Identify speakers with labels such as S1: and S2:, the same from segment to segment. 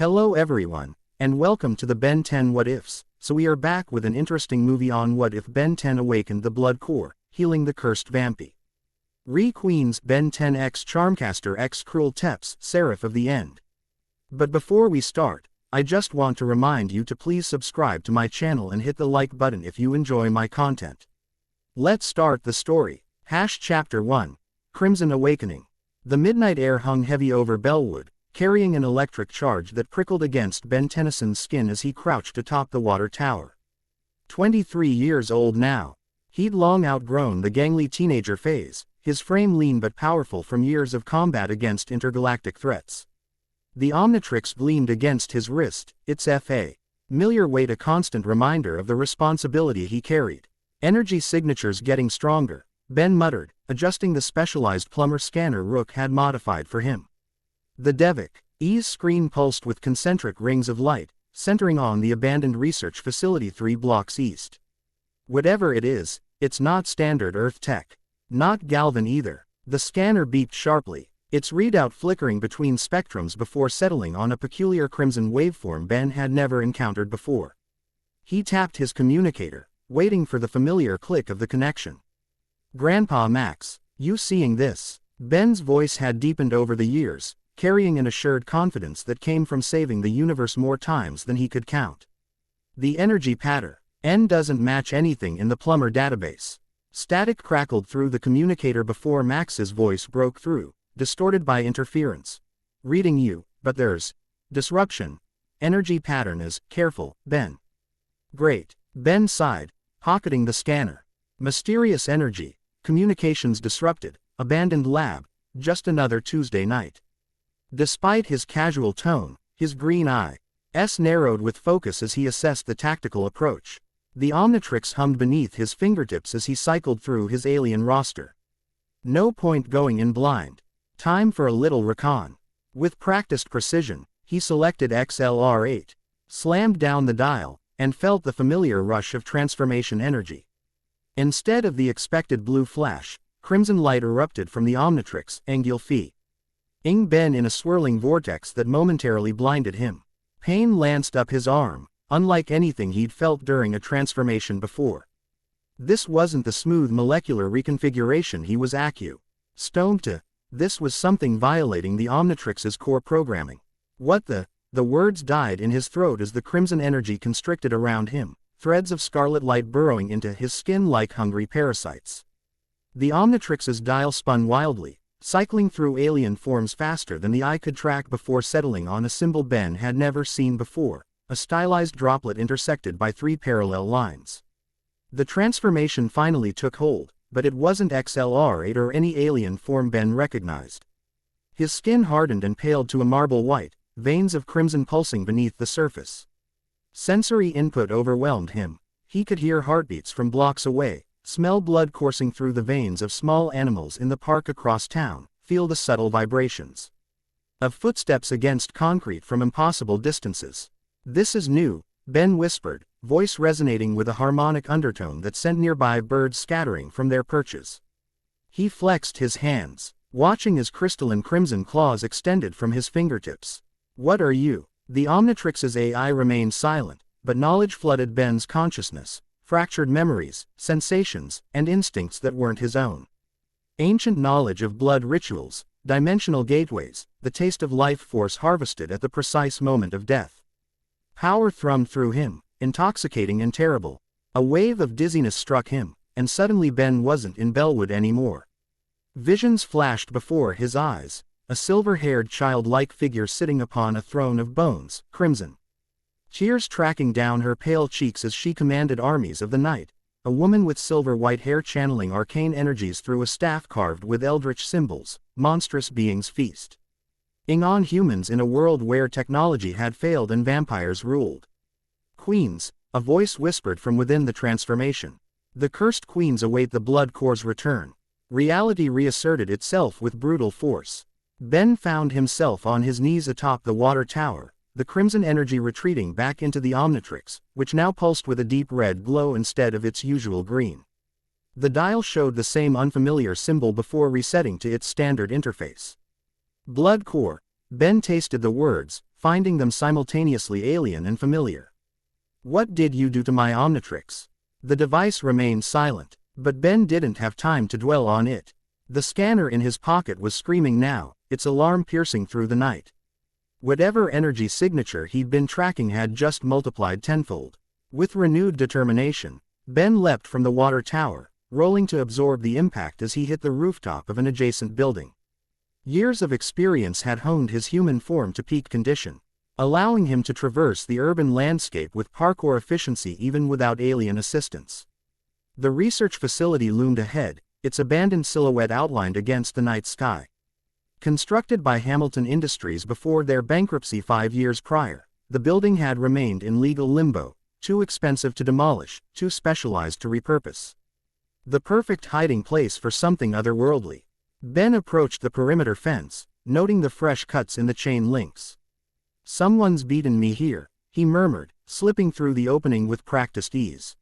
S1: Hello everyone, and welcome to the Ben 10 What Ifs. So we are back with an interesting movie on what if Ben 10 awakened the blood core, healing the cursed vampy. Queens Ben 10 x Charmcaster x Krul Tepes, Seraph of the End. But before we start, I just want to remind you to please subscribe to my channel and hit the like button if you enjoy my content. Let's start the story. Chapter 1. Crimson Awakening. The midnight air hung heavy over Bellwood, carrying an electric charge that prickled against Ben Tennyson's skin as he crouched atop the water tower. 23 years old now. He'd long outgrown the gangly teenager phase, his frame lean but powerful from years of combat against intergalactic threats. The Omnitrix gleamed against his wrist, its familiar weight a constant reminder of the responsibility he carried. Energy signatures getting stronger, Ben muttered, adjusting the specialized plumber scanner Rook had modified for him. The Devic-E's screen pulsed with concentric rings of light, centering on the abandoned research facility 3 blocks east. Whatever it is, it's not standard Earth tech. Not Galvan either. The scanner beeped sharply, its readout flickering between spectrums before settling on a peculiar crimson waveform Ben had never encountered before. He tapped his communicator, waiting for the familiar click of the connection. "Grandpa Max, you seeing this?" Ben's voice had deepened over the years, carrying an assured confidence that came from saving the universe more times than he could count. The energy pattern doesn't match anything in the plumber database. Static crackled through the communicator before Max's voice broke through, distorted by interference. "Reading you, but there's disruption. Energy pattern is careful, Ben." "Great," Ben sighed, pocketing the scanner. "Mysterious energy, communications disrupted, abandoned lab, just another Tuesday night." Despite his casual tone, his green eyes narrowed with focus as he assessed the tactical approach. The Omnitrix hummed beneath his fingertips as he cycled through his alien roster. No point going in blind. Time for a little recon. With practiced precision, he selected XLR8, slammed down the dial, and felt the familiar rush of transformation energy. Instead of the expected blue flash, crimson light erupted from the Omnitrix, engulfing Ben in a swirling vortex that momentarily blinded him. Pain lanced up his arm, unlike anything he'd felt during a transformation before. This wasn't the smooth molecular reconfiguration he was accustomed to. This was something violating the Omnitrix's core programming. What the words died in his throat as the crimson energy constricted around him, threads of scarlet light burrowing into his skin like hungry parasites. The Omnitrix's dial spun wildly, cycling through alien forms faster than the eye could track before settling on a symbol Ben had never seen before, a stylized droplet intersected by 3 parallel lines. The transformation finally took hold, but it wasn't XLR8 or any alien form Ben recognized. His skin hardened and paled to a marble white, veins of crimson pulsing beneath the surface. Sensory input overwhelmed him. He could hear heartbeats from blocks away, smell blood coursing through the veins of small animals in the park across town, feel the subtle vibrations of footsteps against concrete from impossible distances. "This is new," Ben whispered, voice resonating with a harmonic undertone that sent nearby birds scattering from their perches. He flexed his hands, watching as crystalline crimson claws extended from his fingertips. "What are you?" The Omnitrix's AI remained silent, but knowledge flooded Ben's consciousness. Fractured memories, sensations, and instincts that weren't his own. Ancient knowledge of blood rituals, dimensional gateways, the taste of life force harvested at the precise moment of death. Power thrummed through him, intoxicating and terrible. A wave of dizziness struck him, and suddenly Ben wasn't in Bellwood anymore. Visions flashed before his eyes, a silver-haired childlike figure sitting upon a throne of bones, crimson. Tears tracking down her pale cheeks as she commanded armies of the night, a woman with silver-white hair channeling arcane energies through a staff carved with eldritch symbols, monstrous beings feasting on humans in a world where technology had failed and vampires ruled. "Queens," a voice whispered from within the transformation. "The cursed queens await the blood core's return." Reality reasserted itself with brutal force. Ben found himself on his knees atop the water tower, the crimson energy retreating back into the Omnitrix, which now pulsed with a deep red glow instead of its usual green. The dial showed the same unfamiliar symbol before resetting to its standard interface. Blood core. Ben tasted the words, finding them simultaneously alien and familiar. "What did you do to my Omnitrix?" The device remained silent, but Ben didn't have time to dwell on it. The scanner in his pocket was screaming now, its alarm piercing through the night. Whatever energy signature he'd been tracking had just multiplied tenfold. With renewed determination, Ben leapt from the water tower, rolling to absorb the impact as he hit the rooftop of an adjacent building. Years of experience had honed his human form to peak condition, allowing him to traverse the urban landscape with parkour efficiency even without alien assistance. The research facility loomed ahead, its abandoned silhouette outlined against the night sky. Constructed by Hamilton Industries before their bankruptcy 5 years prior, the building had remained in legal limbo, too expensive to demolish, too specialized to repurpose. The perfect hiding place for something otherworldly. Ben approached the perimeter fence, noting the fresh cuts in the chain links. "Someone's beaten me here," he murmured, slipping through the opening with practiced ease.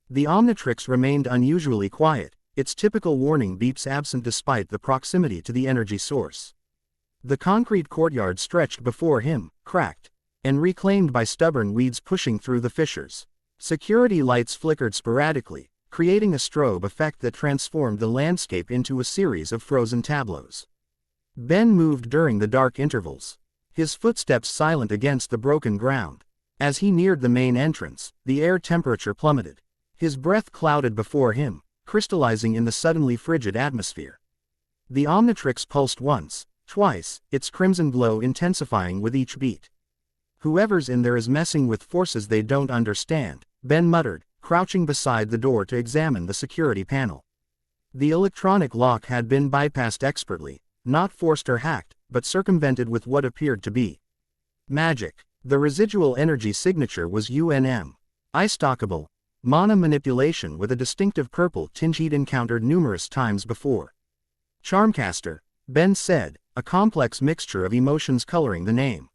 S1: The Omnitrix remained unusually quiet, its typical warning beeps absent despite the proximity to the energy source. The concrete courtyard stretched before him, cracked and reclaimed by stubborn weeds pushing through the fissures. Security lights flickered sporadically, creating a strobe effect that transformed the landscape into a series of frozen tableaus. Ben moved during the dark intervals, his footsteps silent against the broken ground. As he neared the main entrance, the air temperature plummeted. His breath clouded before him, crystallizing in the suddenly frigid atmosphere. The Omnitrix pulsed once, twice, its crimson glow intensifying with each beat. "Whoever's in there is messing with forces they don't understand," Ben muttered, crouching beside the door to examine the security panel. The electronic lock had been bypassed expertly, not forced or hacked, but circumvented with what appeared to be magic. The residual energy signature was UNM. Istockable. Mana manipulation with a distinctive purple tinge he'd encountered numerous times before. Charmcaster, Ben said, a complex mixture of emotions coloring the name.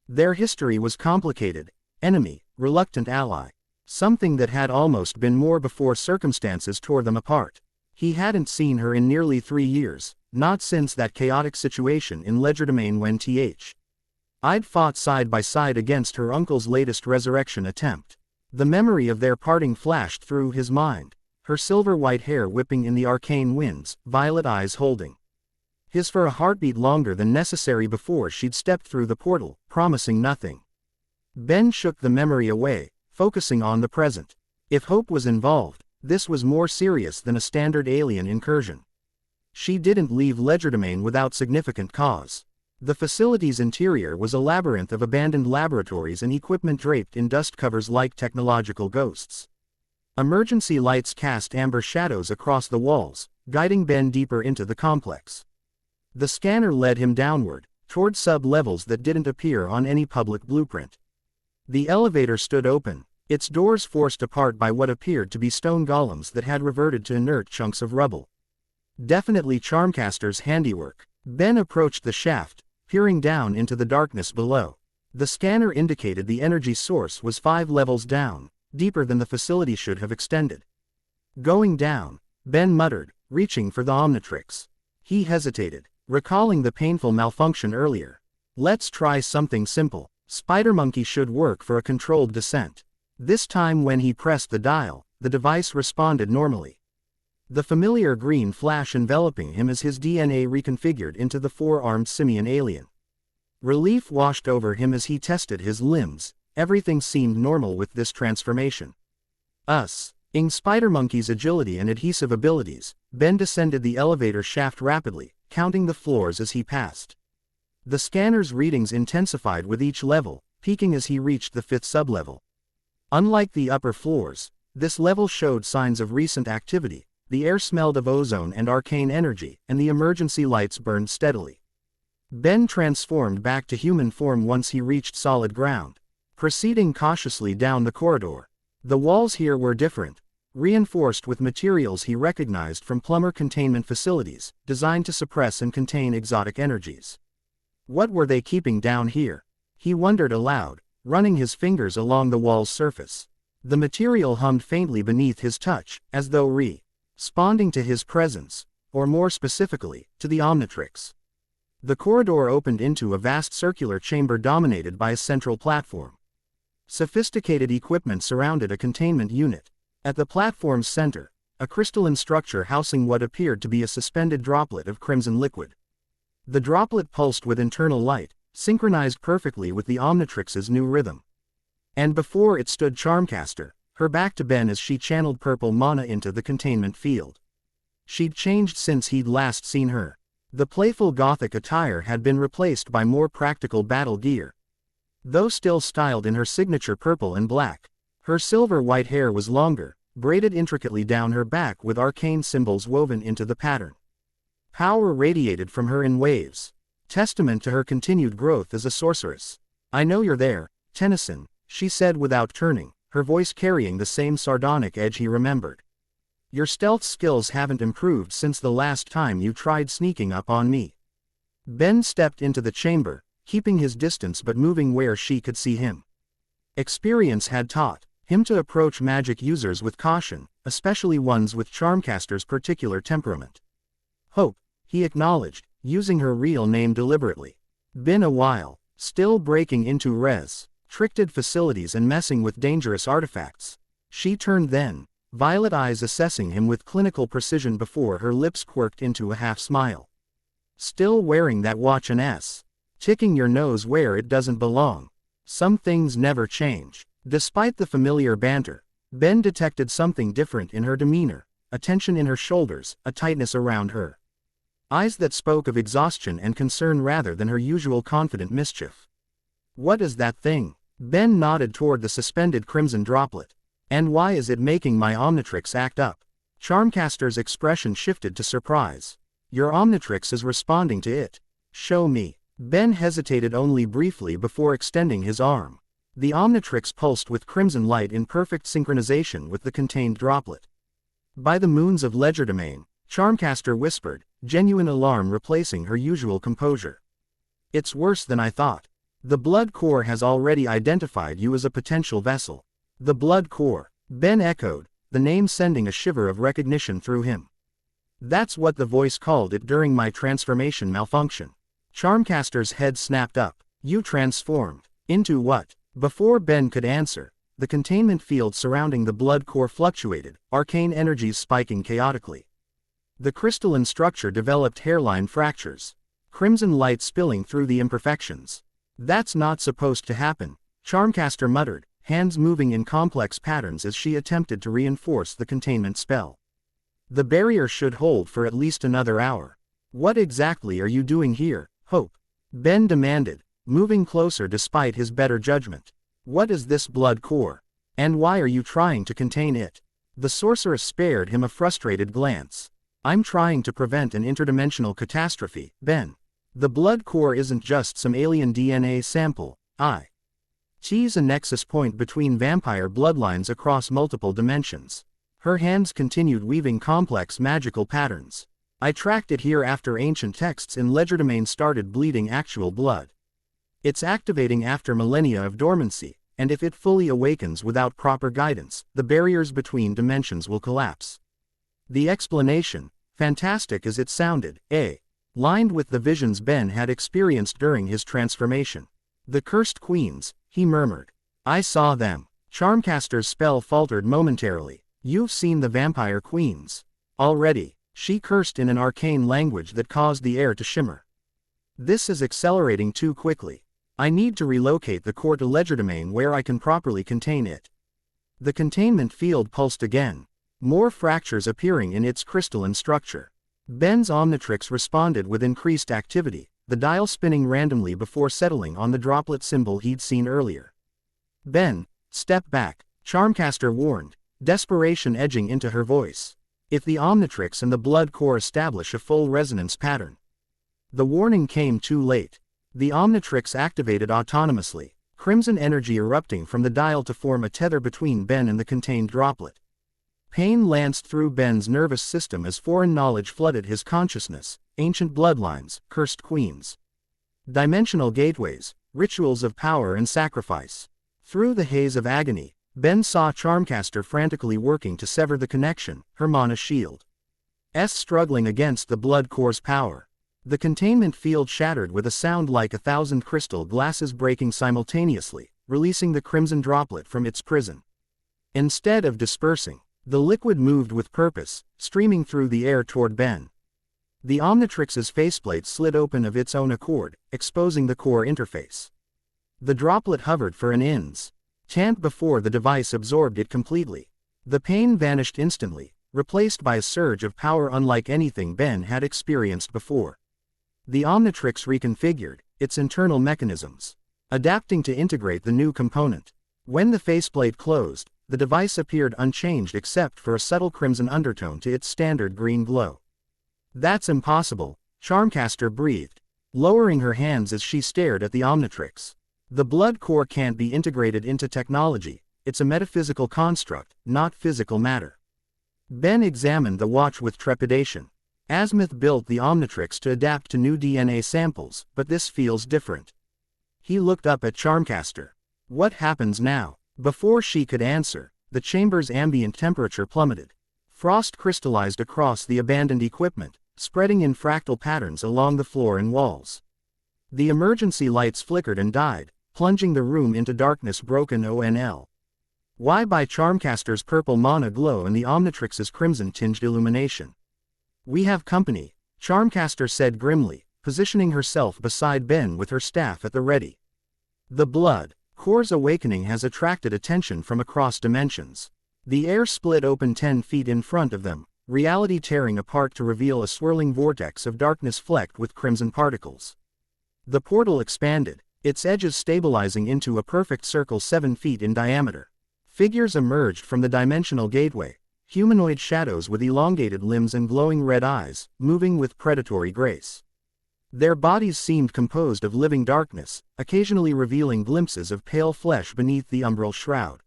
S1: Their history was complicated: enemy, reluctant ally. Something that had almost been more before circumstances tore them apart. He hadn't seen her in nearly 3 years, not since that chaotic situation in Legerdemain when I'd fought side by side against her uncle's latest resurrection attempt. The memory of their parting flashed through his mind, her silver-white hair whipping in the arcane winds, violet eyes holding his for a heartbeat longer than necessary before she'd stepped through the portal, promising nothing. Ben shook the memory away, focusing on the present. If hope was involved, this was more serious than a standard alien incursion. She didn't leave Legerdemain without significant cause. The facility's interior was a labyrinth of abandoned laboratories and equipment draped in dust covers like technological ghosts. Emergency lights cast amber shadows across the walls, guiding Ben deeper into the complex. The scanner led him downward, toward sub-levels that didn't appear on any public blueprint. The elevator stood open, its doors forced apart by what appeared to be stone golems that had reverted to inert chunks of rubble. Definitely Charmcaster's handiwork. Ben approached the shaft, peering down into the darkness below. The scanner indicated the energy source was 5 levels down, deeper than the facility should have extended. "Going down," Ben muttered, reaching for the Omnitrix. He hesitated, recalling the painful malfunction earlier. "Let's try something simple. Spider-Monkey should work for a controlled descent." This time when he pressed the dial, the device responded normally. The familiar green flash enveloping him as his DNA reconfigured into the 4-armed simian alien. Relief washed over him as he tested his limbs. Everything seemed normal with this transformation. In Spider-Monkey's agility and adhesive abilities, Ben descended the elevator shaft rapidly, counting the floors as he passed. The scanner's readings intensified with each level, peaking as he reached the 5th sublevel. Unlike the upper floors, this level showed signs of recent activity. The air smelled of ozone and arcane energy, and the emergency lights burned steadily. Ben transformed back to human form once he reached solid ground, proceeding cautiously down the corridor. The walls here were different, reinforced with materials he recognized from plumber containment facilities, designed to suppress and contain exotic energies. What were they keeping down here? He wondered aloud, running his fingers along the wall's surface. The material hummed faintly beneath his touch, as though responding to his presence, or more specifically, to the Omnitrix. The corridor opened into a vast circular chamber dominated by a central platform. Sophisticated equipment surrounded a containment unit. At the platform's center, a crystalline structure housing what appeared to be a suspended droplet of crimson liquid. The droplet pulsed with internal light, synchronized perfectly with the Omnitrix's new rhythm. And before it stood Charmcaster, her back to Ben as she channeled purple mana into the containment field. She'd changed since he'd last seen her. The playful gothic attire had been replaced by more practical battle gear. Though still styled in her signature purple and black, her silver-white hair was longer, braided intricately down her back with arcane symbols woven into the pattern. Power radiated from her in waves, testament to her continued growth as a sorceress. "I know you're there, Tennyson," she said without turning, her voice carrying the same sardonic edge he remembered. "Your stealth skills haven't improved since the last time you tried sneaking up on me." Ben stepped into the chamber, keeping his distance but moving where she could see him. Experience had taught him to approach magic users with caution, especially ones with Charmcaster's particular temperament. "Hope," he acknowledged, using her real name deliberately. "Been a while. Still breaking into restricted facilities and messing with dangerous artifacts." She turned then, violet eyes assessing him with clinical precision before her lips quirked into a half-smile. "Still wearing that watch and ticking your nose where it doesn't belong. Some things never change." Despite the familiar banter, Ben detected something different in her demeanor, a tension in her shoulders, a tightness around her eyes that spoke of exhaustion and concern rather than her usual confident mischief. "What is that thing?" Ben nodded toward the suspended crimson droplet. "And why is it making my Omnitrix act up?" Charmcaster's expression shifted to surprise. "Your Omnitrix is responding to it. Show me." Ben hesitated only briefly before extending his arm. The Omnitrix pulsed with crimson light in perfect synchronization with the contained droplet. "By the moons of Legerdemain," Charmcaster whispered, genuine alarm replacing her usual composure. "It's worse than I thought. The Blood Core has already identified you as a potential vessel." "The Blood Core," Ben echoed, the name sending a shiver of recognition through him. "That's what the voice called it during my transformation malfunction." Charmcaster's head snapped up. "You transformed. Into what?" Before Ben could answer, the containment field surrounding the Blood Core fluctuated, arcane energies spiking chaotically. The crystalline structure developed hairline fractures, crimson light spilling through the imperfections. "That's not supposed to happen," Charmcaster muttered, hands moving in complex patterns as she attempted to reinforce the containment spell. "The barrier should hold for at least another hour." "What exactly are you doing here, Hope?" Ben demanded, moving closer despite his better judgment. "What is this Blood Core? And why are you trying to contain it?" The sorceress spared him a frustrated glance. "I'm trying to prevent an interdimensional catastrophe, Ben. The Blood Core isn't just some alien DNA sample. It's a nexus point between vampire bloodlines across multiple dimensions." Her hands continued weaving complex magical patterns. "I tracked it here after ancient texts in Legerdemain started bleeding actual blood. It's activating after millennia of dormancy, and if it fully awakens without proper guidance, the barriers between dimensions will collapse." The explanation, fantastic as it sounded, lined with the visions Ben had experienced during his transformation. "The Cursed Queens," he murmured. "I saw them." Charmcaster's spell faltered momentarily. "You've seen the Vampire Queens already," she cursed in an arcane language that caused the air to shimmer. "This is accelerating too quickly. I need to relocate the core to Legerdemain where I can properly contain it." The containment field pulsed again, more fractures appearing in its crystalline structure. Ben's Omnitrix responded with increased activity, the dial spinning randomly before settling on the droplet symbol he'd seen earlier. "Ben, step back," Charmcaster warned, desperation edging into her voice. "If the Omnitrix and the Blood Core establish a full resonance pattern." The warning came too late. The Omnitrix activated autonomously, crimson energy erupting from the dial to form a tether between Ben and the contained droplet. Pain lanced through Ben's nervous system as foreign knowledge flooded his consciousness: ancient bloodlines, cursed queens, dimensional gateways, rituals of power and sacrifice. Through the haze of agony, Ben saw Charmcaster frantically working to sever the connection, her mana shield struggling against the Blood Core's power. The containment field shattered with a sound like 1,000 crystal glasses breaking simultaneously, releasing the crimson droplet from its prison. Instead of dispersing, the liquid moved with purpose, streaming through the air toward Ben. The Omnitrix's faceplate slid open of its own accord, exposing the core interface. The droplet hovered for an instant before the device absorbed it completely. The pain vanished instantly, replaced by a surge of power unlike anything Ben had experienced before. The Omnitrix reconfigured its internal mechanisms, adapting to integrate the new component. When the faceplate closed, the device appeared unchanged except for a subtle crimson undertone to its standard green glow. "That's impossible," Charmcaster breathed, lowering her hands as she stared at the Omnitrix. "The blood core can't be integrated into technology, it's a metaphysical construct, not physical matter." Ben examined the watch with trepidation. Azimuth built the Omnitrix to adapt to new DNA samples, but this feels different. He looked up at Charmcaster. "What happens now?" Before she could answer, the chamber's ambient temperature plummeted. Frost crystallized across the abandoned equipment, spreading in fractal patterns along the floor and walls. The emergency lights flickered and died, plunging the room into darkness. Broken ONL. Why by Charmcaster's purple mana glow and the Omnitrix's crimson-tinged illumination? "We have company," Charmcaster said grimly, positioning herself beside Ben with her staff at the ready. The blood core's awakening has attracted attention from across dimensions. The air split open 10 feet in front of them, reality tearing apart to reveal a swirling vortex of darkness flecked with crimson particles. The portal expanded, its edges stabilizing into a perfect circle 7 feet in diameter. Figures emerged from the dimensional gateway, humanoid shadows with elongated limbs and glowing red eyes, moving with predatory grace. Their bodies seemed composed of living darkness, occasionally revealing glimpses of pale flesh beneath the umbral shroud.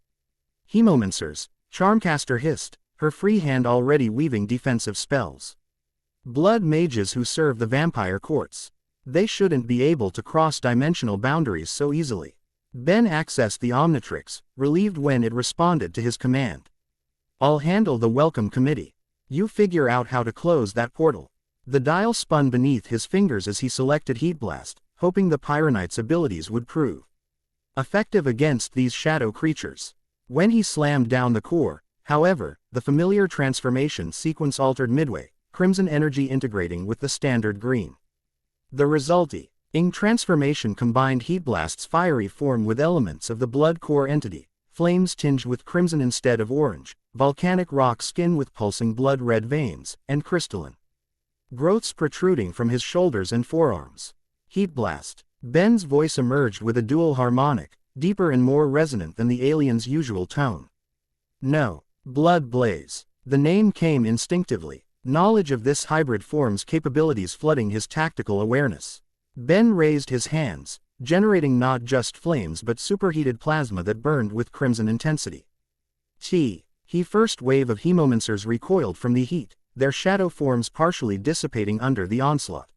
S1: "Hemomancers," Charmcaster hissed, her free hand already weaving defensive spells. "Blood mages who serve the vampire courts. They shouldn't be able to cross dimensional boundaries so easily." Ben accessed the Omnitrix, relieved when it responded to his command. "I'll handle the welcome committee. You figure out how to close that portal." The dial spun beneath his fingers as he selected Heat Blast, hoping the Pyronite's abilities would prove effective against these shadow creatures. When he slammed down the core, however, the familiar transformation sequence altered midway, crimson energy integrating with the standard green. The resulting transformation combined Heat Blast's fiery form with elements of the blood core entity, flames tinged with crimson instead of orange, volcanic rock skin with pulsing blood-red veins, and crystalline growths protruding from his shoulders and forearms. "Heat Blast." Ben's voice emerged with a dual harmonic, deeper and more resonant than the alien's usual tone. "No. Blood Blaze." The name came instinctively, knowledge of this hybrid form's capabilities flooding his tactical awareness. Ben raised his hands, generating not just flames but superheated plasma that burned with crimson intensity. He first wave of hemomancers recoiled from the heat, their shadow forms partially dissipating under the onslaught.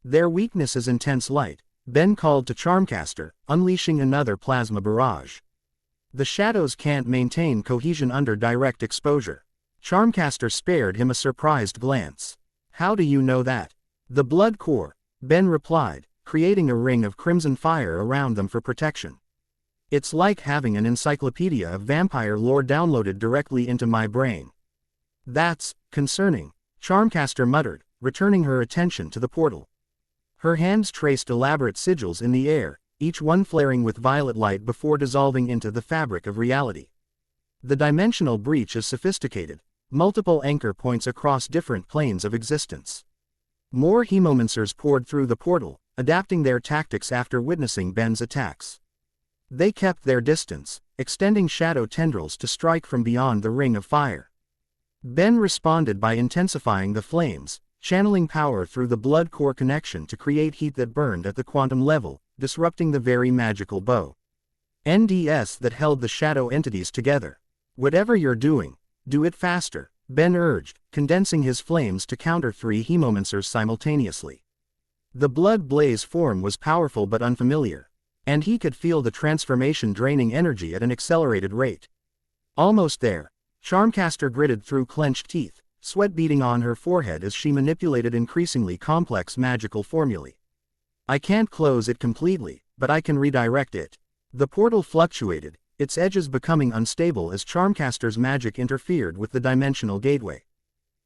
S1: "Their weakness is intense light," Ben called to Charmcaster, unleashing another plasma barrage. "The shadows can't maintain cohesion under direct exposure." Charmcaster spared him a surprised glance. "How do you know that?" "The blood core," Ben replied, creating a ring of crimson fire around them for protection. "It's like having an encyclopedia of vampire lore downloaded directly into my brain." "That's concerning," Charmcaster muttered, returning her attention to the portal. Her hands traced elaborate sigils in the air, each one flaring with violet light before dissolving into the fabric of reality. The dimensional breach is sophisticated, multiple anchor points across different planes of existence. More hemomancers poured through the portal, adapting their tactics after witnessing Ben's attacks. They kept their distance, extending shadow tendrils to strike from beyond the ring of fire. Ben responded by intensifying the flames, channeling power through the blood core connection to create heat that burned at the quantum level, disrupting the very magical NDS that held the shadow entities together. "Whatever you're doing, do it faster," Ben urged, condensing his flames to counter 3 hemomancers simultaneously. The blood blaze form was powerful but unfamiliar, and he could feel the transformation draining energy at an accelerated rate. "Almost there." Charmcaster gritted through clenched teeth, sweat beading on her forehead as she manipulated increasingly complex magical formulae. I can't close it completely, but I can redirect it. The portal fluctuated, its edges becoming unstable as Charmcaster's magic interfered with the dimensional gateway.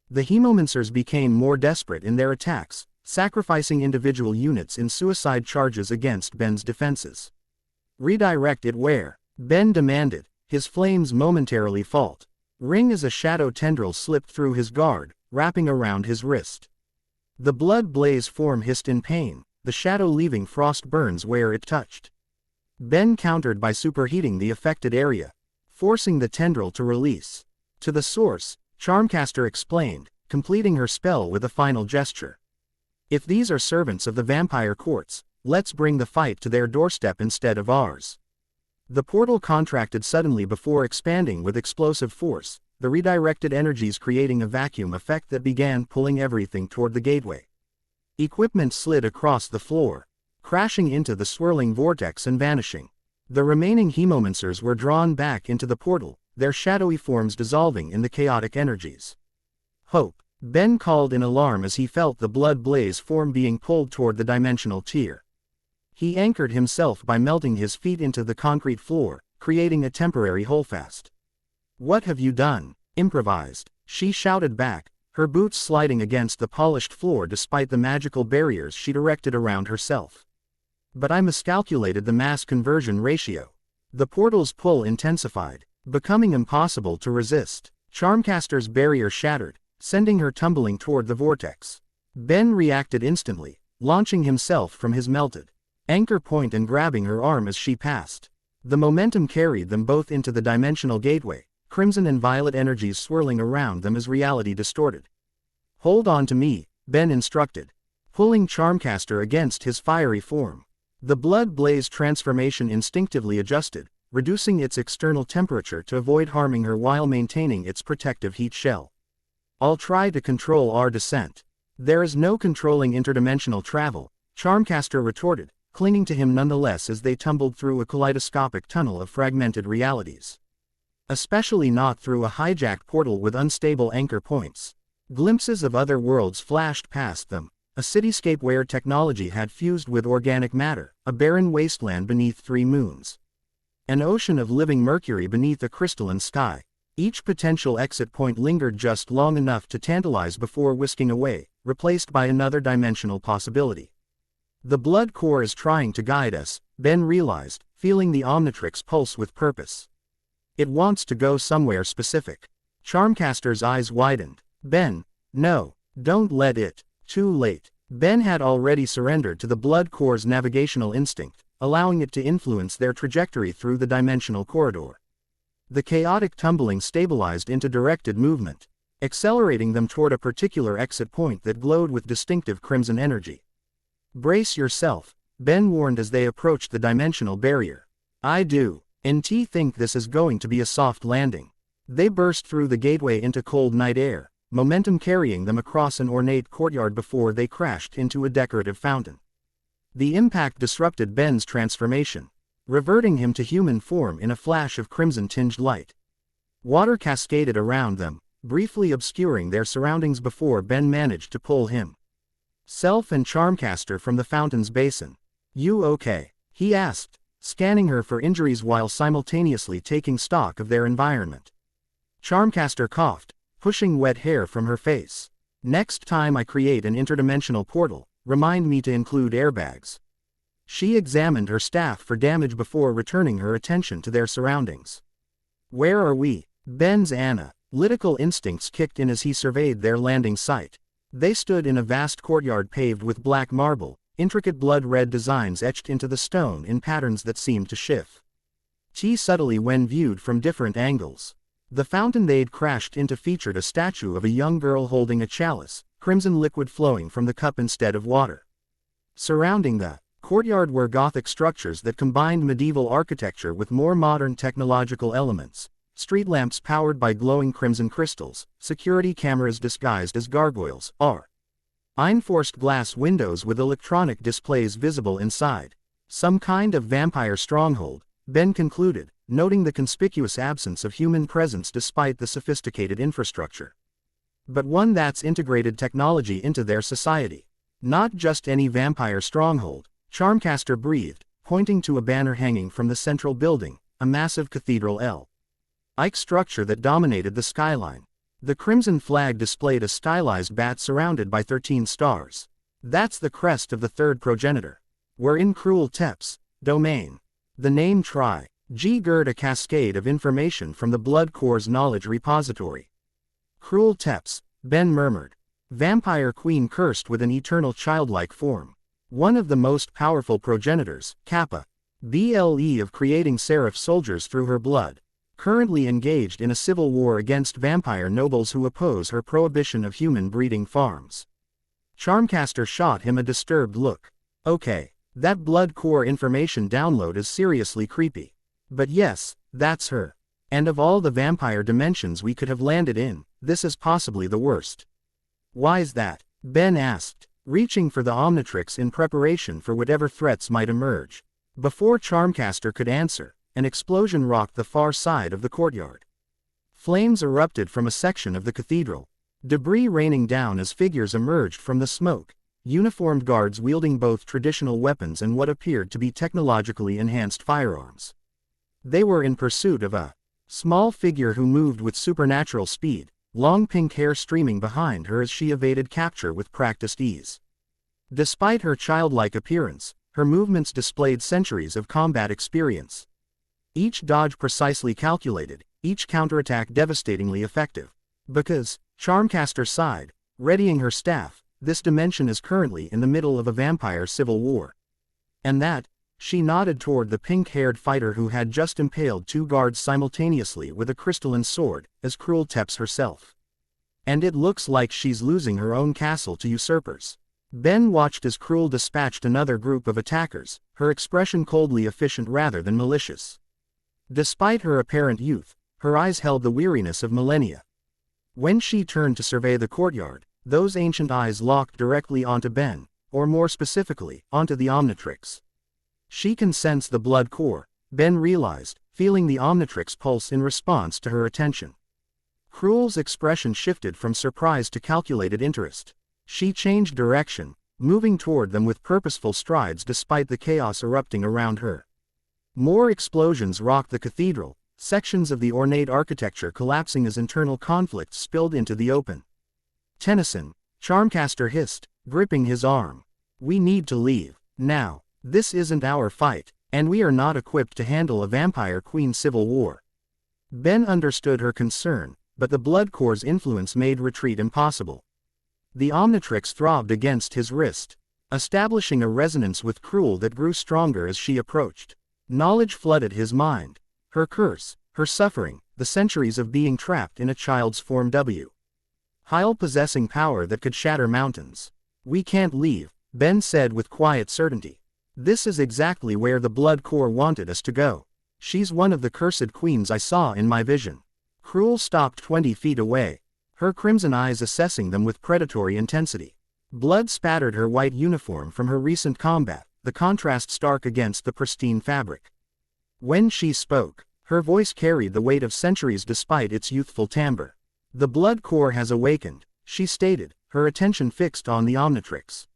S1: The Hemomancers became more desperate in their attacks, sacrificing individual units in suicide charges against Ben's defenses. Redirect it where? Ben demanded, his flames momentarily faltered. Ring as a shadow tendril slipped through his guard, wrapping around his wrist. The blood blaze form hissed in pain, the shadow leaving frost burns where it touched. Ben countered by superheating the affected area, forcing the tendril to release. To the source, Charmcaster explained, completing her spell with a final gesture. If these are servants of the vampire courts, let's bring the fight to their doorstep instead of ours. The portal contracted suddenly before expanding with explosive force, the redirected energies creating a vacuum effect that began pulling everything toward the gateway. Equipment slid across the floor, crashing into the swirling vortex and vanishing. The remaining Hemomancers were drawn back into the portal, their shadowy forms dissolving in the chaotic energies. Hope! Ben called in alarm as he felt the blood blaze form being pulled toward the dimensional tier. He anchored himself by melting his feet into the concrete floor, creating a temporary holdfast. What have you done? Improvised, she shouted back, her boots sliding against the polished floor despite the magical barriers she'd erected around herself. But I miscalculated the mass conversion ratio. The portal's pull intensified, becoming impossible to resist. Charmcaster's barrier shattered, sending her tumbling toward the vortex. Ben reacted instantly, launching himself from his melted anchor point and grabbing her arm as she passed. The momentum carried them both into the dimensional gateway, crimson and violet energies swirling around them as reality distorted. Hold on to me, Ben instructed, pulling Charmcaster against his fiery form. The blood blaze transformation instinctively adjusted, reducing its external temperature to avoid harming her while maintaining its protective heat shell. I'll try to control our descent. There is no controlling interdimensional travel, Charmcaster retorted, clinging to him nonetheless as they tumbled through a kaleidoscopic tunnel of fragmented realities. Especially not through a hijacked portal with unstable anchor points. Glimpses of other worlds flashed past them, a cityscape where technology had fused with organic matter, a barren wasteland beneath 3 moons. An ocean of living mercury beneath a crystalline sky. Each potential exit point lingered just long enough to tantalize before whisking away, replaced by another dimensional possibility. The blood core is trying to guide us, Ben realized, feeling the Omnitrix pulse with purpose. It wants to go somewhere specific. Charmcaster's eyes widened. Ben, no, don't let it. Too late. Ben had already surrendered to the blood core's navigational instinct, allowing it to influence their trajectory through the dimensional corridor. The chaotic tumbling stabilized into directed movement, accelerating them toward a particular exit point that glowed with distinctive crimson energy. Brace yourself, Ben warned as they approached the dimensional barrier. I do. NT think this is going to be a soft landing. They burst through the gateway into cold night air, momentum carrying them across an ornate courtyard before they crashed into a decorative fountain. The impact disrupted Ben's transformation, reverting him to human form in a flash of crimson-tinged light. Water cascaded around them, briefly obscuring their surroundings before Ben managed to pull him self and Charmcaster from the fountain's basin. You okay? He asked, scanning her for injuries while simultaneously taking stock of their environment. Charmcaster coughed, pushing wet hair from her face. Next time I create an interdimensional portal, remind me to include airbags. She examined her staff for damage before returning her attention to their surroundings. Where are we? Ben's analytical instincts kicked in as he surveyed their landing site. They stood in a vast courtyard paved with black marble, intricate blood-red designs etched into the stone in patterns that seemed to shift subtly when viewed from different angles. The fountain they'd crashed into featured a statue of a young girl holding a chalice, crimson liquid flowing from the cup instead of water. Surrounding the courtyard were Gothic structures that combined medieval architecture with more modern technological elements. Street lamps powered by glowing crimson crystals, security cameras disguised as gargoyles, reinforced glass windows with electronic displays visible inside. Some kind of vampire stronghold, Ben concluded, noting the conspicuous absence of human presence despite the sophisticated infrastructure. but one that's integrated technology into their society. Not just any vampire stronghold, Charmcaster breathed, pointing to a banner hanging from the central building, a massive cathedral L-like structure that dominated the skyline. The crimson flag displayed a stylized bat surrounded by 13 stars. That's the crest of the third progenitor. We're in Krul Tepes domain. The name triggered a cascade of information from the Blood Core's knowledge repository. Krul Tepes, Ben murmured. Vampire queen cursed with an eternal childlike form. One of the most powerful progenitors, Kappa BLE of creating Seraph soldiers through her blood. Currently engaged in a civil war against vampire nobles who oppose her prohibition of human breeding farms. Charmcaster shot him a disturbed look. Okay, that Blood Core information download is seriously creepy. But yes, that's her. And of all the vampire dimensions we could have landed in, this is possibly the worst. Why's that? Ben asked, reaching for the Omnitrix in preparation for whatever threats might emerge. Before Charmcaster could answer, an explosion rocked the far side of the courtyard. Flames erupted from a section of the cathedral, debris raining down as figures emerged from the smoke, uniformed guards wielding both traditional weapons and what appeared to be technologically enhanced firearms. They were in pursuit of a small figure who moved with supernatural speed, long pink hair streaming behind her as she evaded capture with practiced ease. Despite her childlike appearance, her movements displayed centuries of combat experience. Each dodge precisely calculated, each counterattack devastatingly effective. Because, Charmcaster sighed, readying her staff, this dimension is currently in the middle of a vampire civil war. And that, she nodded toward the pink-haired fighter who had just impaled 2 guards simultaneously with a crystalline sword, as Krul Tepes herself. And it looks like she's losing her own castle to usurpers. Ben watched as Krul dispatched another group of attackers, her expression coldly efficient rather than malicious. Despite her apparent youth, her eyes held the weariness of millennia. When she turned to survey the courtyard, those ancient eyes locked directly onto Ben, or more specifically, onto the Omnitrix. She can sense the Blood Core, Ben realized, feeling the Omnitrix pulse in response to her attention. Krul's expression shifted from surprise to calculated interest. She changed direction, moving toward them with purposeful strides despite the chaos erupting around her. More explosions rocked the cathedral, sections of the ornate architecture collapsing as internal conflicts spilled into the open. Tennyson, Charmcaster hissed, gripping his arm. We need to leave, now. This isn't our fight, and we are not equipped to handle a vampire queen civil war. Ben understood her concern, but the Blood Core's influence made retreat impossible. The Omnitrix throbbed against his wrist, establishing a resonance with Krul that grew stronger as she approached. Knowledge flooded his mind. Her curse, her suffering, the centuries of being trapped in a child's form Heil possessing power that could shatter mountains. We can't leave, Ben said with quiet certainty. This is exactly where the Blood Core wanted us to go. She's one of the cursed queens I saw in my vision. Krul stopped 20 feet away, her crimson eyes assessing them with predatory intensity. Blood spattered her white uniform from her recent combat, the contrast stark against the pristine fabric. When she spoke, her voice carried the weight of centuries despite its youthful timbre. The Blood Core has awakened, she stated, her attention fixed on the Omnitrix.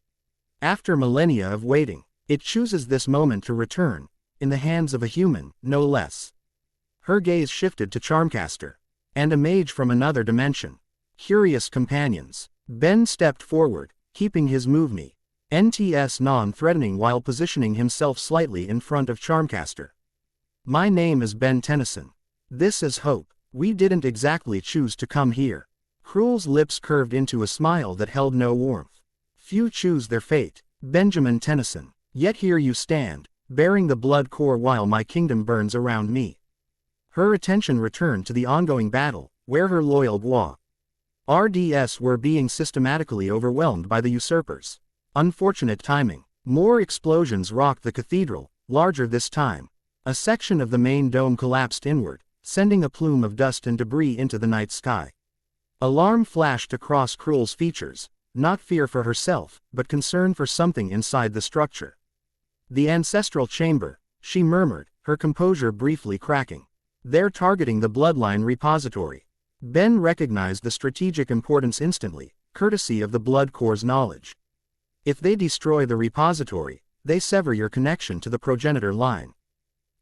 S1: After millennia of waiting, it chooses this moment to return, in the hands of a human, no less. Her gaze shifted to Charmcaster. And a mage from another dimension. Curious companions. Ben stepped forward, keeping his NTS non-threatening while positioning himself slightly in front of Charmcaster. My name is Ben Tennyson. This is Hope. We didn't exactly choose to come here. Krul's lips curved into a smile that held no warmth. Few choose their fate, Benjamin Tennyson. Yet here you stand, bearing the Blood Core while my kingdom burns around me. Her attention returned to the ongoing battle, where her loyal RDS were being systematically overwhelmed by the usurpers. Unfortunate timing. More explosions rocked the cathedral, larger this time. A section of the main dome collapsed inward, sending a plume of dust and debris into the night sky. Alarm flashed across Krul's features, not fear for herself, but concern for something inside the structure. The ancestral chamber, she murmured, her composure briefly cracking. They're targeting the bloodline repository. Ben recognized the strategic importance instantly, courtesy of the Blood Core's knowledge. If they destroy the repository, they sever your connection to the progenitor line.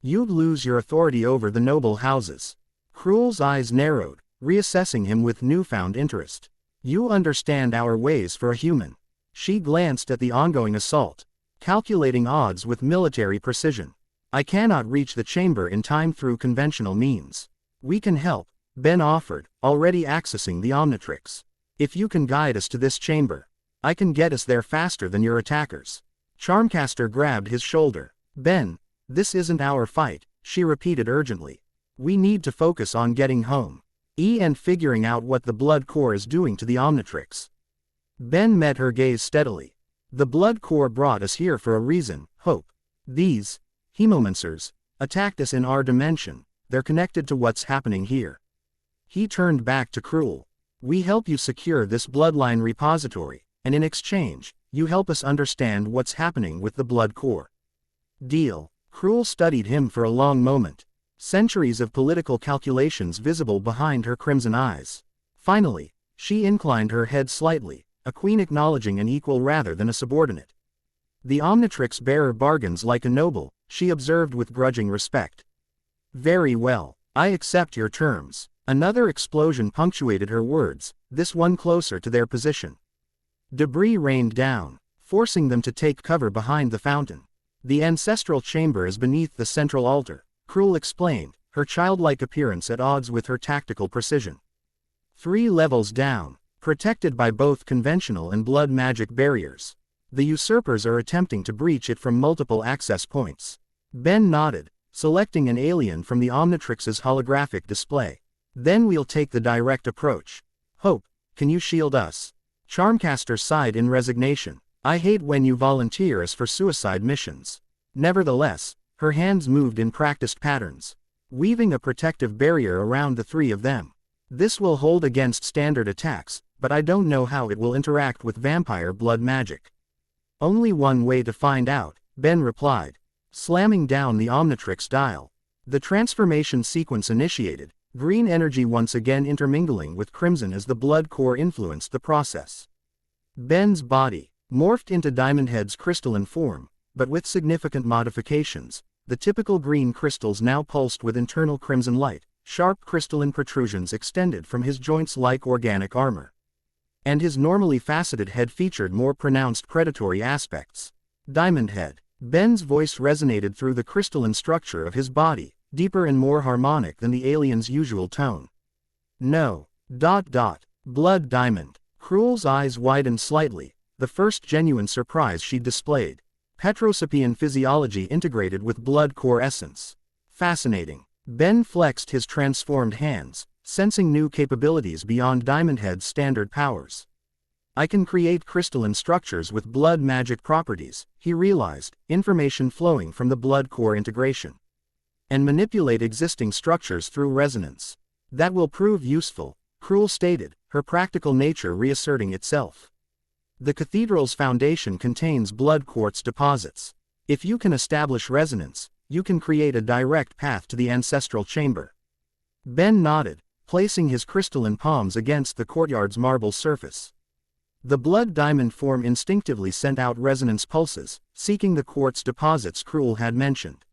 S1: You'd lose your authority over the noble houses. Krul's eyes narrowed, reassessing him with newfound interest. You understand our ways for a human. She glanced at the ongoing assault, calculating odds with military precision. I cannot reach the chamber in time through conventional means. We can help, Ben offered, already accessing the Omnitrix. If you can guide us to this chamber, I can get us there faster than your attackers. Charmcaster grabbed his shoulder. Ben, this isn't our fight, she repeated urgently. We need to focus on getting home. And figuring out what the Blood Core is doing to the Omnitrix. Ben met her gaze steadily. The Blood Core brought us here for a reason, Hope. These hemomancers attacked us in our dimension. They're connected to what's happening here. He turned back to Krul. We help you secure this bloodline repository, and in exchange, you help us understand what's happening with the Blood Core. Deal. Krul studied him for a long moment. Centuries of political calculations visible behind her crimson eyes. Finally, she inclined her head slightly, a queen acknowledging an equal rather than a subordinate. The Omnitrix bearer bargains like a noble, she observed with grudging respect. Very well, I accept your terms. Another explosion punctuated her words, this one closer to their position. Debris rained down, forcing them to take cover behind the fountain. The ancestral chamber is beneath the central altar, Krul explained, her childlike appearance at odds with her tactical precision. 3 levels down, protected by both conventional and blood magic barriers. The usurpers are attempting to breach it from multiple access points. Ben nodded, selecting an alien from the Omnitrix's holographic display. Then we'll take the direct approach. Hope, can you shield us? Charmcaster sighed in resignation. I hate when you volunteer us for suicide missions. Nevertheless, her hands moved in practiced patterns, weaving a protective barrier around the 3 of them. This will hold against standard attacks, but I don't know how it will interact with vampire blood magic. Only one way to find out, Ben replied, slamming down the Omnitrix dial. The transformation sequence initiated, green energy once again intermingling with crimson as the Blood Core influenced the process. Ben's body morphed into Diamondhead's crystalline form, but with significant modifications. The typical green crystals now pulsed with internal crimson light, sharp crystalline protrusions extended from his joints like organic armor. And his normally faceted head featured more pronounced predatory aspects. Diamondhead. Ben's voice resonated through the crystalline structure of his body, deeper and more harmonic than the alien's usual tone. No. Blood diamond. Krul's eyes widened slightly, the first genuine surprise she displayed. Petrosapian physiology integrated with Blood Core essence. Fascinating. Ben flexed his transformed hands, sensing new capabilities beyond Diamondhead's standard powers. I can create crystalline structures with blood magic properties, he realized, information flowing from the Blood Core integration. And manipulate existing structures through resonance. That will prove useful, Krul stated, her practical nature reasserting itself. The cathedral's foundation contains blood quartz deposits. If you can establish resonance, you can create a direct path to the ancestral chamber. Ben nodded, placing his crystalline palms against the courtyard's marble surface. The blood diamond form instinctively sent out resonance pulses, seeking the quartz deposits Krul had mentioned.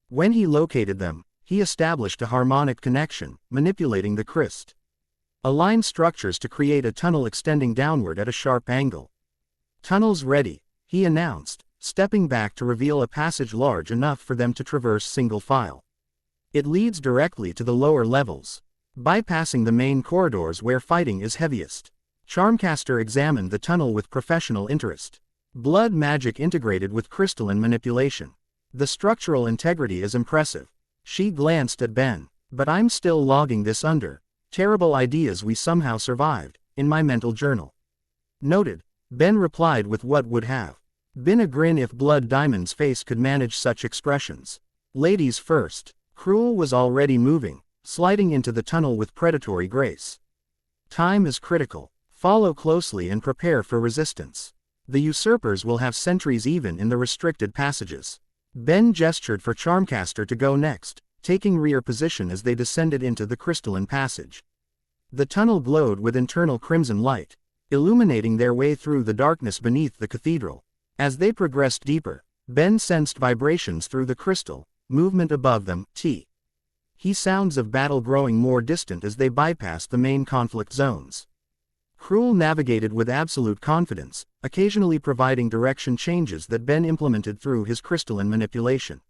S1: When he located them, he established a harmonic connection, manipulating the crystal aligned structures to create a tunnel extending downward at a sharp angle. Tunnels ready, he announced, stepping back to reveal a passage large enough for them to traverse single file. It leads directly to the lower levels, bypassing the main corridors where fighting is heaviest. Charmcaster examined the tunnel with professional interest. Blood magic integrated with crystalline manipulation. The structural integrity is impressive. She glanced at Ben. But I'm still logging this under terrible ideas we somehow survived, in my mental journal. Noted. Ben replied with what would have been a grin if Blood Diamond's face could manage such expressions. Ladies first. Krul was already moving, sliding into the tunnel with predatory grace. Time is critical. Follow closely and prepare for resistance. The usurpers will have sentries even in the restricted passages. Ben gestured for Charmcaster to go next, taking rear position as they descended into the crystalline passage. The tunnel glowed with internal crimson light, illuminating their way through the darkness beneath the cathedral. As they progressed deeper, Ben sensed vibrations through the crystal, movement above them, he sounds of battle growing more distant as they bypassed the main conflict zones. Krul navigated with absolute confidence, occasionally providing direction changes that Ben implemented through his crystalline manipulation.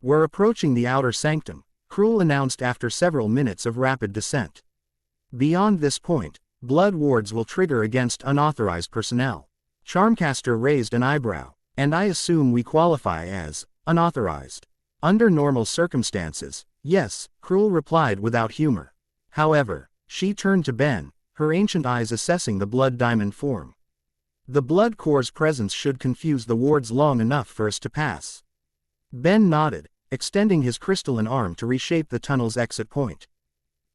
S1: "We're approaching the outer sanctum," Krul announced after several minutes of rapid descent. "Beyond this point, blood wards will trigger against unauthorized personnel." Charmcaster raised an eyebrow. "And I assume we qualify as unauthorized." "Under normal circumstances, yes," Krul replied without humor. However, she turned to Ben, her ancient eyes assessing the blood diamond form. "The blood core's presence should confuse the wards long enough for us to pass." Ben nodded, extending his crystalline arm to reshape the tunnel's exit point.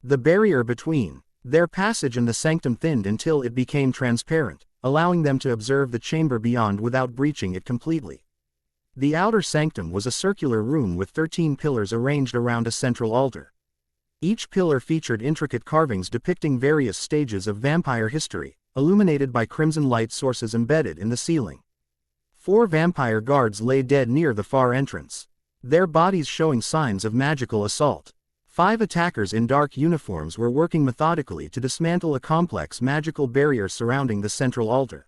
S1: The barrier between their passage and the sanctum thinned until it became transparent, allowing them to observe the chamber beyond without breaching it completely. The outer sanctum was a circular room with 13 pillars arranged around a central altar. Each pillar featured intricate carvings depicting various stages of vampire history, illuminated by crimson light sources embedded in the ceiling. 4 vampire guards lay dead near the far entrance, their bodies showing signs of magical assault. 5 attackers in dark uniforms were working methodically to dismantle a complex magical barrier surrounding the central altar,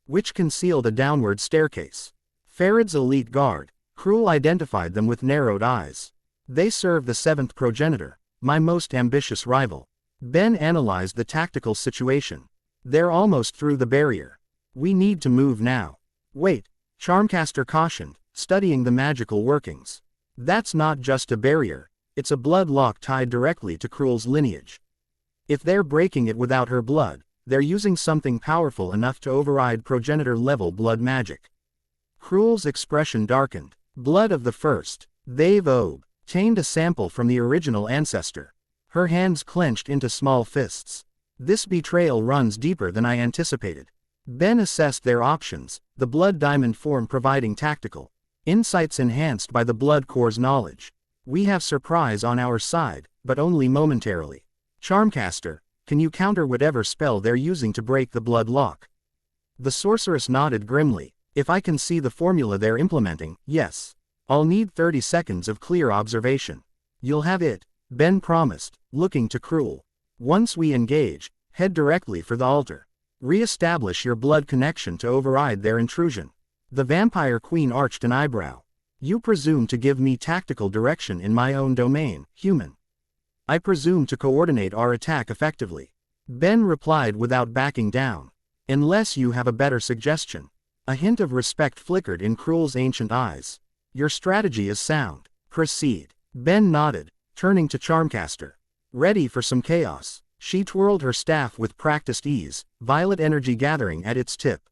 S1: which concealed a downward staircase. Farad's elite guard, Krul identified them with narrowed eyes. "They serve the 7th progenitor, my most ambitious rival." Ben analyzed the tactical situation. "They're almost through the barrier. We need to move now." "Wait," Charmcaster cautioned, studying the magical workings. "That's not just a barrier, it's a blood lock tied directly to Krul's lineage. If they're breaking it without her blood, they're using something powerful enough to override progenitor-level blood magic." Krul's expression darkened. "Blood of the first. They've obtained a sample from the original ancestor." Her hands clenched into small fists. "This betrayal runs deeper than I anticipated." Ben assessed their options, the blood diamond form providing tactical insights enhanced by the blood core's knowledge. "We have surprise on our side, but only momentarily. Charmcaster, can you counter whatever spell they're using to break the blood lock?" The sorceress nodded grimly. "If I can see the formula they're implementing, yes. I'll need 30 seconds of clear observation." "You'll have it," Ben promised, looking to Krul. "Once we engage, head directly for the altar. Re-establish your blood connection to override their intrusion." The vampire queen arched an eyebrow. "You presume to give me tactical direction in my own domain, human?" "I presume to coordinate our attack effectively," Ben replied without backing down. "Unless you have a better suggestion." A hint of respect flickered in Krul's ancient eyes. "Your strategy is sound. Proceed." Ben nodded, turning to Charmcaster. "Ready for some chaos?" She twirled her staff with practiced ease, violet energy gathering at its tip.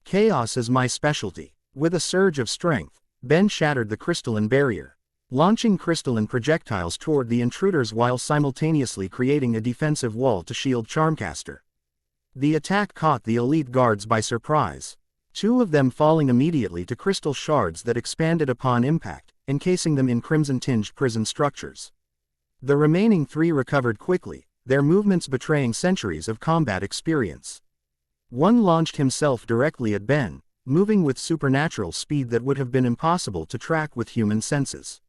S1: "Chaos is my specialty." With a surge of strength, Ben shattered the crystalline barrier, launching crystalline projectiles toward the intruders while simultaneously creating a defensive wall to shield Charmcaster. The attack caught the elite guards by surprise, 2 of them falling immediately to crystal shards that expanded upon impact, encasing them in crimson-tinged prison structures. The remaining 3 recovered quickly, their movements betraying centuries of combat experience. One launched himself directly at Ben, moving with supernatural speed that would have been impossible to track with human senses.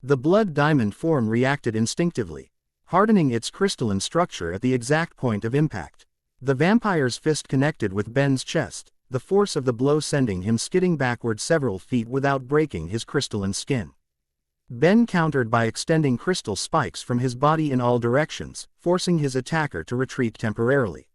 S1: The blood diamond form reacted instinctively, hardening its crystalline structure at the exact point of impact. The vampire's fist connected with Ben's chest, the force of the blow sending him skidding backward several feet without breaking his crystalline skin. Ben countered by extending crystal spikes from his body in all directions, forcing his attacker to retreat temporarily.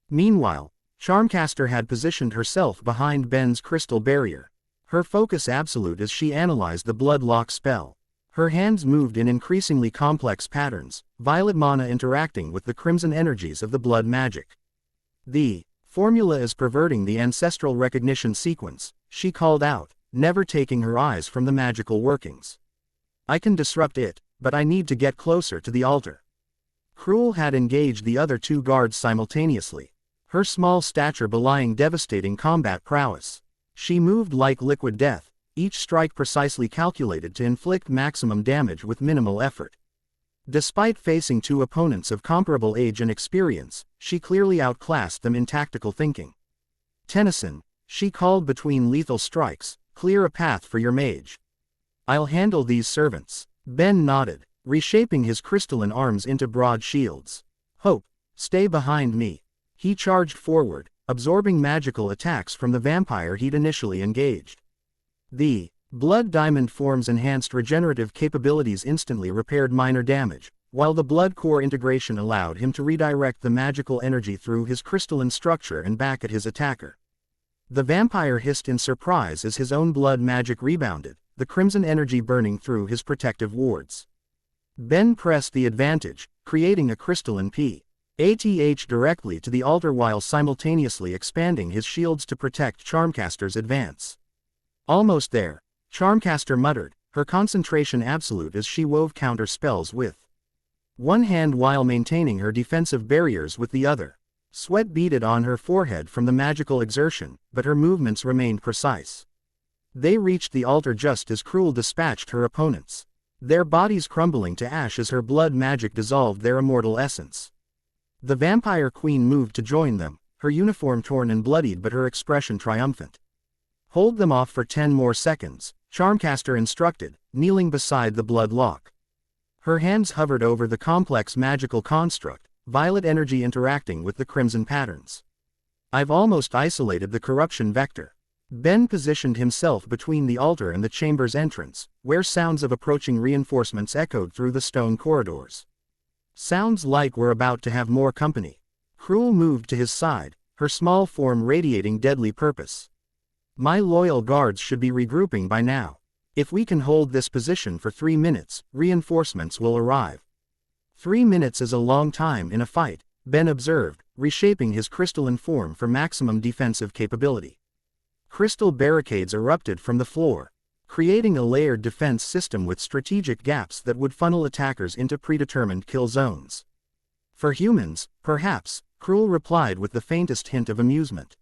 S1: Meanwhile, Charmcaster had positioned herself behind Ben's crystal barrier, her focus absolute as she analyzed the blood lock spell. Her hands moved in increasingly complex patterns, violet mana interacting with the crimson energies of the blood magic. "The formula is perverting the ancestral recognition sequence," she called out, never taking her eyes from the magical workings. "I can disrupt it, but I need to get closer to the altar." Krul had engaged the other 2 guards simultaneously, her small stature belying devastating combat prowess. She moved like liquid death, each strike precisely calculated to inflict maximum damage with minimal effort. Despite facing two opponents of comparable age and experience, she clearly outclassed them in tactical thinking. "Tennyson," she called between lethal strikes, "clear a path for your mage. I'll handle these servants." Ben nodded, reshaping his crystalline arms into broad shields. "Hope, stay behind me." He charged forward, absorbing magical attacks from the vampire he'd initially engaged. The blood diamond form's enhanced regenerative capabilities instantly repaired minor damage, while the blood core integration allowed him to redirect the magical energy through his crystalline structure and back at his attacker. The vampire hissed in surprise as his own blood magic rebounded, the crimson energy burning through his protective wards. Ben pressed the advantage, creating a crystalline PATH directly to the altar while simultaneously expanding his shields to protect Charmcaster's advance. "Almost there," Charmcaster muttered, her concentration absolute as she wove counter spells with one hand while maintaining her defensive barriers with the other. Sweat beaded on her forehead from the magical exertion, but her movements remained precise. They reached the altar just as Krul dispatched her opponents, their bodies crumbling to ash as her blood magic dissolved their immortal essence. The vampire queen moved to join them, her uniform torn and bloodied but her expression triumphant. "Hold them off for 10 more seconds, Charmcaster instructed, kneeling beside the blood lock. Her hands hovered over the complex magical construct, violet energy interacting with the crimson patterns. "I've almost isolated the corruption vector." Ben positioned himself between the altar and the chamber's entrance, where sounds of approaching reinforcements echoed through the stone corridors. Sounds like we're about to have more company. Krul moved to his side, her small form radiating deadly purpose. "My loyal guards should be regrouping by now. If we can hold this position for 3 minutes, reinforcements will arrive." 3 minutes is a long time in a fight, Ben observed, reshaping his crystalline form for maximum defensive capability. Crystal barricades erupted from the floor, creating a layered defense system with strategic gaps that would funnel attackers into predetermined kill zones. "For humans, perhaps," Krul replied with the faintest hint of amusement.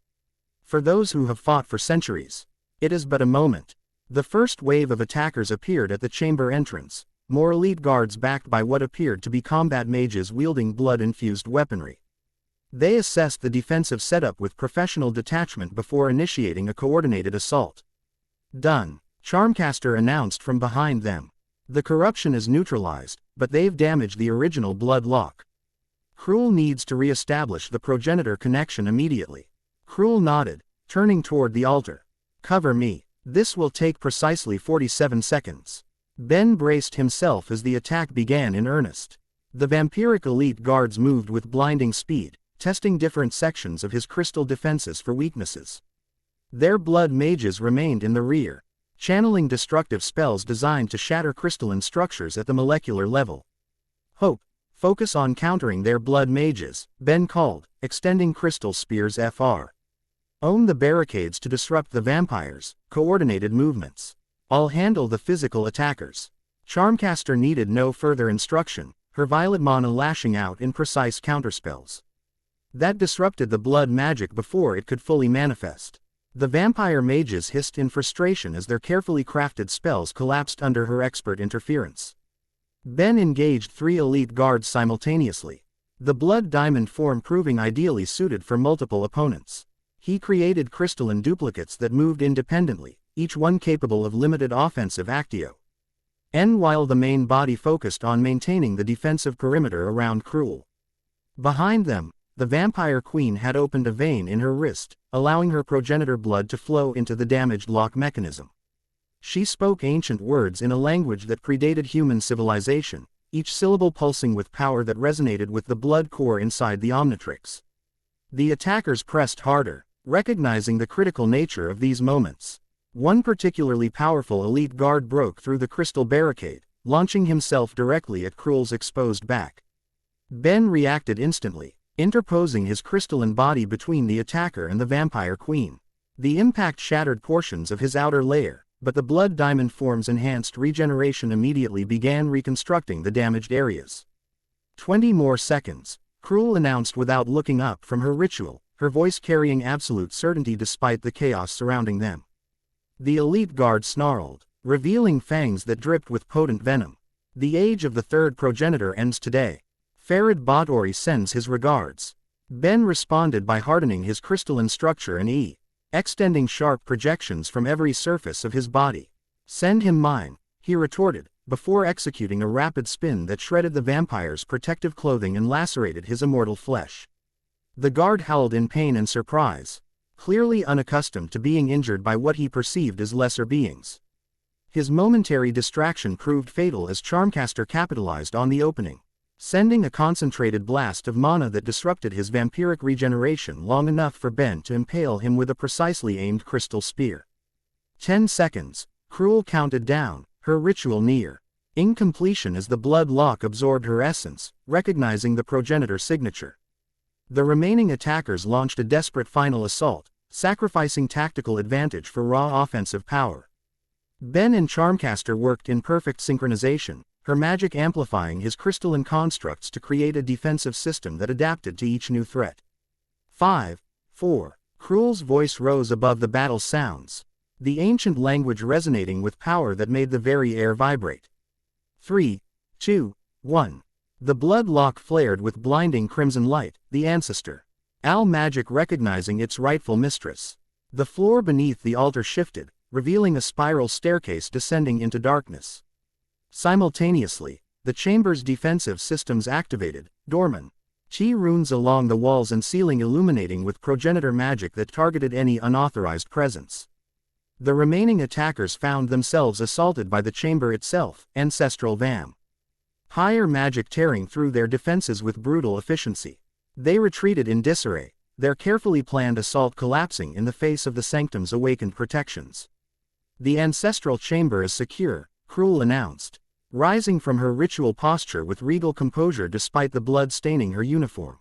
S1: "For those who have fought for centuries, it is but a moment." The first wave of attackers appeared at the chamber entrance, more elite guards backed by what appeared to be combat mages wielding blood-infused weaponry. They assessed the defensive setup with professional detachment before initiating a coordinated assault. "Done," Charmcaster announced from behind them. "The corruption is neutralized, but they've damaged the original blood lock. Krul needs to re-establish the progenitor connection immediately." Krul nodded, turning toward the altar. "Cover me. This will take precisely 47 seconds." Ben braced himself as the attack began in earnest. The vampiric elite guards moved with blinding speed, testing different sections of his crystal defenses for weaknesses. Their blood mages remained in the rear, channeling destructive spells designed to shatter crystalline structures at the molecular level. "Hope, focus on countering their blood mages," Ben called, extending crystal spears fr. "Own the barricades to disrupt the vampires, coordinated movements. I'll handle the physical attackers." Charmcaster needed no further instruction, her violet mana lashing out in precise counterspells that disrupted the blood magic before it could fully manifest. The vampire mages hissed in frustration as their carefully crafted spells collapsed under her expert interference. Ben engaged 3 elite guards simultaneously, the blood diamond form proving ideally suited for multiple opponents. He created crystalline duplicates that moved independently, each one capable of limited offensive actio. While the main body focused on maintaining the defensive perimeter around Krul. Behind them, the vampire queen had opened a vein in her wrist, allowing her progenitor blood to flow into the damaged lock mechanism. She spoke ancient words in a language that predated human civilization, each syllable pulsing with power that resonated with the blood core inside the Omnitrix. The attackers pressed harder, recognizing the critical nature of these moments. One particularly powerful elite guard broke through the crystal barricade, launching himself directly at Krul's exposed back. Ben reacted instantly, interposing his crystalline body between the attacker and the vampire queen. The impact shattered portions of his outer layer, but the blood diamond form's enhanced regeneration immediately began reconstructing the damaged areas. 20 more seconds, Krul announced without looking up from her ritual, her voice carrying absolute certainty despite the chaos surrounding them. The elite guard snarled, revealing fangs that dripped with potent venom. The age of the third progenitor ends today. Farid Batori sends his regards. Ben responded by hardening his crystalline structure and extending sharp projections from every surface of his body. Send him mine, he retorted, before executing a rapid spin that shredded the vampire's protective clothing and lacerated his immortal flesh. The guard howled in pain and surprise, clearly unaccustomed to being injured by what he perceived as lesser beings. His momentary distraction proved fatal as Charmcaster capitalized on the opening, sending a concentrated blast of mana that disrupted his vampiric regeneration long enough for Ben to impale him with a precisely aimed crystal spear. 10 seconds, Krul counted down, her ritual near incompletion as the blood lock absorbed her essence, recognizing the progenitor signature. The remaining attackers launched a desperate final assault, sacrificing tactical advantage for raw offensive power. Ben and Charmcaster worked in perfect synchronization, her magic amplifying his crystalline constructs to create a defensive system that adapted to each new threat. 5, 4. Krul's voice rose above the battle sounds, the ancient language resonating with power that made the very air vibrate. 3, 2, 1. The blood lock flared with blinding crimson light, the ancestor. Al magic recognizing its rightful mistress. The floor beneath the altar shifted, revealing a spiral staircase descending into darkness. Simultaneously, the chamber's defensive systems activated, Dorman. Chi runes along the walls and ceiling illuminating with progenitor magic that targeted any unauthorized presence. The remaining attackers found themselves assaulted by the chamber itself, ancestral Vam. Higher magic tearing through their defenses with brutal efficiency. They retreated in disarray, their carefully planned assault collapsing in the face of the sanctum's awakened protections. The ancestral chamber is secure, Krul announced, rising from her ritual posture with regal composure despite the blood staining her uniform.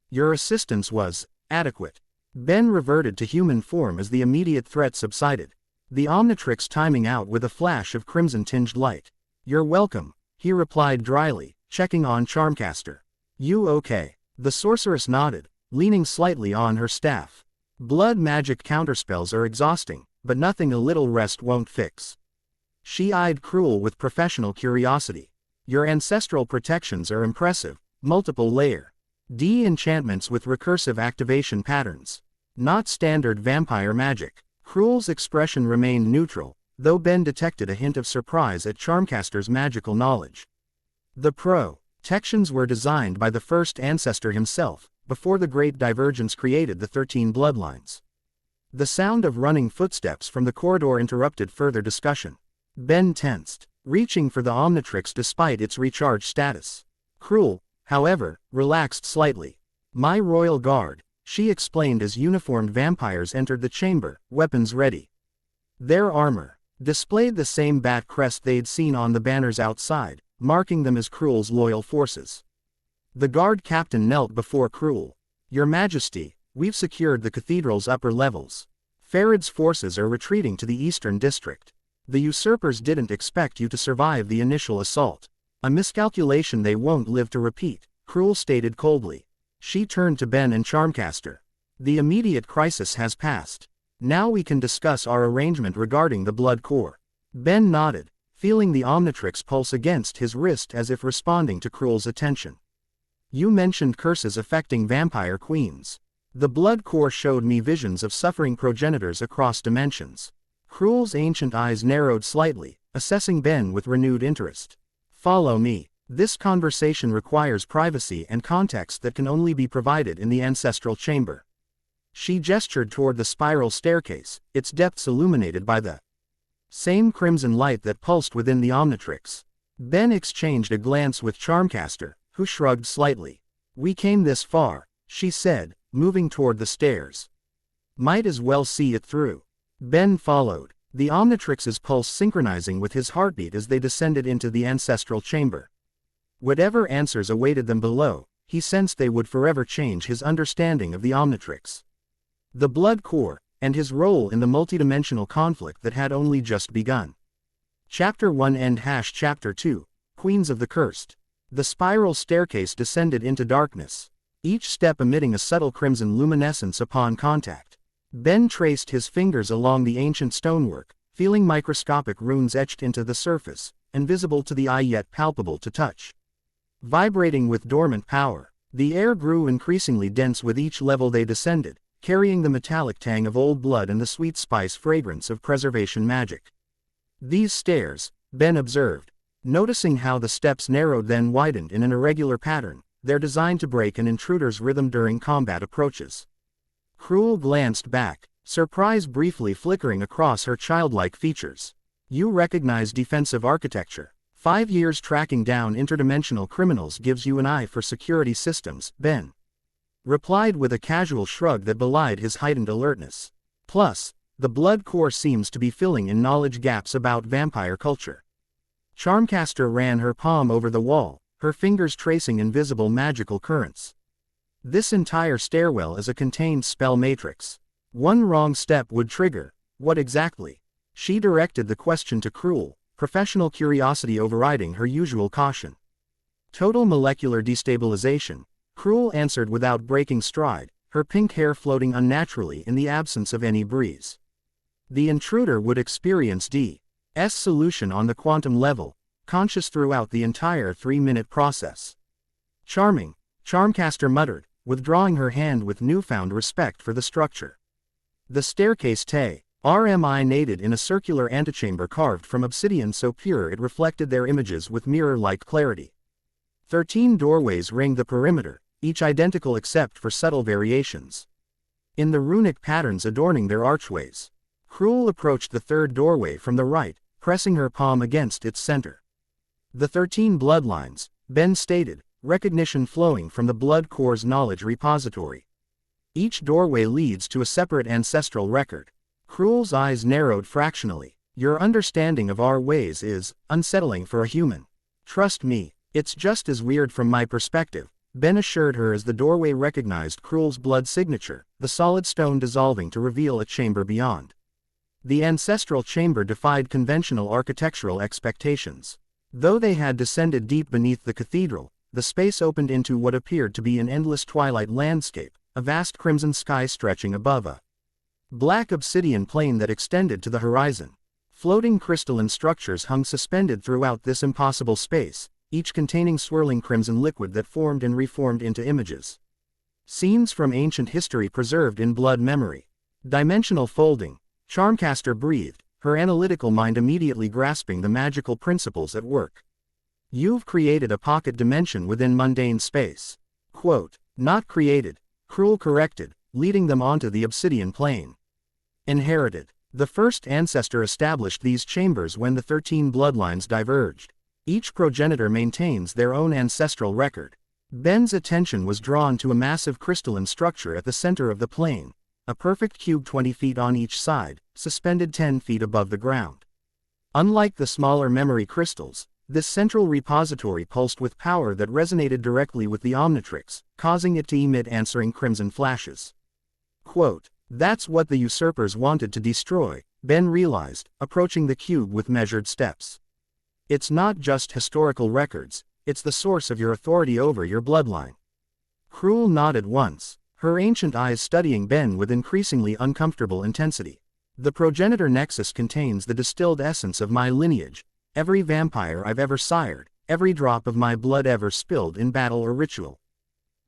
S1: Your assistance was adequate. Ben reverted to human form as the immediate threat subsided, the Omnitrix timing out with a flash of crimson-tinged light. You're welcome, he replied dryly, checking on Charmcaster. You okay? The sorceress nodded, leaning slightly on her staff. Blood magic counterspells are exhausting, but nothing a little rest won't fix. She eyed Krul with professional curiosity. Your ancestral protections are impressive, multiple layer enchantments with recursive activation patterns. Not standard vampire magic. Krul's expression remained neutral, though Ben detected a hint of surprise at Charmcaster's magical knowledge. The protections were designed by the first ancestor himself, before the Great Divergence created the 13 bloodlines. The sound of running footsteps from the corridor interrupted further discussion. Ben tensed, reaching for the Omnitrix despite its recharged status. Krul, however, relaxed slightly. My royal guard, she explained as uniformed vampires entered the chamber, weapons ready. Their armor displayed the same bat crest they'd seen on the banners outside, marking them as Krul's loyal forces. The guard captain knelt before Krul. Your Majesty, we've secured the cathedral's upper levels. Farid's forces are retreating to the eastern district. The usurpers didn't expect you to survive the initial assault. A miscalculation they won't live to repeat, Krul stated coldly. She turned to Ben and Charmcaster. The immediate crisis has passed. Now we can discuss our arrangement regarding the blood core. Ben nodded, feeling the Omnitrix pulse against his wrist as if responding to Krul's attention. You mentioned curses affecting vampire queens. The blood core showed me visions of suffering progenitors across dimensions. Krul's ancient eyes narrowed slightly, assessing Ben with renewed interest. Follow me. This conversation requires privacy and context that can only be provided in the ancestral chamber. She gestured toward the spiral staircase, its depths illuminated by the same crimson light that pulsed within the Omnitrix. Ben exchanged a glance with Charmcaster, who shrugged slightly. We came this far, she said, moving toward the stairs. Might as well see it through. Ben followed, the Omnitrix's pulse synchronizing with his heartbeat as they descended into the ancestral chamber. Whatever answers awaited them below, he sensed they would forever change his understanding of the Omnitrix, the blood core, and his role in the multidimensional conflict that had only just begun. Chapter 1 End Chapter 2, Queens of the Cursed. The spiral staircase descended into darkness, each step emitting a subtle crimson luminescence upon contact. Ben traced his fingers along the ancient stonework, feeling microscopic runes etched into the surface, invisible to the eye yet palpable to touch. Vibrating with dormant power, the air grew increasingly dense with each level they descended, carrying the metallic tang of old blood and the sweet spice fragrance of preservation magic. These stairs, Ben observed, noticing how the steps narrowed then widened in an irregular pattern, they're designed to break an intruder's rhythm during combat approaches. Krul glanced back, surprise briefly flickering across her childlike features. You recognize defensive architecture. 5 years tracking down interdimensional criminals gives you an eye for security systems, Ben replied with a casual shrug that belied his heightened alertness. Plus, the blood core seems to be filling in knowledge gaps about vampire culture. Charmcaster ran her palm over the wall, her fingers tracing invisible magical currents. This entire stairwell is a contained spell matrix. One wrong step would trigger. What exactly? She directed the question to Krul, professional curiosity overriding her usual caution. Total molecular destabilization, Krul answered without breaking stride, her pink hair floating unnaturally in the absence of any breeze. The intruder would experience D.'s solution on the quantum level, conscious throughout the entire 3-minute process. Charming, Charmcaster muttered, withdrawing her hand with newfound respect for the structure. The staircase remainated in a circular antechamber carved from obsidian so pure it reflected their images with mirror-like clarity. 13 doorways ringed the perimeter, each identical except for subtle variations in the runic patterns adorning their archways. Krul approached the third doorway from the right, pressing her palm against its center. The 13 bloodlines, Ben stated, recognition flowing from the blood core's knowledge repository. Each doorway leads to a separate ancestral record. Krul's eyes narrowed fractionally. Your understanding of our ways is unsettling for a human. Trust me, it's just as weird from my perspective, Ben assured her as the doorway recognized Krul's blood signature, the solid stone dissolving to reveal a chamber beyond. The ancestral chamber defied conventional architectural expectations. Though they had descended deep beneath the cathedral, the space opened into what appeared to be an endless twilight landscape, a vast crimson sky stretching above a black obsidian plain that extended to the horizon. Floating crystalline structures hung suspended throughout this impossible space, each containing swirling crimson liquid that formed and reformed into images. Scenes from ancient history preserved in blood memory. Dimensional folding, Charmcaster breathed, her analytical mind immediately grasping the magical principles at work. You've created a pocket dimension within mundane space. Quote, not created, Krul corrected, leading them onto the obsidian plane. Inherited. The first ancestor established these chambers when the 13 bloodlines diverged. Each progenitor maintains their own ancestral record. Ben's attention was drawn to a massive crystalline structure at the center of the plane, a perfect cube 20 feet on each side, suspended 10 feet above the ground. Unlike the smaller memory crystals, this central repository pulsed with power that resonated directly with the Omnitrix, causing it to emit answering crimson flashes. Quote, that's what the usurpers wanted to destroy, Ben realized, approaching the cube with measured steps. It's not just historical records, it's the source of your authority over your bloodline. Krul nodded once, her ancient eyes studying Ben with increasingly uncomfortable intensity. The progenitor nexus contains the distilled essence of my lineage, every vampire I've ever sired, every drop of my blood ever spilled in battle or ritual.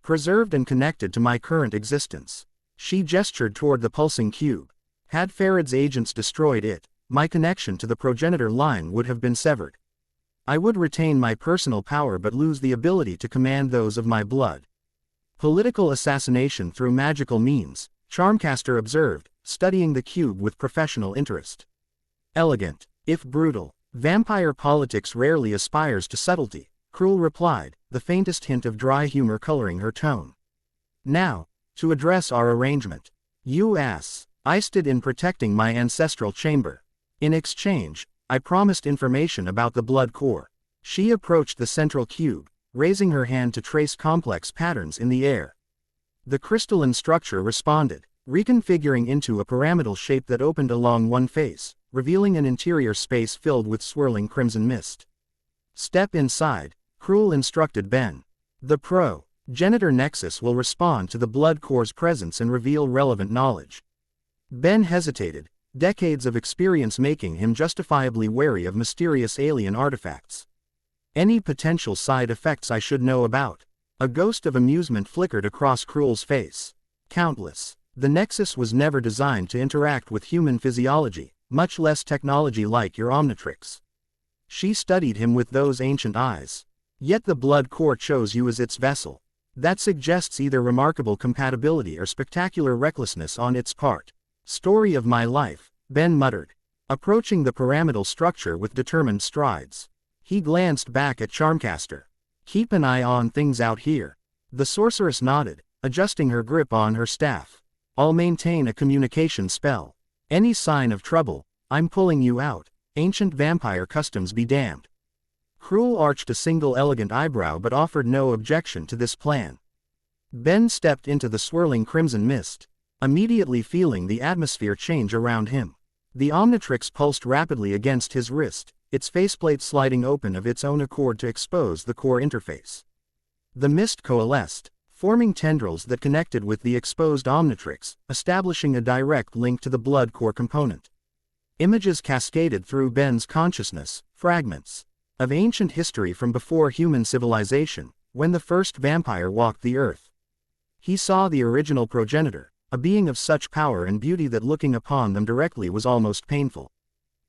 S1: Preserved and connected to my current existence. She gestured toward the pulsing cube. Had Farad's agents destroyed it, my connection to the progenitor line would have been severed. I would retain my personal power but lose the ability to command those of my blood. Political assassination through magical means, Charmcaster observed, studying the cube with professional interest. Elegant, if brutal. Vampire politics rarely aspires to subtlety, Krul replied, the faintest hint of dry humor coloring her tone. Now, to address our arrangement. You assisted in protecting my ancestral chamber. In exchange, I promised information about the blood core. She approached the central cube, raising her hand to trace complex patterns in the air. The crystalline structure responded, reconfiguring into a pyramidal shape that opened along one face, revealing an interior space filled with swirling crimson mist. Step inside, Krul instructed Ben. The progenitor nexus will respond to the blood core's presence and reveal relevant knowledge. Ben hesitated, decades of experience making him justifiably wary of mysterious alien artifacts. Any potential side effects I should know about. A ghost of amusement flickered across Krul's face. Countless. The Nexus was never designed to interact with human physiology, much less technology like your Omnitrix. She studied him with those ancient eyes. Yet the blood core chose you as its vessel. That suggests either remarkable compatibility or spectacular recklessness on its part. Story of my life, Ben muttered, approaching the pyramidal structure with determined strides. He glanced back at Charmcaster. Keep an eye on things out here. The sorceress nodded, adjusting her grip on her staff. I'll maintain a communication spell. Any sign of trouble, I'm pulling you out. Ancient vampire customs be damned. Krul arched a single elegant eyebrow but offered no objection to this plan. Ben stepped into the swirling crimson mist, immediately feeling the atmosphere change around him. The Omnitrix pulsed rapidly against his wrist, its faceplate sliding open of its own accord to expose the core interface. The mist coalesced, forming tendrils that connected with the exposed Omnitrix, establishing a direct link to the blood core component. Images cascaded through Ben's consciousness, fragments of ancient history from before human civilization, when the first vampire walked the earth. He saw the original progenitor, a being of such power and beauty that looking upon them directly was almost painful.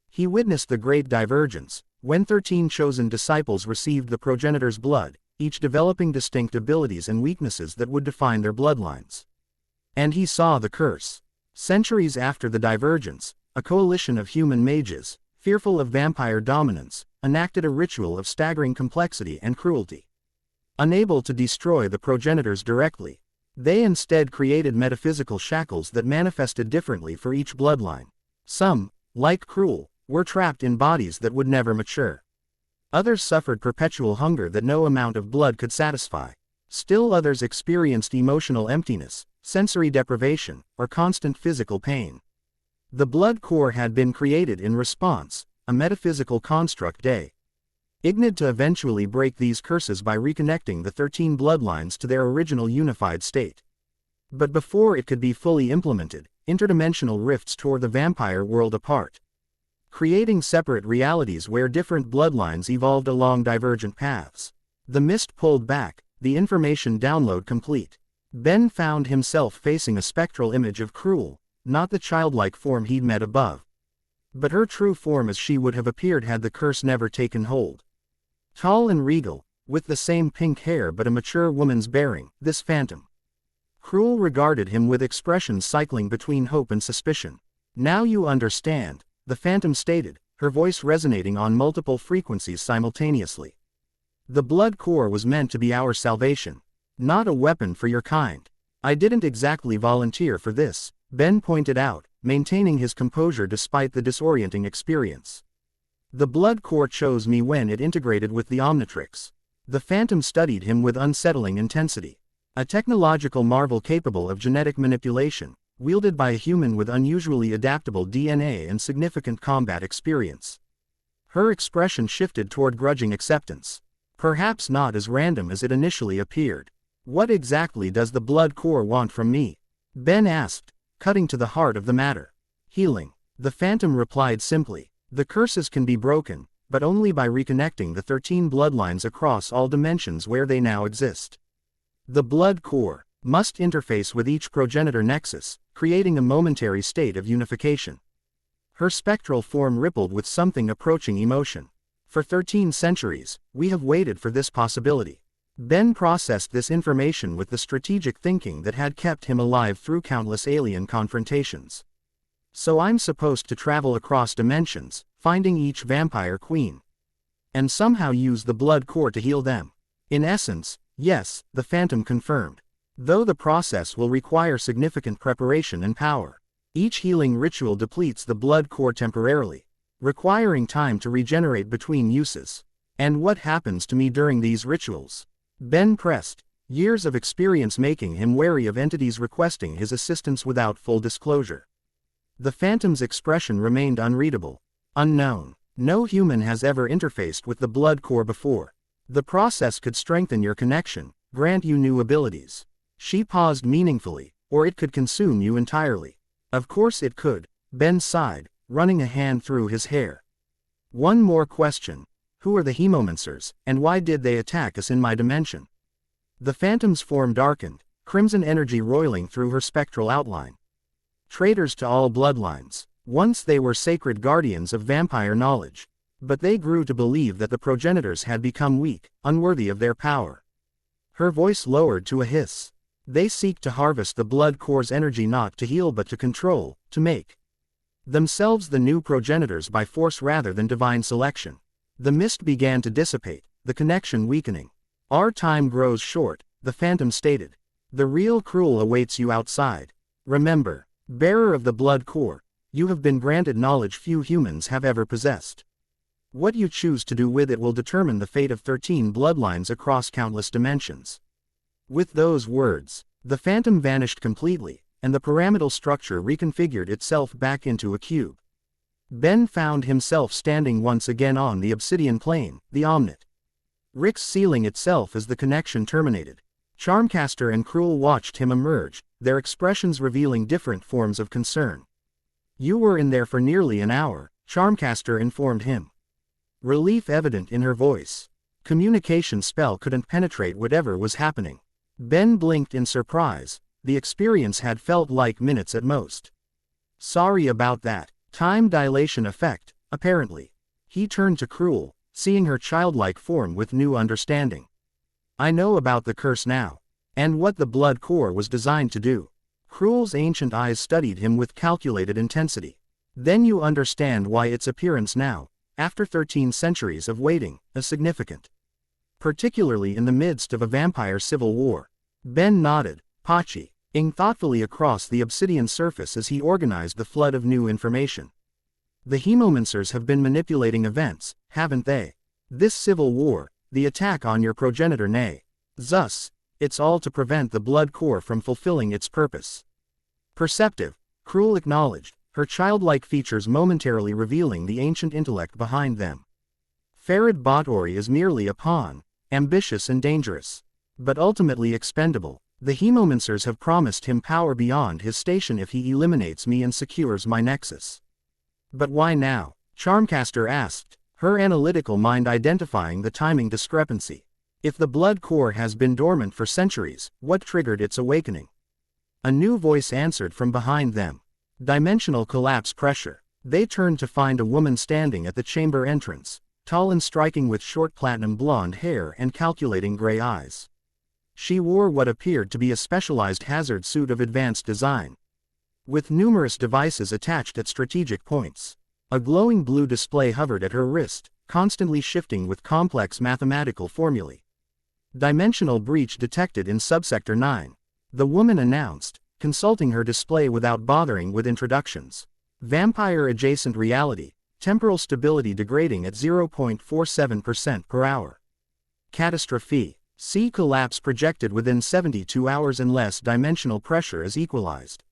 S1: He witnessed the Great Divergence, when 13 chosen disciples received the progenitor's blood, each developing distinct abilities and weaknesses that would define their bloodlines. And he saw the curse. Centuries after the Divergence, a coalition of human mages, fearful of vampire dominance, enacted a ritual of staggering complexity and cruelty. Unable to destroy the progenitors directly, they instead created metaphysical shackles that manifested differently for each bloodline. Some, like Krul, were trapped in bodies that would never mature. Others suffered perpetual hunger that no amount of blood could satisfy. Still others experienced emotional emptiness, sensory deprivation, or constant physical pain. The blood core had been created in response, a metaphysical construct ignited to eventually break these curses by reconnecting the 13 bloodlines to their original unified state. But before it could be fully implemented, interdimensional rifts tore the vampire world apart, creating separate realities where different bloodlines evolved along divergent paths. The mist pulled back, the information download complete. Ben found himself facing a spectral image of Krul, not the childlike form he'd met above, but her true form as she would have appeared had the curse never taken hold. Tall and regal, with the same pink hair but a mature woman's bearing, this phantom. Krul regarded him with expressions cycling between hope and suspicion. Now you understand, the phantom stated, her voice resonating on multiple frequencies simultaneously. The blood core was meant to be our salvation, not a weapon for your kind. I didn't exactly volunteer for this, Ben pointed out, maintaining his composure despite the disorienting experience. The blood core chose me when it integrated with the Omnitrix. The phantom studied him with unsettling intensity. A technological marvel capable of genetic manipulation, wielded by a human with unusually adaptable DNA and significant combat experience. Her expression shifted toward grudging acceptance. Perhaps not as random as it initially appeared. What exactly does the blood core want from me? Ben asked, cutting to the heart of the matter. Healing. The phantom replied simply. The curses can be broken, but only by reconnecting the 13 bloodlines across all dimensions where they now exist. The blood core must interface with each progenitor nexus, creating a momentary state of unification. Her spectral form rippled with something approaching emotion. For 13 centuries, we have waited for this possibility. Ben processed this information with the strategic thinking that had kept him alive through countless alien confrontations. So I'm supposed to travel across dimensions, finding each vampire queen, and somehow use the blood core to heal them. In essence, yes, the phantom confirmed. Though the process will require significant preparation and power. Each healing ritual depletes the blood core temporarily, requiring time to regenerate between uses. And what happens to me during these rituals? Ben pressed, years of experience making him wary of entities requesting his assistance without full disclosure. The phantom's expression remained unreadable. Unknown. No human has ever interfaced with the blood core before. The process could strengthen your connection, grant you new abilities. She paused meaningfully, or it could consume you entirely. Of course it could. Ben sighed, running a hand through his hair. One more question. Who are the Hemomancers, and why did they attack us in my dimension? The phantom's form darkened, crimson energy roiling through her spectral outline. Traitors to all bloodlines. Once they were sacred guardians of vampire knowledge. But they grew to believe that the progenitors had become weak, unworthy of their power. Her voice lowered to a hiss. They seek to harvest the blood core's energy, not to heal but to control, to make themselves the new progenitors by force rather than divine selection. The mist began to dissipate, the connection weakening. Our time grows short, the phantom stated. The real Krul awaits you outside. Remember, bearer of the blood core, you have been granted knowledge few humans have ever possessed. What you choose to do with it will determine the fate of 13 bloodlines across countless dimensions. With those words, the phantom vanished completely, and the pyramidal structure reconfigured itself back into a cube. Ben found himself standing once again on the obsidian plane, the Omnit. Rick's sealing itself as the connection terminated. Charmcaster and Krul watched him emerge, their expressions revealing different forms of concern. You were in there for nearly an hour, Charmcaster informed him. Relief evident in her voice. Communication spell couldn't penetrate whatever was happening. Ben blinked in surprise. The experience had felt like minutes at most. Sorry about that. Time dilation effect, apparently. He turned to Krul, seeing her childlike form with new understanding. I know about the curse now. And what the blood core was designed to do. Krul's ancient eyes studied him with calculated intensity. Then you understand why its appearance now, after 13 centuries of waiting, is significant. Particularly in the midst of a vampire civil war. Ben nodded, Pachi-ing thoughtfully across the obsidian surface as he organized the flood of new information. The Hemomancers have been manipulating events, haven't they? This civil war, the attack on your progenitor nay. Thus, it's all to prevent the blood core from fulfilling its purpose. Perceptive, Krul acknowledged, her childlike features momentarily revealing the ancient intellect behind them. Farid Bottori is merely a pawn, ambitious and dangerous. But ultimately expendable. The Hemomancers have promised him power beyond his station if he eliminates me and secures my nexus. But why now? Charmcaster asked, her analytical mind identifying the timing discrepancy. If the blood core has been dormant for centuries, what triggered its awakening? A new voice answered from behind them. Dimensional collapse pressure. They turned to find a woman standing at the chamber entrance, tall and striking with short platinum blonde hair and calculating gray eyes. She wore what appeared to be a specialized hazard suit of advanced design, with numerous devices attached at strategic points. A glowing blue display hovered at her wrist, constantly shifting with complex mathematical formulae. Dimensional breach detected in subsector 9. The woman announced, consulting her display without bothering with introductions. Vampire adjacent reality, temporal stability degrading at 0.47% per hour. Catastrophe. Sea collapse projected within 72 hours unless dimensional pressure is equalized.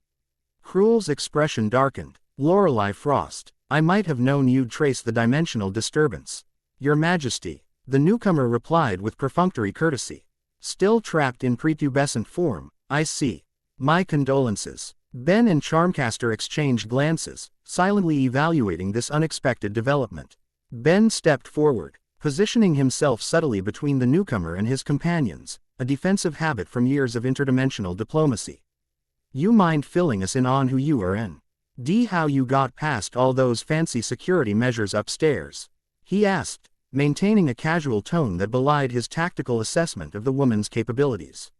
S1: Krul's expression darkened. Lorelei Frost, I might have known you'd trace the dimensional disturbance. Your Majesty, the newcomer replied with perfunctory courtesy. Still trapped in prepubescent form, I see. My condolences. Ben and Charmcaster exchanged glances, silently evaluating this unexpected development. Ben stepped forward, positioning himself subtly between the newcomer and his companions, a defensive habit from years of interdimensional diplomacy. You mind filling us in on who you are and how you got past all those fancy security measures upstairs? He asked, maintaining a casual tone that belied his tactical assessment of the woman's capabilities.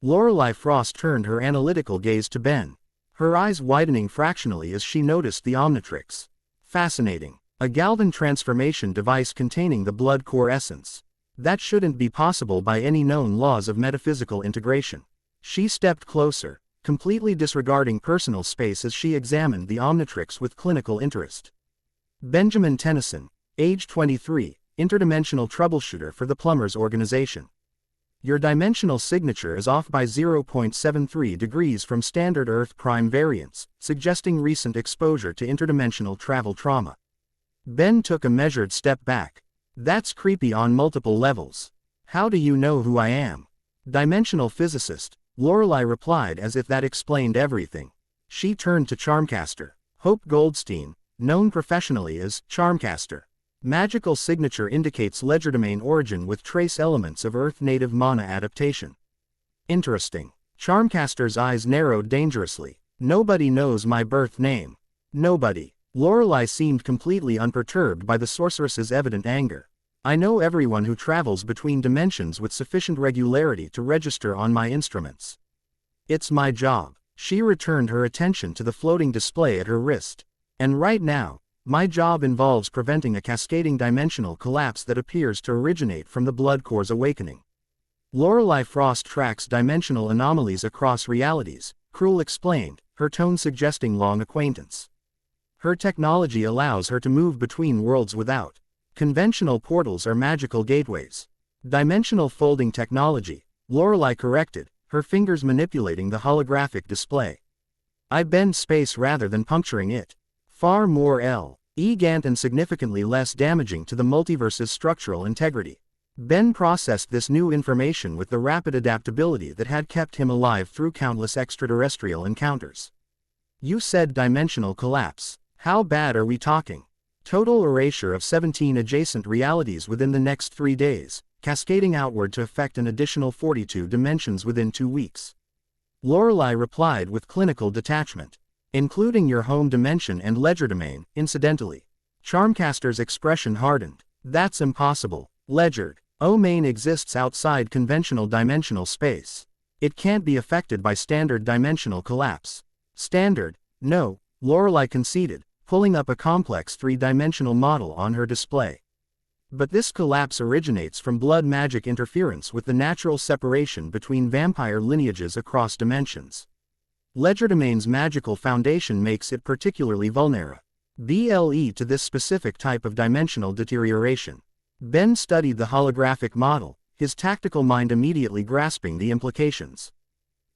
S1: Lorelei Frost turned her analytical gaze to Ben, her eyes widening fractionally as she noticed the Omnitrix. Fascinating. A Galvan transformation device containing the blood core essence. That shouldn't be possible by any known laws of metaphysical integration. She stepped closer, completely disregarding personal space as she examined the Omnitrix with clinical interest. Benjamin Tennyson, age 23, interdimensional troubleshooter for the Plumbers Organization. Your dimensional signature is off by 0.73 degrees from standard Earth prime variance, suggesting recent exposure to interdimensional travel trauma. Ben took a measured step back. That's creepy on multiple levels. How do you know who I am? Dimensional physicist, Lorelei replied as if that explained everything. She turned to Charmcaster. Hope Goldstein, known professionally as Charmcaster. Magical signature indicates legerdemain origin with trace elements of Earth-native mana adaptation. Interesting. Charmcaster's eyes narrowed dangerously. Nobody knows my birth name. Nobody. Lorelei seemed completely unperturbed by the sorceress's evident anger. I know everyone who travels between dimensions with sufficient regularity to register on my instruments. It's my job. She returned her attention to the floating display at her wrist. And right now, my job involves preventing a cascading dimensional collapse that appears to originate from the blood core's awakening. Lorelei Frost tracks dimensional anomalies across realities, Krul explained, her tone suggesting long acquaintance. Her technology allows her to move between worlds without conventional portals or magical gateways. Dimensional folding technology, Lorelei corrected, her fingers manipulating the holographic display. I bend space rather than puncturing it. Far more elegant and significantly less damaging to the multiverse's structural integrity. Ben processed this new information with the rapid adaptability that had kept him alive through countless extraterrestrial encounters. You said dimensional collapse. How bad are we talking? Total erasure of 17 adjacent realities within the next 3 days, cascading outward to affect an additional 42 dimensions within 2 weeks. Lorelei replied with clinical detachment. Including your home dimension and legerdemain, incidentally. Charmcaster's expression hardened. That's impossible. Legerdemain exists outside conventional dimensional space. It can't be affected by standard dimensional collapse. Standard? No, Lorelei conceded, pulling up a complex 3-dimensional model on her display. But this collapse originates from blood magic interference with the natural separation between vampire lineages across dimensions. Legerdemain's magical foundation makes it particularly vulnerable to this specific type of dimensional deterioration. Ben studied the holographic model, his tactical mind immediately grasping the implications.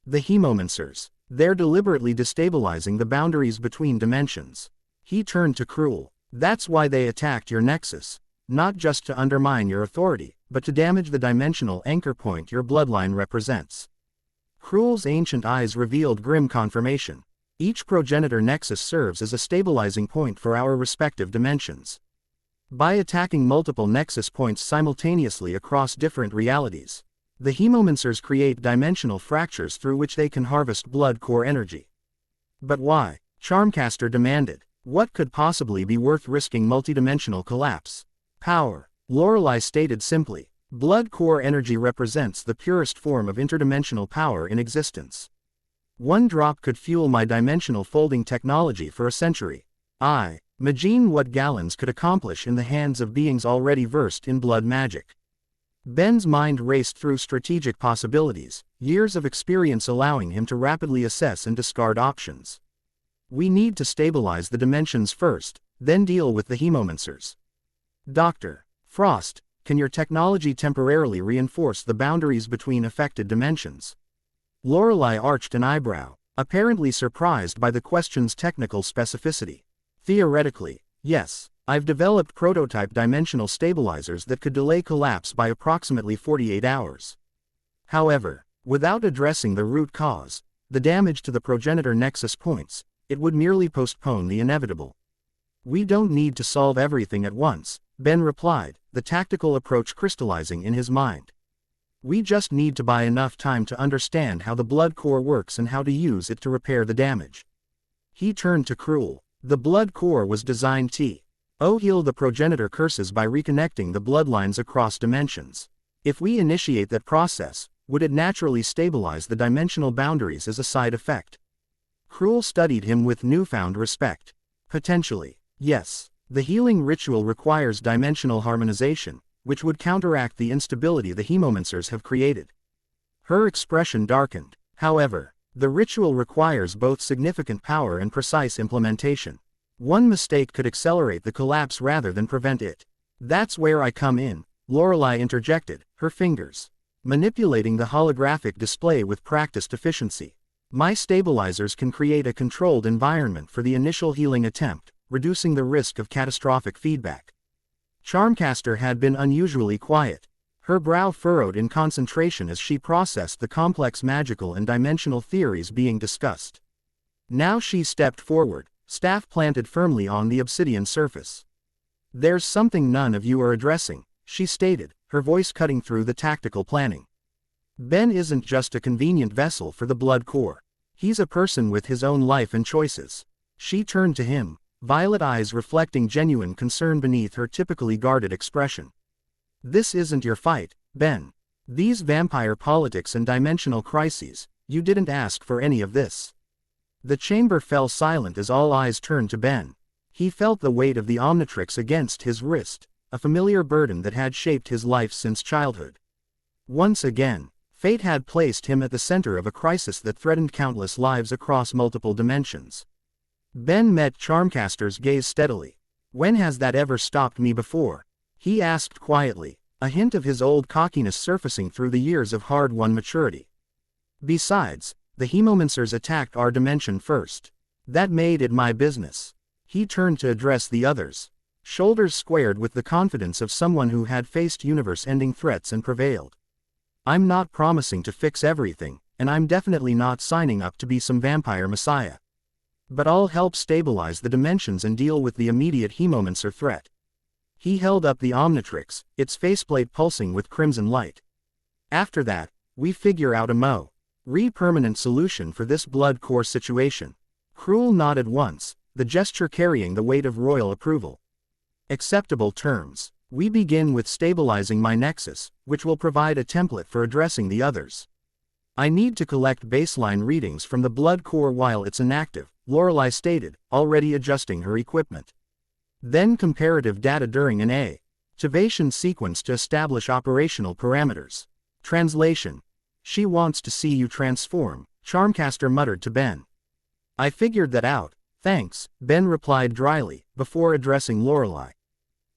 S1: The hemomancers. They're deliberately destabilizing the boundaries between dimensions. He turned to Krul. That's why they attacked your nexus. Not just to undermine your authority, but to damage the dimensional anchor point your bloodline represents. Krul's ancient eyes revealed grim confirmation. Each progenitor nexus serves as a stabilizing point for our respective dimensions. By attacking multiple nexus points simultaneously across different realities, the hemomancers create dimensional fractures through which they can harvest blood core energy. But why? Charmcaster demanded. What could possibly be worth risking multidimensional collapse? Power. Lorelei stated simply. Blood core energy represents the purest form of interdimensional power in existence. 1 drop could fuel my dimensional folding technology for a century. Imagine what gallons could accomplish in the hands of beings already versed in blood magic. Ben's mind raced through strategic possibilities, years of experience allowing him to rapidly assess and discard options. We need to stabilize the dimensions first, then deal with the hemomancers. Dr. Frost, can your technology temporarily reinforce the boundaries between affected dimensions? Lorelei arched an eyebrow, apparently surprised by the question's technical specificity. Theoretically, yes, I've developed prototype dimensional stabilizers that could delay collapse by approximately 48 hours. However, without addressing the root cause, the damage to the progenitor nexus points, it would merely postpone the inevitable. We don't need to solve everything at once, Ben replied, the tactical approach crystallizing in his mind. We just need to buy enough time to understand how the blood core works and how to use it to repair the damage. He turned to Krul. The blood core was designed to heal the progenitor curses by reconnecting the bloodlines across dimensions. If we initiate that process, would it naturally stabilize the dimensional boundaries as a side effect? Krul studied him with newfound respect. Potentially, yes. The healing ritual requires dimensional harmonization, which would counteract the instability the hemomancers have created. Her expression darkened. However, the ritual requires both significant power and precise implementation. One mistake could accelerate the collapse rather than prevent it. That's where I come in, Lorelei interjected, her fingers manipulating the holographic display with practiced efficiency. My stabilizers can create a controlled environment for the initial healing attempt, reducing the risk of catastrophic feedback. Charmcaster had been unusually quiet. Her brow furrowed in concentration as she processed the complex magical and dimensional theories being discussed. Now she stepped forward, staff planted firmly on the obsidian surface. "There's something none of you are addressing," she stated, her voice cutting through the tactical planning. "Ben isn't just a convenient vessel for the blood core. He's a person with his own life and choices." She turned to him, violet eyes reflecting genuine concern beneath her typically guarded expression. "This isn't your fight, Ben. These vampire politics and dimensional crises, you didn't ask for any of this." The chamber fell silent as all eyes turned to Ben. He felt the weight of the Omnitrix against his wrist, a familiar burden that had shaped his life since childhood. Once again, fate had placed him at the center of a crisis that threatened countless lives across multiple dimensions. Ben met Charmcaster's gaze steadily. "When has that ever stopped me before?" he asked quietly, a hint of his old cockiness surfacing through the years of hard-won maturity. "Besides, the Hemomancers attacked our dimension first. That made it my business." He turned to address the others, shoulders squared with the confidence of someone who had faced universe-ending threats and prevailed. "I'm not promising to fix everything, and I'm definitely not signing up to be some vampire messiah. But I'll help stabilize the dimensions and deal with the immediate Hemomancer threat." He held up the Omnitrix, its faceplate pulsing with crimson light. "After that, we figure out a permanent solution for this blood core situation." Krul nodded once, the gesture carrying the weight of royal approval. "Acceptable terms. We begin with stabilizing my nexus, which will provide a template for addressing the others. I need to collect baseline readings from the blood core while it's inactive," Lorelei stated, already adjusting her equipment. "Then comparative data during an activation sequence to establish operational parameters." Translation: "She wants to see you transform," Charmcaster muttered to Ben. "I figured that out, thanks," Ben replied dryly, before addressing Lorelei.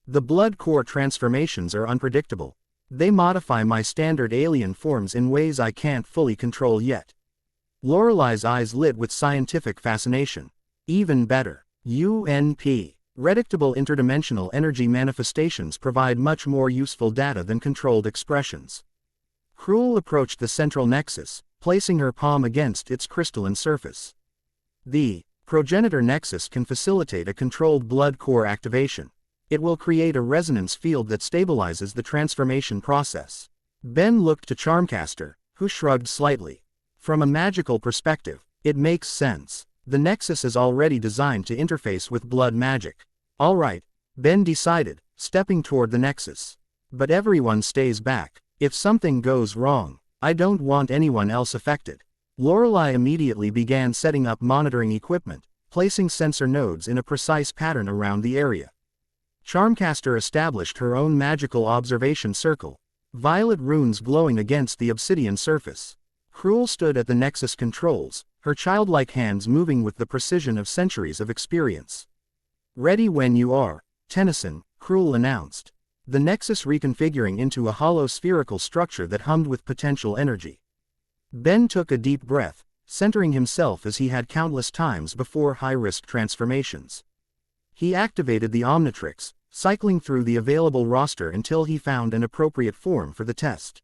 S1: "The blood core transformations are unpredictable. They modify my standard alien forms in ways I can't fully control yet." Lorelei's eyes lit with scientific fascination. "Even better. UNP. Predictable interdimensional energy manifestations provide much more useful data than controlled expressions." Krul approached the central nexus, placing her palm against its crystalline surface. "The progenitor nexus can facilitate a controlled blood core activation. It will create a resonance field that stabilizes the transformation process." Ben looked to Charmcaster, who shrugged slightly. "From a magical perspective, it makes sense. The nexus is already designed to interface with blood magic." "All right," Ben decided, stepping toward the nexus. "But everyone stays back. If something goes wrong, I don't want anyone else affected." Lorelei immediately began setting up monitoring equipment, placing sensor nodes in a precise pattern around the area. Charmcaster established her own magical observation circle, violet runes glowing against the obsidian surface. Krul stood at the nexus controls, her childlike hands moving with the precision of centuries of experience. "Ready when you are, Tennyson," Krul announced, the nexus reconfiguring into a hollow spherical structure that hummed with potential energy. Ben took a deep breath, centering himself as he had countless times before high-risk transformations. He activated the Omnitrix, cycling through the available roster until he found an appropriate form for the test.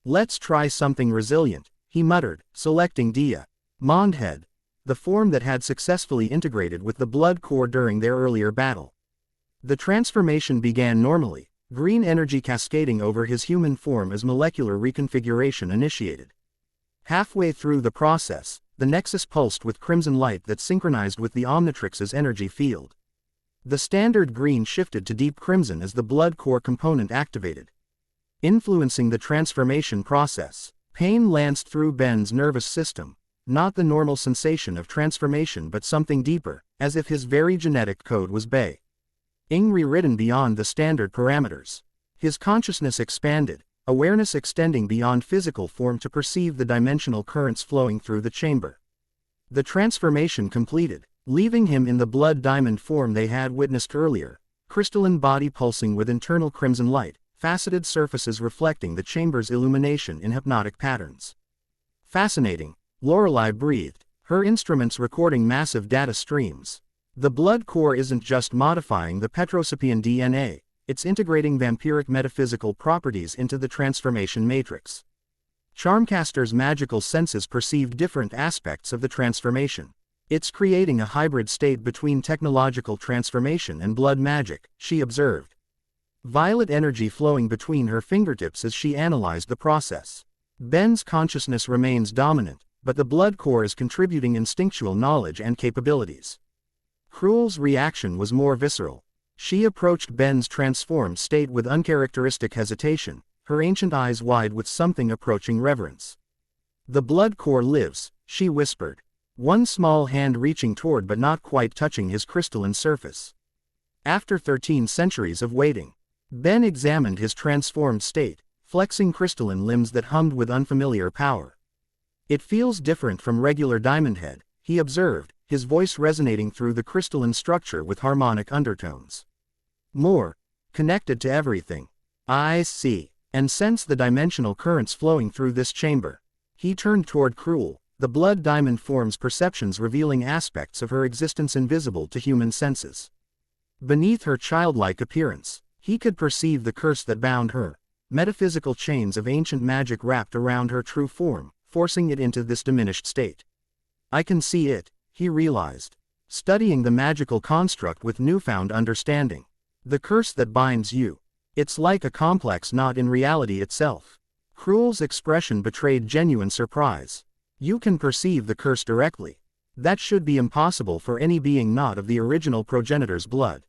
S1: "Let's try something resilient," he muttered, selecting Mondhead, the form that had successfully integrated with the blood core during their earlier battle. The transformation began normally, green energy cascading over his human form as molecular reconfiguration initiated. Halfway through the process, the nexus pulsed with crimson light that synchronized with the Omnitrix's energy field. The standard green shifted to deep crimson as the blood core component activated, influencing the transformation process. Pain lanced through Ben's nervous system, not the normal sensation of transformation but something deeper, as if his very genetic code was being rewritten beyond the standard parameters. His consciousness expanded, awareness extending beyond physical form to perceive the dimensional currents flowing through the chamber. The transformation completed, leaving him in the blood diamond form they had witnessed earlier, crystalline body pulsing with internal crimson light, faceted surfaces reflecting the chamber's illumination in hypnotic patterns. "Fascinating," Lorelei breathed, her instruments recording massive data streams. "The blood core isn't just modifying the Petrosapian DNA, it's integrating vampiric metaphysical properties into the transformation matrix." Charmcaster's magical senses perceived different aspects of the transformation. It's creating a hybrid state between technological transformation and blood magic, she observed. Violet energy flowing between her fingertips as she analyzed the process. Ben's consciousness remains dominant, but the blood core is contributing instinctual knowledge and capabilities. Krul's reaction was more visceral. She approached Ben's transformed state with uncharacteristic hesitation, her ancient eyes wide with something approaching reverence. "The blood core lives," she whispered, one small hand reaching toward but not quite touching his crystalline surface. After 13 centuries of waiting, Ben examined his transformed state, flexing crystalline limbs that hummed with unfamiliar power. "It feels different from regular Diamond Head," he observed, his voice resonating through the crystalline structure with harmonic undertones. "More connected to everything." "I see. And sense the dimensional currents flowing through this chamber." He turned toward Krul, the blood diamond form's perceptions revealing aspects of her existence invisible to human senses. Beneath her childlike appearance, he could perceive the curse that bound her, metaphysical chains of ancient magic wrapped around her true form, forcing it into this diminished state. "I can see it," he realized, studying the magical construct with newfound understanding. "The curse that binds you. It's like a complex knot in reality itself." Krul's expression betrayed genuine surprise. "You can perceive the curse directly. That should be impossible for any being not of the original progenitor's blood."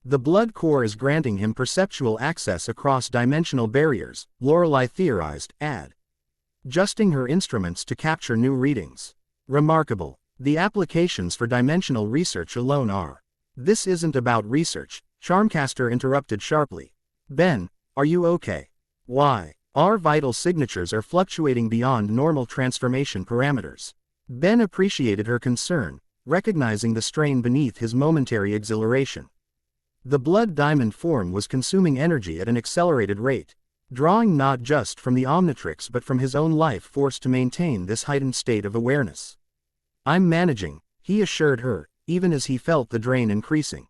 S1: "The blood core is granting him perceptual access across dimensional barriers," Lorelei theorized, adjusting her instruments to capture new readings. "Remarkable. The applications for dimensional research alone are." "This isn't about research," Charmcaster interrupted sharply. "Ben, are you okay? Why? Our vital signatures are fluctuating beyond normal transformation parameters." Ben appreciated her concern, recognizing the strain beneath his momentary exhilaration. The blood diamond form was consuming energy at an accelerated rate, drawing not just from the Omnitrix but from his own life force to maintain this heightened state of awareness. "I'm managing," he assured her, even as he felt the drain increasing.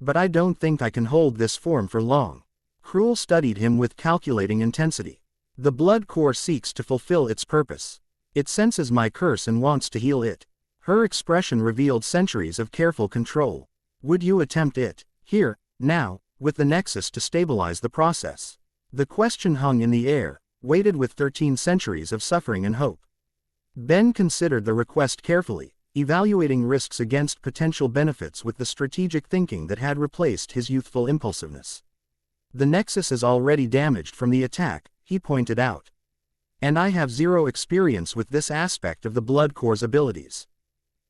S1: "But I don't think I can hold this form for long." Krul studied him with calculating intensity. "The blood core seeks to fulfill its purpose. It senses my curse and wants to heal it." Her expression revealed centuries of careful control. "Would you attempt it, here, now, with the Nexus to stabilize the process?" The question hung in the air, weighted with 13 centuries of suffering and hope. Ben considered the request carefully, evaluating risks against potential benefits with the strategic thinking that had replaced his youthful impulsiveness. "The Nexus is already damaged from the attack," he pointed out. "And I have zero experience with this aspect of the blood core's abilities.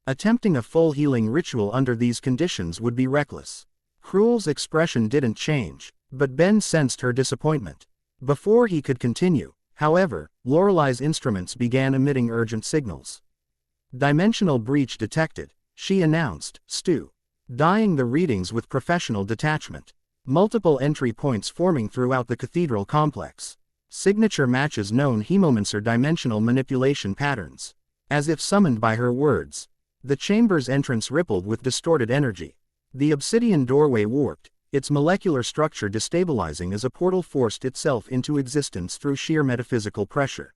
S1: Attempting a full healing ritual under these conditions would be reckless." Krul's expression didn't change, but Ben sensed her disappointment. Before he could continue, however, Lorelei's instruments began emitting urgent signals. "Dimensional breach detected," she announced, studying the readings with professional detachment. Multiple entry points forming throughout the cathedral complex. Signature matches known hemomancer dimensional manipulation patterns. As if summoned by her words, the chamber's entrance rippled with distorted energy. The obsidian doorway warped, its molecular structure destabilizing as a portal forced itself into existence through sheer metaphysical pressure.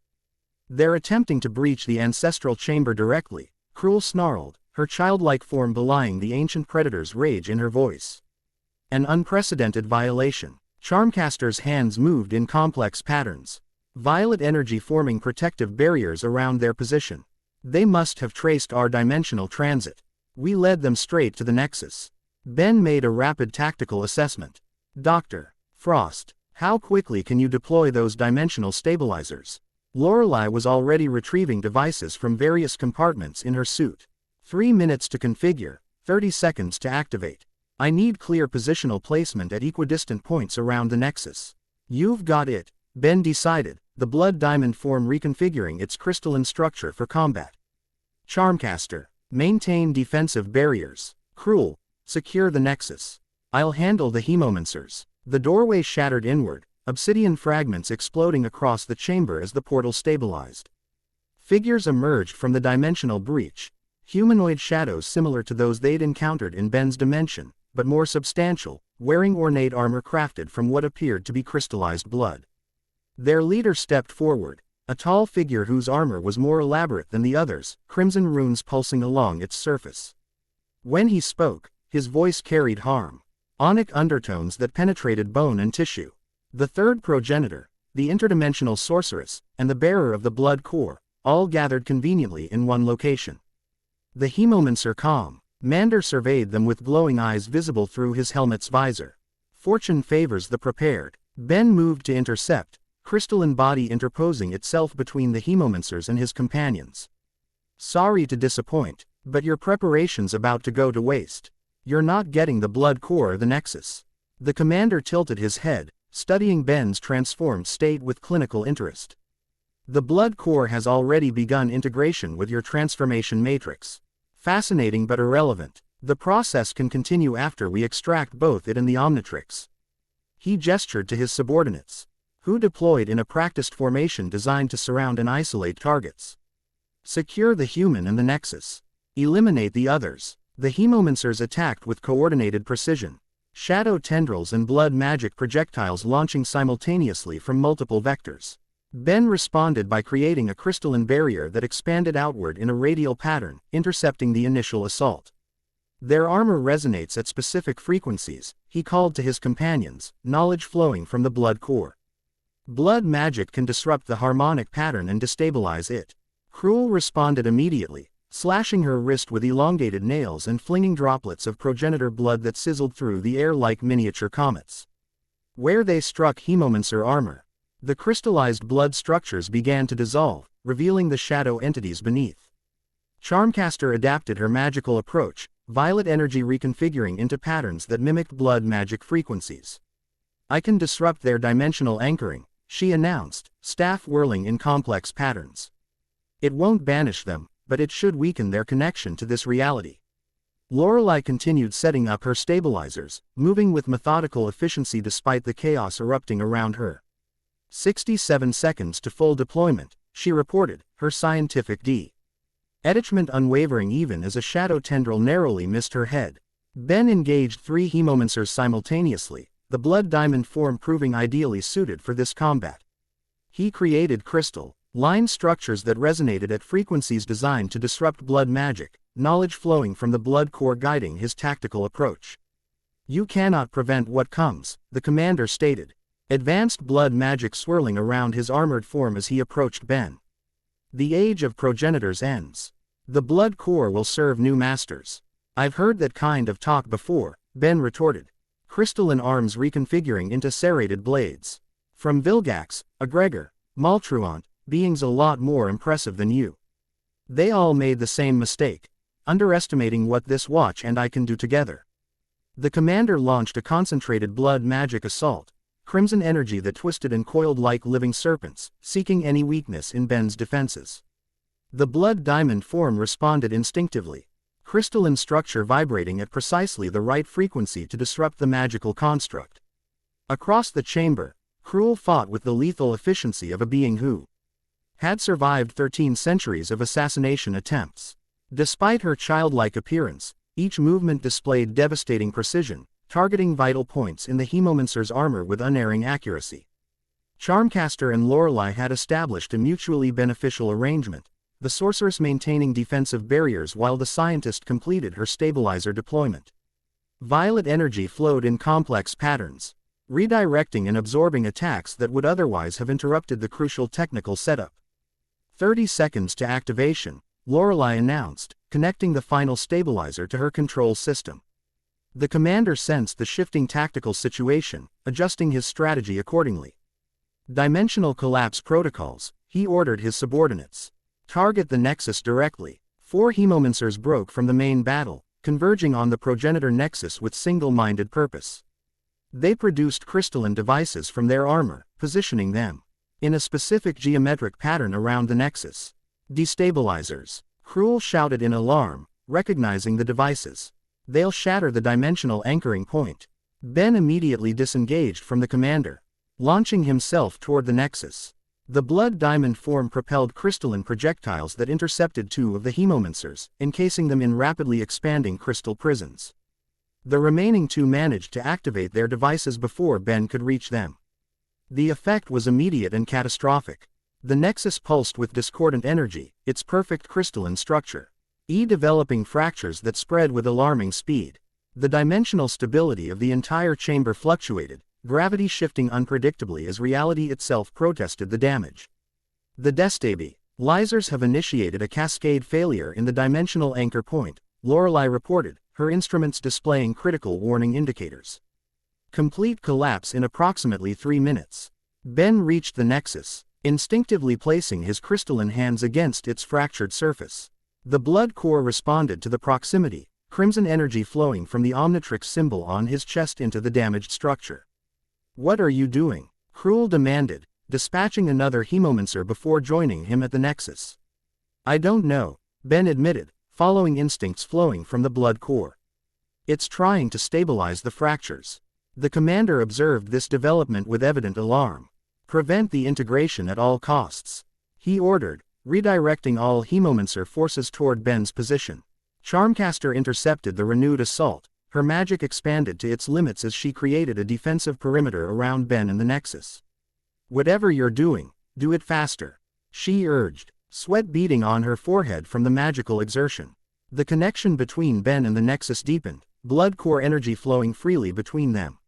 S1: "They're attempting to breach the ancestral chamber directly," Krul snarled, her childlike form belying the ancient predator's rage in her voice. "An unprecedented violation." Charmcaster's hands moved in complex patterns, violet energy forming protective barriers around their position. "They must have traced our dimensional transit. We led them straight to the Nexus." Ben made a rapid tactical assessment. "Dr. Frost, how quickly can you deploy those dimensional stabilizers?" Lorelei was already retrieving devices from various compartments in her suit. 3 minutes to configure, 30 seconds to activate. I need clear positional placement at equidistant points around the Nexus. You've got it, Ben decided, the blood diamond form reconfiguring its crystalline structure for combat. Charmcaster, maintain defensive barriers. Krul, secure the Nexus. I'll handle the hemomancers. The doorway shattered inward, obsidian fragments exploding across the chamber as the portal stabilized. Figures emerged from the dimensional breach, humanoid shadows similar to those they'd encountered in Ben's dimension, but more substantial, wearing ornate armor crafted from what appeared to be crystallized blood. Their leader stepped forward, a tall figure whose armor was more elaborate than the others, crimson runes pulsing along its surface. When he spoke, his voice carried harmonic undertones that penetrated bone and tissue. The third progenitor, the interdimensional sorceress, and the bearer of the blood core, all gathered conveniently in one location. The Hemomancer Commander surveyed them with glowing eyes visible through his helmet's visor. Fortune favors the prepared. Ben moved to intercept, crystalline body interposing itself between the Hemomancers and his companions. Sorry to disappoint, but your preparation's about to go to waste. You're not getting the blood core or the Nexus. The commander tilted his head, studying Ben's transformed state with clinical interest. The blood core has already begun integration with your transformation matrix. Fascinating but irrelevant. The process can continue after we extract both it and the Omnitrix. He gestured to his subordinates, who deployed in a practiced formation designed to surround and isolate targets. Secure the human and the Nexus. Eliminate the others. The Hemomancers attacked with coordinated precision. Shadow tendrils and blood magic projectiles launching simultaneously from multiple vectors. Ben responded by creating a crystalline barrier that expanded outward in a radial pattern, intercepting the initial assault. Their armor resonates at specific frequencies, he called to his companions, knowledge flowing from the blood core. Blood magic can disrupt the harmonic pattern and destabilize it. Krul responded immediately, slashing her wrist with elongated nails and flinging droplets of progenitor blood that sizzled through the air like miniature comets. Where they struck Hemomancer armor, the crystallized blood structures began to dissolve, revealing the shadow entities beneath. Charmcaster adapted her magical approach, violet energy reconfiguring into patterns that mimicked blood magic frequencies. I can disrupt their dimensional anchoring, she announced, staff whirling in complex patterns. It won't banish them, but it should weaken their connection to this reality. Lorelei continued setting up her stabilizers, moving with methodical efficiency despite the chaos erupting around her. 67 seconds to full deployment, she reported, her scientific detachment unwavering even as a shadow tendril narrowly missed her head. Ben engaged 3 Hemomancers simultaneously, the blood diamond form proving ideally suited for this combat. He created crystal-line structures that resonated at frequencies designed to disrupt blood magic, knowledge flowing from the blood core guiding his tactical approach. You cannot prevent what comes, the commander stated. Advanced blood magic swirling around his armored form as he approached Ben. The age of progenitors ends. The blood core will serve new masters. I've heard that kind of talk before, Ben retorted, crystalline arms reconfiguring into serrated blades. From Vilgax, Agregor, Maltruant, beings a lot more impressive than you. They all made the same mistake, underestimating what this watch and I can do together. The commander launched a concentrated blood magic assault, crimson energy that twisted and coiled like living serpents, seeking any weakness in Ben's defenses. The blood diamond form responded instinctively, crystalline structure vibrating at precisely the right frequency to disrupt the magical construct. Across the chamber, Krul fought with the lethal efficiency of a being who had survived 13 centuries of assassination attempts. Despite her childlike appearance, each movement displayed devastating precision, targeting vital points in the Hemomancer's armor with unerring accuracy. Charmcaster and Lorelei had established a mutually beneficial arrangement, the sorceress maintaining defensive barriers while the scientist completed her stabilizer deployment. Violet energy flowed in complex patterns, redirecting and absorbing attacks that would otherwise have interrupted the crucial technical setup. 30 seconds to activation, Lorelei announced, connecting the final stabilizer to her control system. The commander sensed the shifting tactical situation, adjusting his strategy accordingly. Dimensional collapse protocols, he ordered his subordinates. Target the Nexus directly. 4 Hemomancers broke from the main battle, converging on the progenitor Nexus with single-minded purpose. They produced crystalline devices from their armor, positioning them in a specific geometric pattern around the Nexus. Destabilizers. Krul shouted in alarm, recognizing the devices. They'll shatter the dimensional anchoring point. Ben immediately disengaged from the commander, launching himself toward the Nexus. The blood diamond form propelled crystalline projectiles that intercepted 2 of the Hemomancers, encasing them in rapidly expanding crystal prisons. The remaining 2 managed to activate their devices before Ben could reach them. The effect was immediate and catastrophic. The nexus pulsed with discordant energy, its perfect crystalline structure. Developing fractures that spread with alarming speed. The dimensional stability of the entire chamber fluctuated, gravity shifting unpredictably as reality itself protested the damage. The destabilizers have initiated a cascade failure in the dimensional anchor point, Lorelei reported, her instruments displaying critical warning indicators. Complete collapse in approximately 3 minutes. Ben reached the nexus, instinctively placing his crystalline hands against its fractured surface. The blood core responded to the proximity, crimson energy flowing from the Omnitrix symbol on his chest into the damaged structure. "What are you doing?" Krul demanded, dispatching another hemomancer before joining him at the nexus. "I don't know," Ben admitted, following instincts flowing from the blood core. "It's trying to stabilize the fractures." The commander observed this development with evident alarm. "Prevent the integration at all costs," he ordered, redirecting all hemomancer forces toward Ben's position. Charmcaster intercepted the renewed assault, her magic expanded to its limits as she created a defensive perimeter around Ben and the nexus. "Whatever you're doing, do it faster," she urged, sweat beading on her forehead from the magical exertion. The connection between Ben and the nexus deepened, blood core energy flowing freely between them.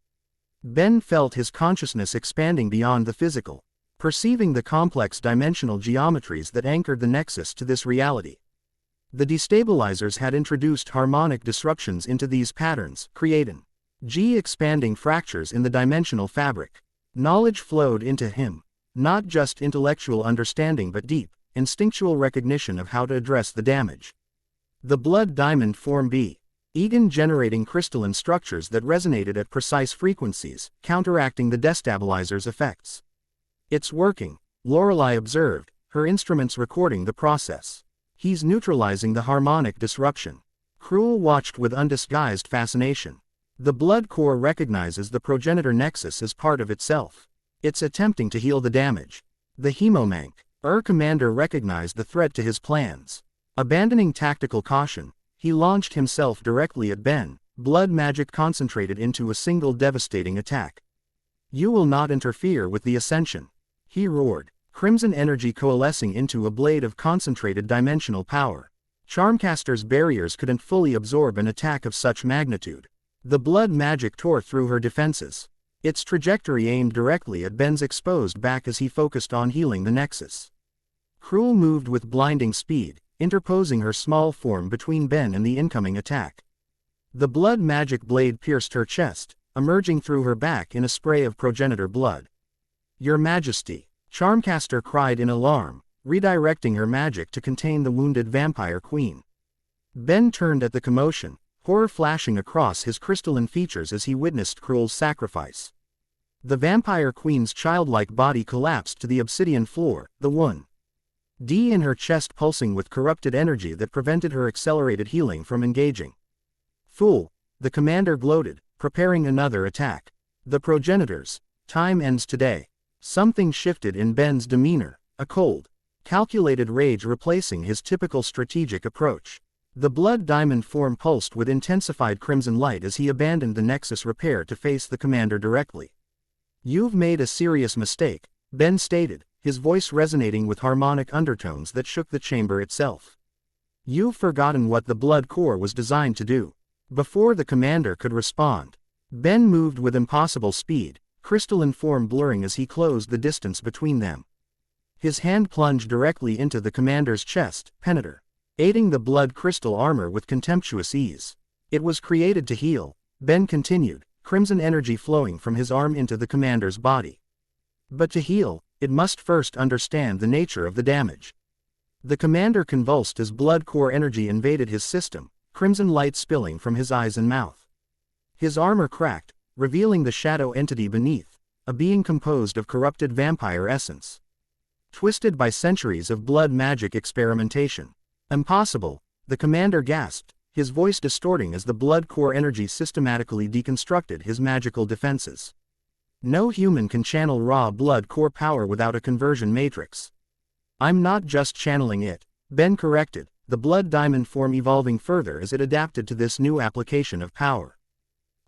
S1: Ben felt his consciousness expanding beyond the physical, perceiving the complex dimensional geometries that anchored the nexus to this reality. The destabilizers had introduced harmonic disruptions into these patterns, creating expanding fractures in the dimensional fabric. Knowledge flowed into him, not just intellectual understanding but deep, instinctual recognition of how to address the damage. The blood diamond form began generating crystalline structures that resonated at precise frequencies, counteracting the destabilizer's effects. "It's working," Lorelei observed, her instruments recording the process. "He's neutralizing the harmonic disruption." Krul watched with undisguised fascination. The blood core recognizes the progenitor nexus as part of itself. It's attempting to heal the damage. The hemomancer commander recognized the threat to his plans. Abandoning tactical caution, he launched himself directly at Ben, blood magic concentrated into a single devastating attack. "You will not interfere with the ascension," he roared, crimson energy coalescing into a blade of concentrated dimensional power. Charmcaster's barriers couldn't fully absorb an attack of such magnitude. The blood magic tore through her defenses, its trajectory aimed directly at Ben's exposed back as he focused on healing the nexus. Krul moved with blinding speed, interposing her small form between Ben and the incoming attack. The blood magic blade pierced her chest, emerging through her back in a spray of progenitor blood. "Your Majesty," Charmcaster cried in alarm, redirecting her magic to contain the wounded vampire queen. Ben turned at the commotion, horror flashing across his crystalline features as he witnessed Krul's sacrifice. The vampire queen's childlike body collapsed to the obsidian floor, the wound in her chest pulsing with corrupted energy that prevented her accelerated healing from engaging. "Fool," the commander gloated, preparing another attack. "The progenitors, time ends today." Something shifted in Ben's demeanor, a cold, calculated rage replacing his typical strategic approach. The blood diamond form pulsed with intensified crimson light as he abandoned the nexus repair to face the commander directly. "You've made a serious mistake," Ben stated, his voice resonating with harmonic undertones that shook the chamber itself. "You've forgotten what the blood core was designed to do." Before the commander could respond, Ben moved with impossible speed, crystalline form blurring as he closed the distance between them. His hand plunged directly into the commander's chest, penetrating the blood crystal armor with contemptuous ease. "It was created to heal," Ben continued, crimson energy flowing from his arm into the commander's body. "But to heal, it must first understand the nature of the damage." The commander convulsed as blood core energy invaded his system, crimson light spilling from his eyes and mouth. His armor cracked, revealing the shadow entity beneath, a being composed of corrupted vampire essence. Twisted by centuries of blood magic experimentation. "Impossible," the commander gasped, his voice distorting as the blood core energy systematically deconstructed his magical defenses. "No human can channel raw blood core power without a conversion matrix." "I'm not just channeling it," Ben corrected, the blood diamond form evolving further as it adapted to this new application of power.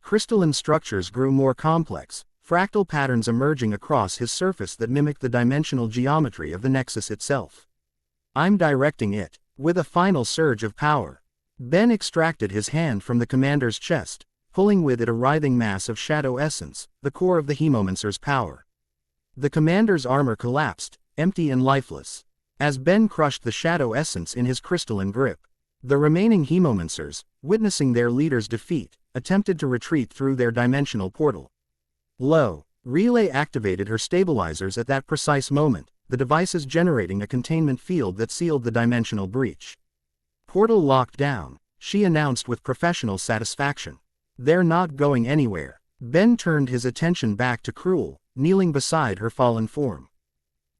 S1: Crystalline structures grew more complex, fractal patterns emerging across his surface that mimicked the dimensional geometry of the Nexus itself. I'm directing it. With a final surge of power, Ben extracted his hand from the commander's chest, pulling with it a writhing mass of shadow essence, the core of the Hemomancer's power. The commander's armor collapsed, empty and lifeless, as Ben crushed the shadow essence in his crystalline grip. The remaining Hemomancers, witnessing their leader's defeat, attempted to retreat through their dimensional portal. Relay activated her stabilizers at that precise moment, the devices generating a containment field that sealed the dimensional breach. Portal locked down, she announced with professional satisfaction. They're not going anywhere. Ben turned his attention back to Krul, kneeling beside her fallen form.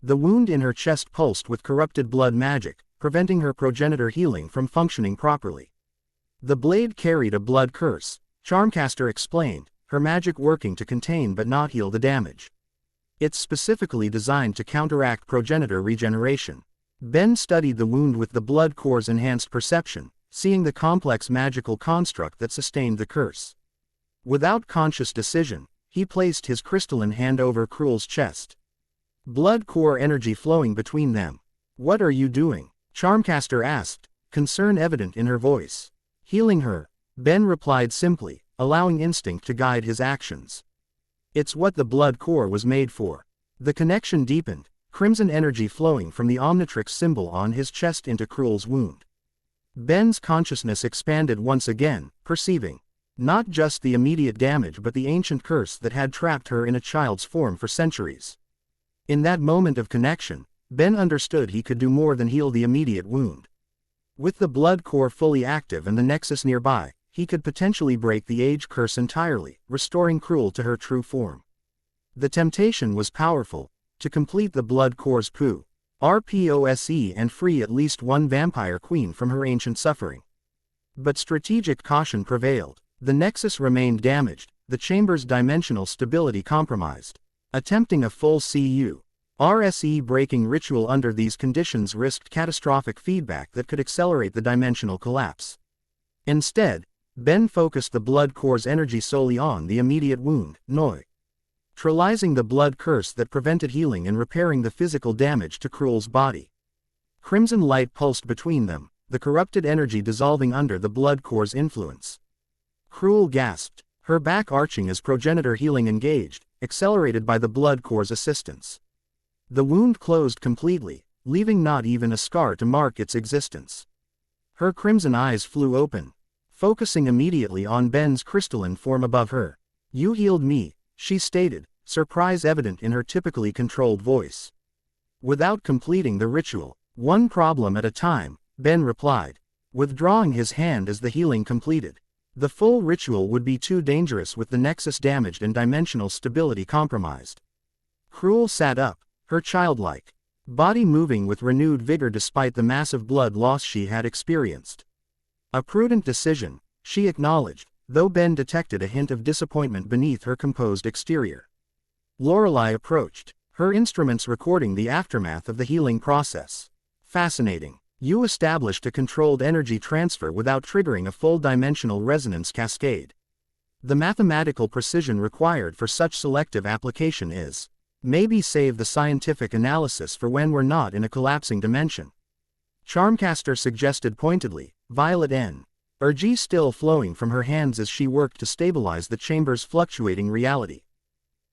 S1: The wound in her chest pulsed with corrupted blood magic, preventing her progenitor healing from functioning properly. The blade carried a blood curse, Charmcaster explained, her magic working to contain but not heal the damage. It's specifically designed to counteract progenitor regeneration. Ben studied the wound with the blood core's enhanced perception, seeing the complex magical construct that sustained the curse. Without conscious decision, he placed his crystalline hand over Krul's chest. Blood core energy flowing between them. What are you doing? Charmcaster asked, concern evident in her voice. Healing her, Ben replied simply, allowing instinct to guide his actions. It's what the blood core was made for. The connection deepened, crimson energy flowing from the Omnitrix symbol on his chest into Krul's wound. Ben's consciousness expanded once again, perceiving not just the immediate damage but the ancient curse that had trapped her in a child's form for centuries. In that moment of connection, Ben understood he could do more than heal the immediate wound. With the blood core fully active and the Nexus nearby, he could potentially break the age curse entirely, restoring Krul to her true form. The temptation was powerful, to complete the blood core's RPOSE and free at least one vampire queen from her ancient suffering. But strategic caution prevailed. The Nexus remained damaged, the chamber's dimensional stability compromised. Attempting a full RSE breaking ritual under these conditions risked catastrophic feedback that could accelerate the dimensional collapse. Instead, Ben focused the blood core's energy solely on the immediate wound, neutralizing the blood curse that prevented healing and repairing the physical damage to Krul's body. Crimson light pulsed between them, the corrupted energy dissolving under the blood core's influence. Krul gasped, her back arching as progenitor healing engaged, accelerated by the blood core's assistance. The wound closed completely, leaving not even a scar to mark its existence. Her crimson eyes flew open, focusing immediately on Ben's crystalline form above her. You healed me, she stated, surprise evident in her typically controlled voice. Without completing the ritual, one problem at a time, Ben replied, withdrawing his hand as the healing completed. The full ritual would be too dangerous with the Nexus damaged and dimensional stability compromised. Krul sat up, her childlike body moving with renewed vigor despite the massive blood loss she had experienced. A prudent decision, she acknowledged, though Ben detected a hint of disappointment beneath her composed exterior. Lorelei approached, her instruments recording the aftermath of the healing process. Fascinating. You established a controlled energy transfer without triggering a full dimensional resonance cascade. The mathematical precision required for such selective application is, maybe save the scientific analysis for when we're not in a collapsing dimension. Charmcaster suggested pointedly, violet energy still flowing from her hands as she worked to stabilize the chamber's fluctuating reality.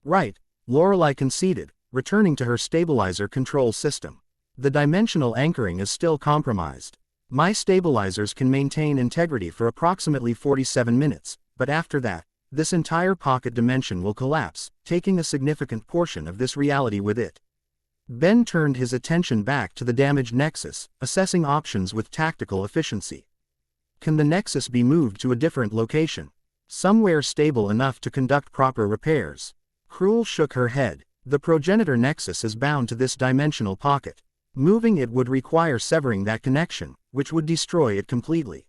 S1: Right, Lorelei conceded, returning to her stabilizer control system. The dimensional anchoring is still compromised. My stabilizers can maintain integrity for approximately 47 minutes, but after that, this entire pocket dimension will collapse, taking a significant portion of this reality with it. Ben turned his attention back to the damaged Nexus, assessing options with tactical efficiency. Can the Nexus be moved to a different location? Somewhere stable enough to conduct proper repairs? Krul shook her head. The progenitor Nexus is bound to this dimensional pocket. Moving it would require severing that connection, which would destroy it completely.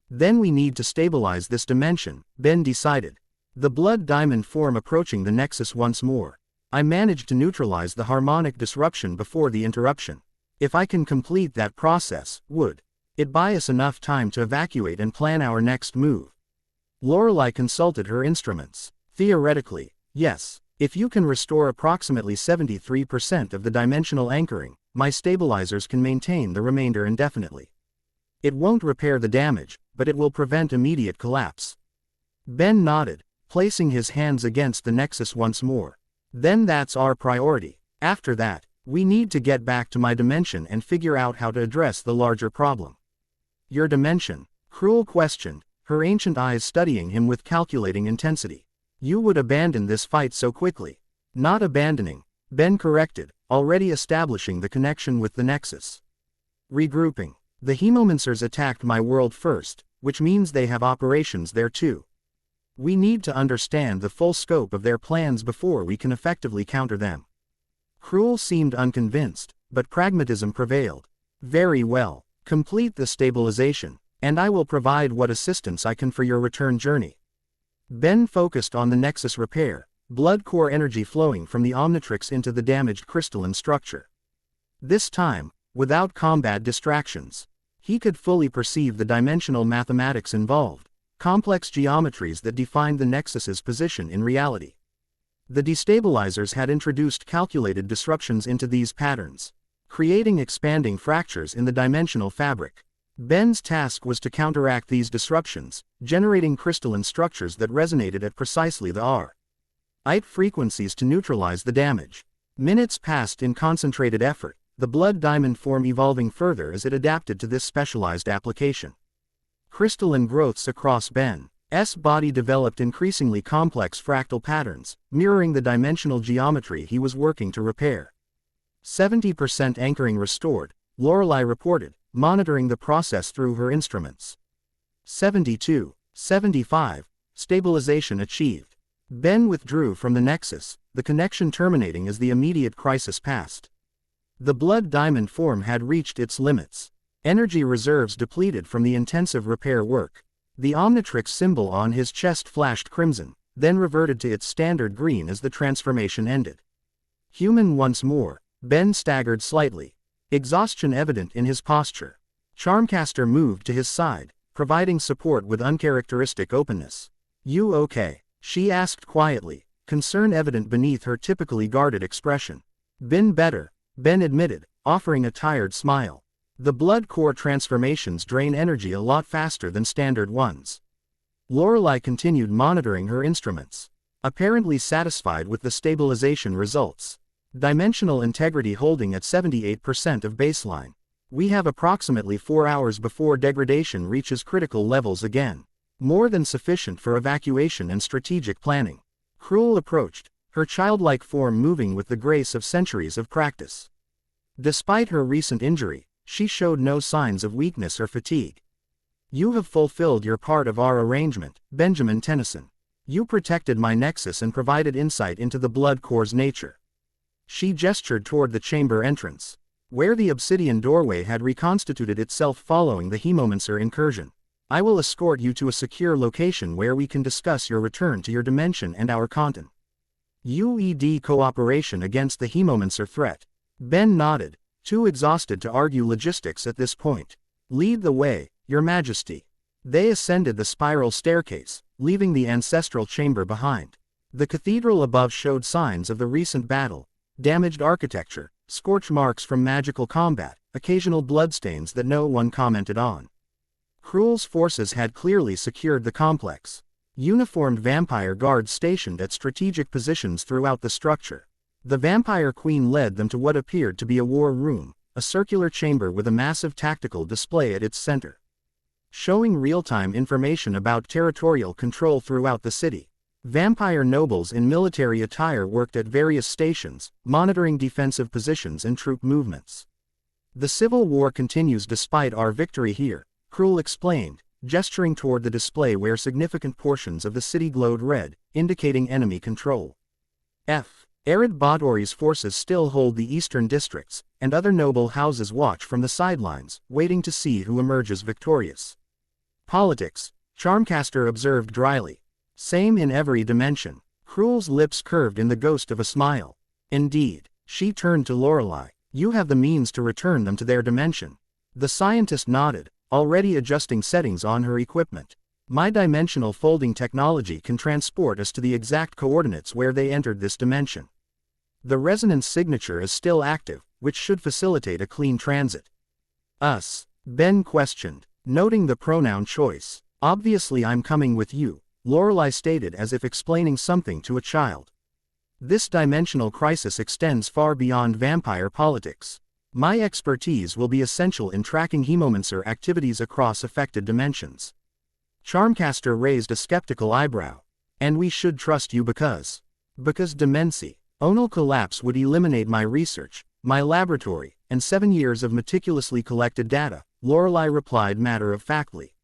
S1: Then we need to stabilize this dimension, Ben decided. The blood diamond form approaching the Nexus once more. I managed to neutralize the harmonic disruption before the interruption. If I can complete that process, would it buy us enough time to evacuate and plan our next move? Lorelei consulted her instruments. Theoretically, yes. If you can restore approximately 73% of the dimensional anchoring, my stabilizers can maintain the remainder indefinitely. It won't repair the damage, but it will prevent immediate collapse. Ben nodded, placing his hands against the Nexus once more. Then that's our priority. After that, we need to get back to my dimension and figure out how to address the larger problem. Your dimension? Krul questioned, her ancient eyes studying him with calculating intensity. You would abandon this fight so quickly. Not abandoning, Ben corrected, already establishing the connection with the Nexus. Regrouping. The Hemomancers attacked my world first, which means they have operations there too. We need to understand the full scope of their plans before we can effectively counter them. Krul seemed unconvinced, but pragmatism prevailed. Very well, complete the stabilization, and I will provide what assistance I can for your return journey. Ben focused on the Nexus repair, blood core energy flowing from the Omnitrix into the damaged crystalline structure. This time, without combat distractions, he could fully perceive the dimensional mathematics involved, complex geometries that defined the Nexus's position in reality. The destabilizers had introduced calculated disruptions into these patterns, creating expanding fractures in the dimensional fabric. Ben's task was to counteract these disruptions, generating crystalline structures that resonated at precisely the R-ite frequencies to neutralize the damage. Minutes passed in concentrated effort, the blood diamond form evolving further as it adapted to this specialized application. Crystalline growths across Ben's body developed increasingly complex fractal patterns, mirroring the dimensional geometry he was working to repair. 70% anchoring restored, Lorelei reported, monitoring the process through her instruments. 72, 75, stabilization achieved. Ben withdrew from the Nexus, the connection terminating as the immediate crisis passed. The blood diamond form had reached its limits. Energy reserves depleted from the intensive repair work. The Omnitrix symbol on his chest flashed crimson, then reverted to its standard green as the transformation ended. Human once more, Ben staggered slightly, exhaustion evident in his posture. Charmcaster moved to his side, providing support with uncharacteristic openness. You okay? She asked quietly, concern evident beneath her typically guarded expression. Been better, Ben admitted, offering a tired smile. The blood core transformations drain energy a lot faster than standard ones. Lorelei continued monitoring her instruments, apparently satisfied with the stabilization results. Dimensional integrity holding at 78% of baseline. We have approximately 4 hours before degradation reaches critical levels again. More than sufficient for evacuation and strategic planning. Krul approached, her childlike form moving with the grace of centuries of practice. Despite her recent injury, she showed no signs of weakness or fatigue. You have fulfilled your part of our arrangement, Benjamin Tennyson. You protected my Nexus and provided insight into the blood core's nature. She gestured toward the chamber entrance, where the obsidian doorway had reconstituted itself following the Hemomancer incursion. I will escort you to a secure location where we can discuss your return to your dimension and our content. UED cooperation against the Hemomancer threat. Ben nodded, too exhausted to argue logistics at this point. Lead the way, Your Majesty. They ascended the spiral staircase, leaving the ancestral chamber behind. The cathedral above showed signs of the recent battle, damaged architecture, scorch marks from magical combat, occasional bloodstains that no one commented on. Krul's forces had clearly secured the complex. Uniformed vampire guards stationed at strategic positions throughout the structure. The Vampire Queen led them to what appeared to be a war room, a circular chamber with a massive tactical display at its center, showing real-time information about territorial control throughout the city. Vampire nobles in military attire worked at various stations, monitoring defensive positions and troop movements. The civil war continues despite our victory here, Krul explained, gesturing toward the display where significant portions of the city glowed red, indicating enemy control. Arid Badori's forces still hold the eastern districts, and other noble houses watch from the sidelines, waiting to see who emerges victorious. Politics, Charmcaster observed dryly. Same in every dimension. Krul's lips curved in the ghost of a smile. Indeed, she turned to Lorelei. You have the means to return them to their dimension. The scientist nodded, already adjusting settings on her equipment. My dimensional folding technology can transport us to the exact coordinates where they entered this dimension. The resonance signature is still active, which should facilitate a clean transit. Us, Ben questioned, noting the pronoun choice. Obviously I'm coming with you, Lorelei stated as if explaining something to a child. This dimensional crisis extends far beyond vampire politics. My expertise will be essential in tracking hemomancer activities across affected dimensions. Charmcaster raised a skeptical eyebrow. And we should trust you because Dimensional collapse would eliminate my research, my laboratory, and 7 years of meticulously collected data, Lorelei replied matter-of-factly.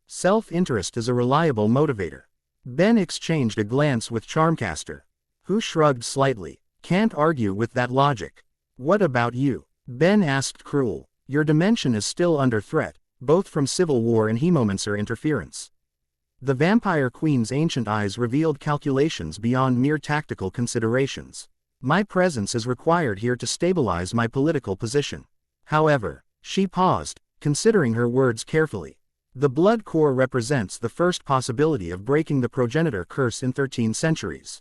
S1: Self-interest is a reliable motivator. Ben exchanged a glance with Charmcaster, who shrugged slightly. Can't argue with that logic. What about you? Ben asked Krul. Your dimension is still under threat, both from civil war and hemomancer interference. The Vampire Queen's ancient eyes revealed calculations beyond mere tactical considerations. My presence is required here to stabilize my political position. However, she paused, considering her words carefully. The blood core represents the first possibility of breaking the progenitor curse in 13 centuries.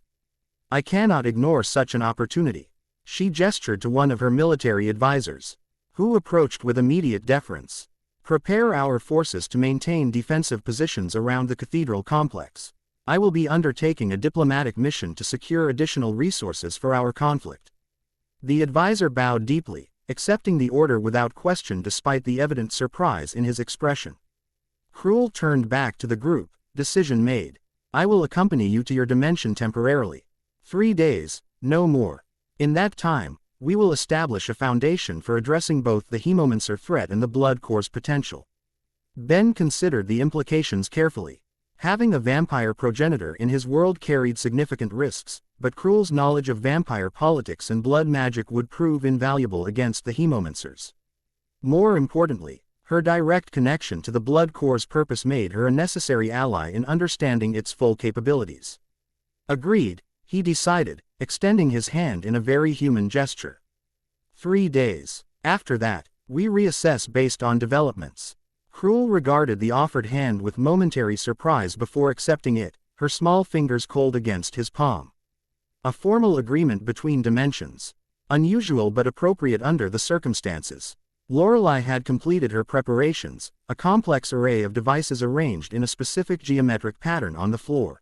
S1: I cannot ignore such an opportunity. She gestured to one of her military advisors, who approached with immediate deference. Prepare our forces to maintain defensive positions around the cathedral complex. I will be undertaking a diplomatic mission to secure additional resources for our conflict. The advisor bowed deeply, accepting the order without question despite the evident surprise in his expression. Krul turned back to the group. Decision made. I will accompany you to your dimension temporarily. 3 days, no more. In that time, we will establish a foundation for addressing both the hemomancer threat and the blood core's potential. Ben considered the implications carefully. Having a vampire progenitor in his world carried significant risks, but Krul's knowledge of vampire politics and blood magic would prove invaluable against the hemomancers. More importantly, her direct connection to the blood core's purpose made her a necessary ally in understanding its full capabilities. Agreed, he decided, extending his hand in a very human gesture. 3 days. After that, we reassess based on developments. Krul regarded the offered hand with momentary surprise before accepting it, her small fingers cold against his palm. A formal agreement between dimensions. Unusual but appropriate under the circumstances. Lorelei had completed her preparations, a complex array of devices arranged in a specific geometric pattern on the floor.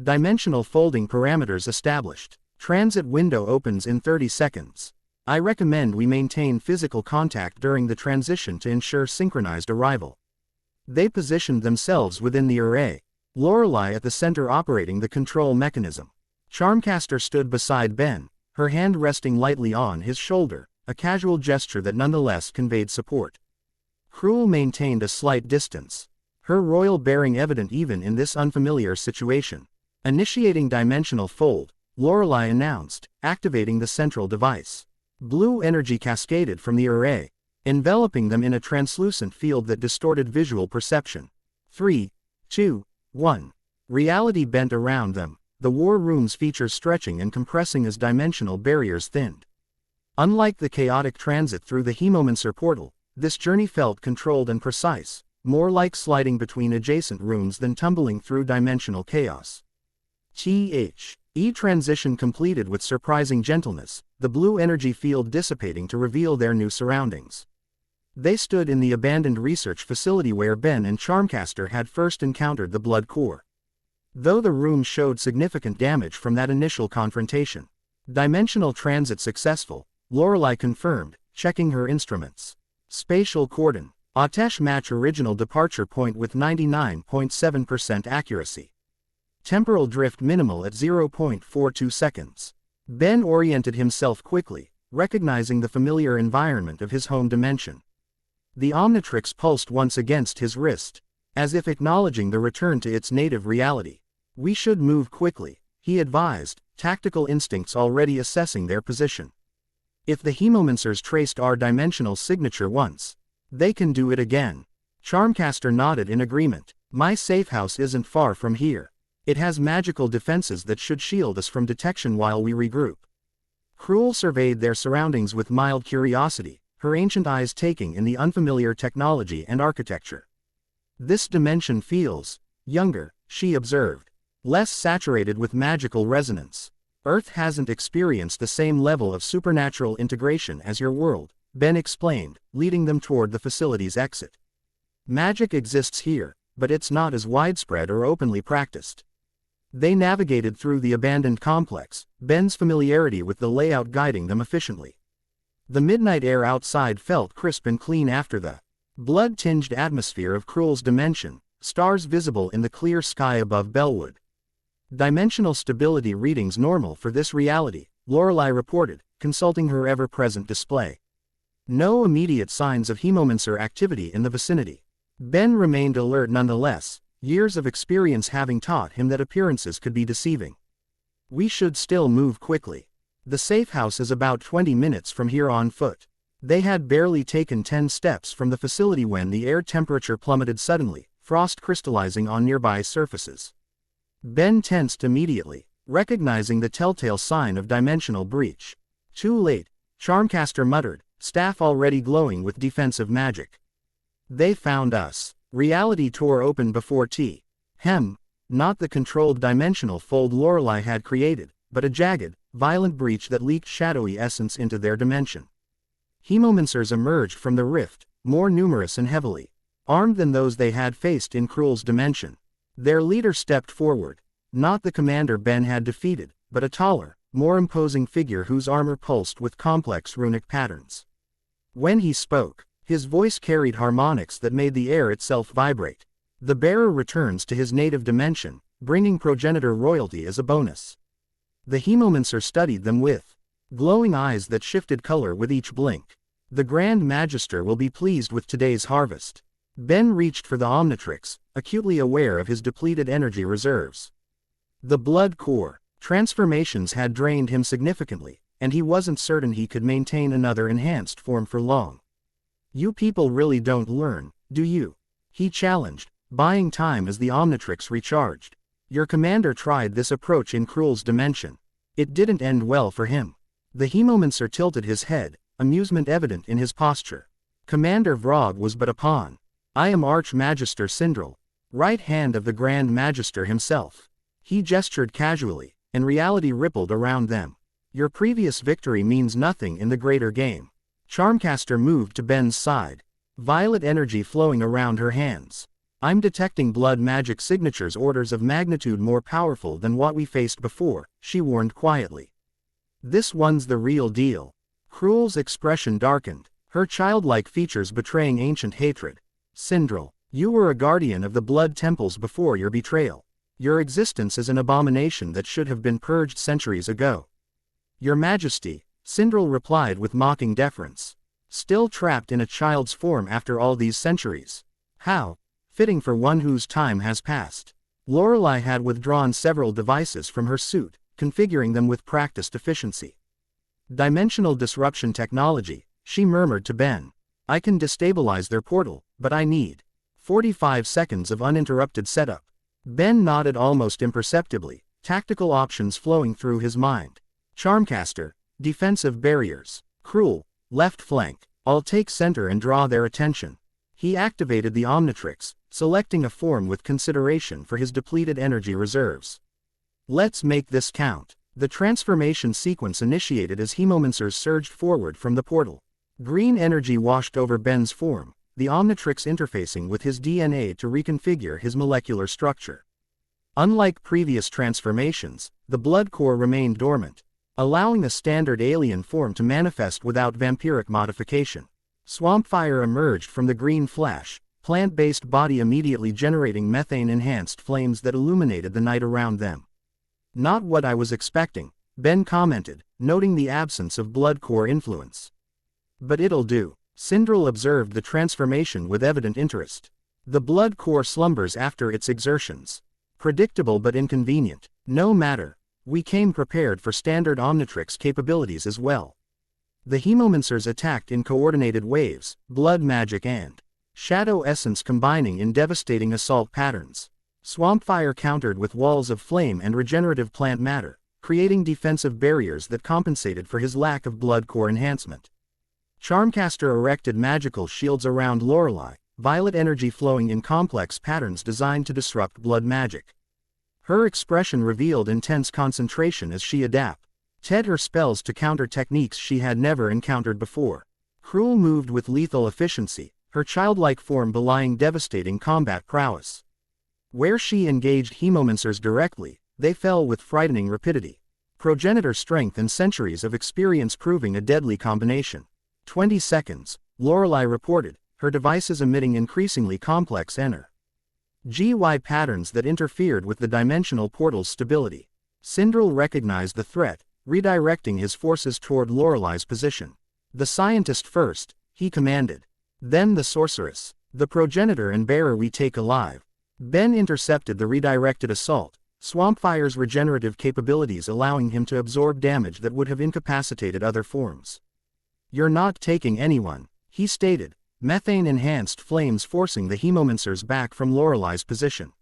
S1: Dimensional folding parameters established. Transit window opens in 30 seconds. I recommend we maintain physical contact during the transition to ensure synchronized arrival. They positioned themselves within the array, Lorelei at the center operating the control mechanism. Charmcaster stood beside Ben, her hand resting lightly on his shoulder, a casual gesture that nonetheless conveyed support. Krul maintained a slight distance, her royal bearing evident even in this unfamiliar situation. Initiating dimensional fold, Lorelei announced, activating the central device. Blue energy cascaded from the array, enveloping them in a translucent field that distorted visual perception. 3, 2, 1. Reality bent around them, the war room's features stretching and compressing as dimensional barriers thinned. Unlike the chaotic transit through the hemomancer portal, this journey felt controlled and precise, more like sliding between adjacent rooms than tumbling through dimensional chaos. Transition completed with surprising gentleness, the blue energy field dissipating to reveal their new surroundings. They stood in the abandoned research facility where Ben and Charmcaster had first encountered the blood core. Though the room showed significant damage from that initial confrontation. Dimensional transit successful, Lorelei confirmed, checking her instruments. Spatial cordon. Atesh match original departure point with 99.7% accuracy. Temporal drift minimal at 0.42 seconds. Ben oriented himself quickly, recognizing the familiar environment of his home dimension. The Omnitrix pulsed once against his wrist, as if acknowledging the return to its native reality. We should move quickly, he advised, tactical instincts already assessing their position. If the hemomancers traced our dimensional signature once, they can do it again. Charmcaster nodded in agreement. My safe house isn't far from here. It has magical defenses that should shield us from detection while we regroup. Krul surveyed their surroundings with mild curiosity, her ancient eyes taking in the unfamiliar technology and architecture. This dimension feels Younger, she observed. Less saturated with magical resonance. Earth hasn't experienced the same level of supernatural integration as your world, Ben explained, leading them toward the facility's exit. Magic exists here, but it's not as widespread or openly practiced. They navigated through the abandoned complex, Ben's familiarity with the layout guiding them efficiently. The midnight air outside felt crisp and clean after the blood-tinged atmosphere of Krul's dimension, stars visible in the clear sky above Bellwood. Dimensional stability readings normal for this reality, Lorelei reported, consulting her ever-present display. No immediate signs of hemomancer activity in the vicinity. Ben remained alert nonetheless, years of experience having taught him that appearances could be deceiving. We should still move quickly. The safe house is about 20 minutes from here on foot. They had barely taken 10 steps from the facility when the air temperature plummeted suddenly, frost crystallizing on nearby surfaces. Ben tensed immediately, recognizing the telltale sign of dimensional breach. Too late, Charmcaster muttered, staff already glowing with defensive magic. They found us. Reality tore open before T. Not the controlled dimensional fold Lorelei had created, but a jagged, violent breach that leaked shadowy essence into their dimension. Hemomancers emerged from the rift, more numerous and heavily armed than those they had faced in Krul's dimension. Their leader stepped forward, not the commander Ben had defeated, but a taller, more imposing figure whose armor pulsed with complex runic patterns. When he spoke, his voice carried harmonics that made the air itself vibrate. The bearer returns to his native dimension, bringing progenitor royalty as a bonus. The hemomancer studied them with glowing eyes that shifted color with each blink. The Grand Magister will be pleased with today's harvest. Ben reached for the Omnitrix, acutely aware of his depleted energy reserves. The blood core transformations had drained him significantly, and he wasn't certain he could maintain another enhanced form for long. You people really don't learn, do you? He challenged, buying time as the Omnitrix recharged. Your commander tried this approach in Krul's dimension. It didn't end well for him. The hemomancer tilted his head, amusement evident in his posture. Commander Vrog was but a pawn. I am Archmagister Sindril, right hand of the Grand Magister himself. He gestured casually, and reality rippled around them. Your previous victory means nothing in the greater game. Charmcaster moved to Ben's side, violet energy flowing around her hands. I'm detecting blood magic signatures orders of magnitude more powerful than what we faced before, she warned quietly. This one's the real deal. Krul's expression darkened, her childlike features betraying ancient hatred. Sindril, you were a guardian of the blood temples before your betrayal. Your existence is an abomination that should have been purged centuries ago. Your Majesty, Sindril replied with mocking deference. Still trapped in a child's form after all these centuries. How fitting for one whose time has passed. Lorelei had withdrawn several devices from her suit, configuring them with practiced efficiency. Dimensional disruption technology, she murmured to Ben. I can destabilize their portal, but I need 45 seconds of uninterrupted setup. Ben nodded almost imperceptibly, tactical options flowing through his mind. Charmcaster, defensive barriers. Krul, left flank. I'll take center and draw their attention. He activated the Omnitrix, selecting a form with consideration for his depleted energy reserves. Let's make this count. The transformation sequence initiated as hemomancers surged forward from the portal. Green energy washed over Ben's form, the Omnitrix interfacing with his DNA to reconfigure his molecular structure. Unlike previous transformations, the blood core remained dormant, allowing a standard alien form to manifest without vampiric modification. Swampfire emerged from the green flash, plant-based body immediately generating methane-enhanced flames that illuminated the night around them. Not what I was expecting, Ben commented, noting the absence of blood core influence. But it'll do. Sindril observed the transformation with evident interest. The blood core slumbers after its exertions. Predictable but inconvenient. No matter. We came prepared for standard Omnitrix capabilities as well. The hemomancers attacked in coordinated waves, blood magic and shadow essence combining in devastating assault patterns. Swampfire countered with walls of flame and regenerative plant matter, creating defensive barriers that compensated for his lack of blood core enhancement. Charmcaster erected magical shields around Lorelei, violet energy flowing in complex patterns designed to disrupt blood magic. Her expression revealed intense concentration as she adapted her spells to counter techniques she had never encountered before. Krul moved with lethal efficiency, her childlike form belying devastating combat prowess. Where she engaged hemomancers directly, they fell with frightening rapidity. Progenitor strength and centuries of experience proving a deadly combination. 20 seconds, Lorelei reported, her devices emitting increasingly complex energy patterns that interfered with the dimensional portal's stability. Sindril recognized the threat, redirecting his forces toward Lorelei's position. The scientist first, he commanded. Then the sorceress. The progenitor and bearer we take alive. Ben intercepted the redirected assault, Swampfire's regenerative capabilities allowing him to absorb damage that would have incapacitated other forms. You're not taking anyone, he stated, methane-enhanced flames forcing the hemomancers back from Lorelei's position.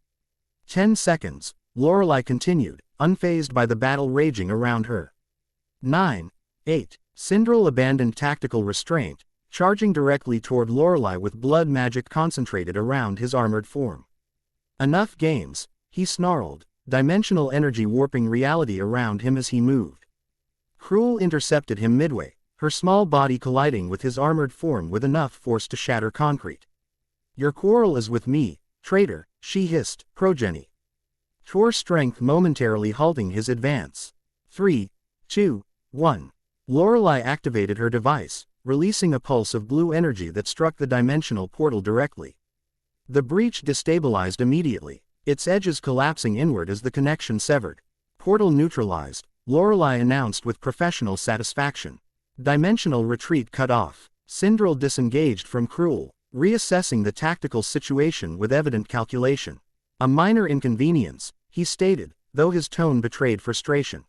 S1: 10 seconds, Lorelei continued, unfazed by the battle raging around her. 9. 8. Sindril abandoned tactical restraint, charging directly toward Lorelei with blood magic concentrated around his armored form. Enough games, he snarled, dimensional energy warping reality around him as he moved. Krul intercepted him midway, her small body colliding with his armored form with enough force to shatter concrete. Your quarrel is with me, traitor, she hissed, progeny. Tor strength momentarily halting his advance. 3, 2, 1. Lorelei activated her device, releasing a pulse of blue energy that struck the dimensional portal directly. The breach destabilized immediately, its edges collapsing inward as the connection severed. Portal neutralized, Lorelei announced with professional satisfaction. Dimensional retreat cut off. Sindril disengaged from Krul, reassessing the tactical situation with evident calculation. A minor inconvenience, he stated, though his tone betrayed frustration.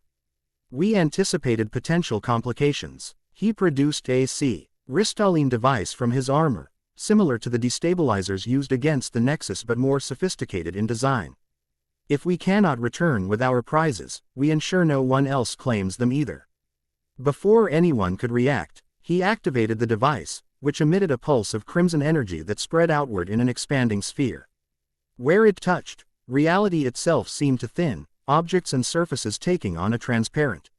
S1: We anticipated potential complications. He produced a crystalline device from his armor, similar to the destabilizers used against the Nexus but more sophisticated in design. If we cannot return with our prizes, we ensure no one else claims them either. Before anyone could react, he activated the device, which emitted a pulse of crimson energy that spread outward in an expanding sphere. Where it touched, reality itself seemed to thin, objects and surfaces taking on a transparent,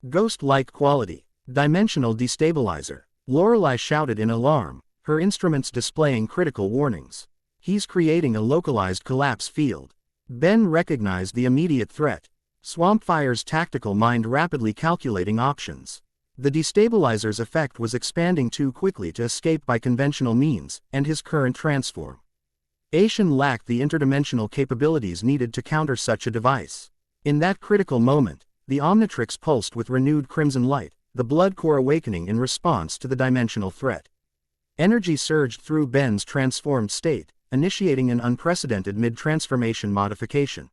S1: ghost-like quality. Dimensional destabilizer, Lorelei shouted in alarm, her instruments displaying critical warnings. He's creating a localized collapse field. Ben recognized the immediate threat. Swampfire's tactical mind rapidly calculating options. The destabilizer's effect was expanding too quickly to escape by conventional means, and his current transformation lacked the interdimensional capabilities needed to counter such a device. In that critical moment, the Omnitrix pulsed with renewed crimson light, the blood core awakening in response to the dimensional threat. Energy surged through Ben's transformed state, initiating an unprecedented mid-transformation modification.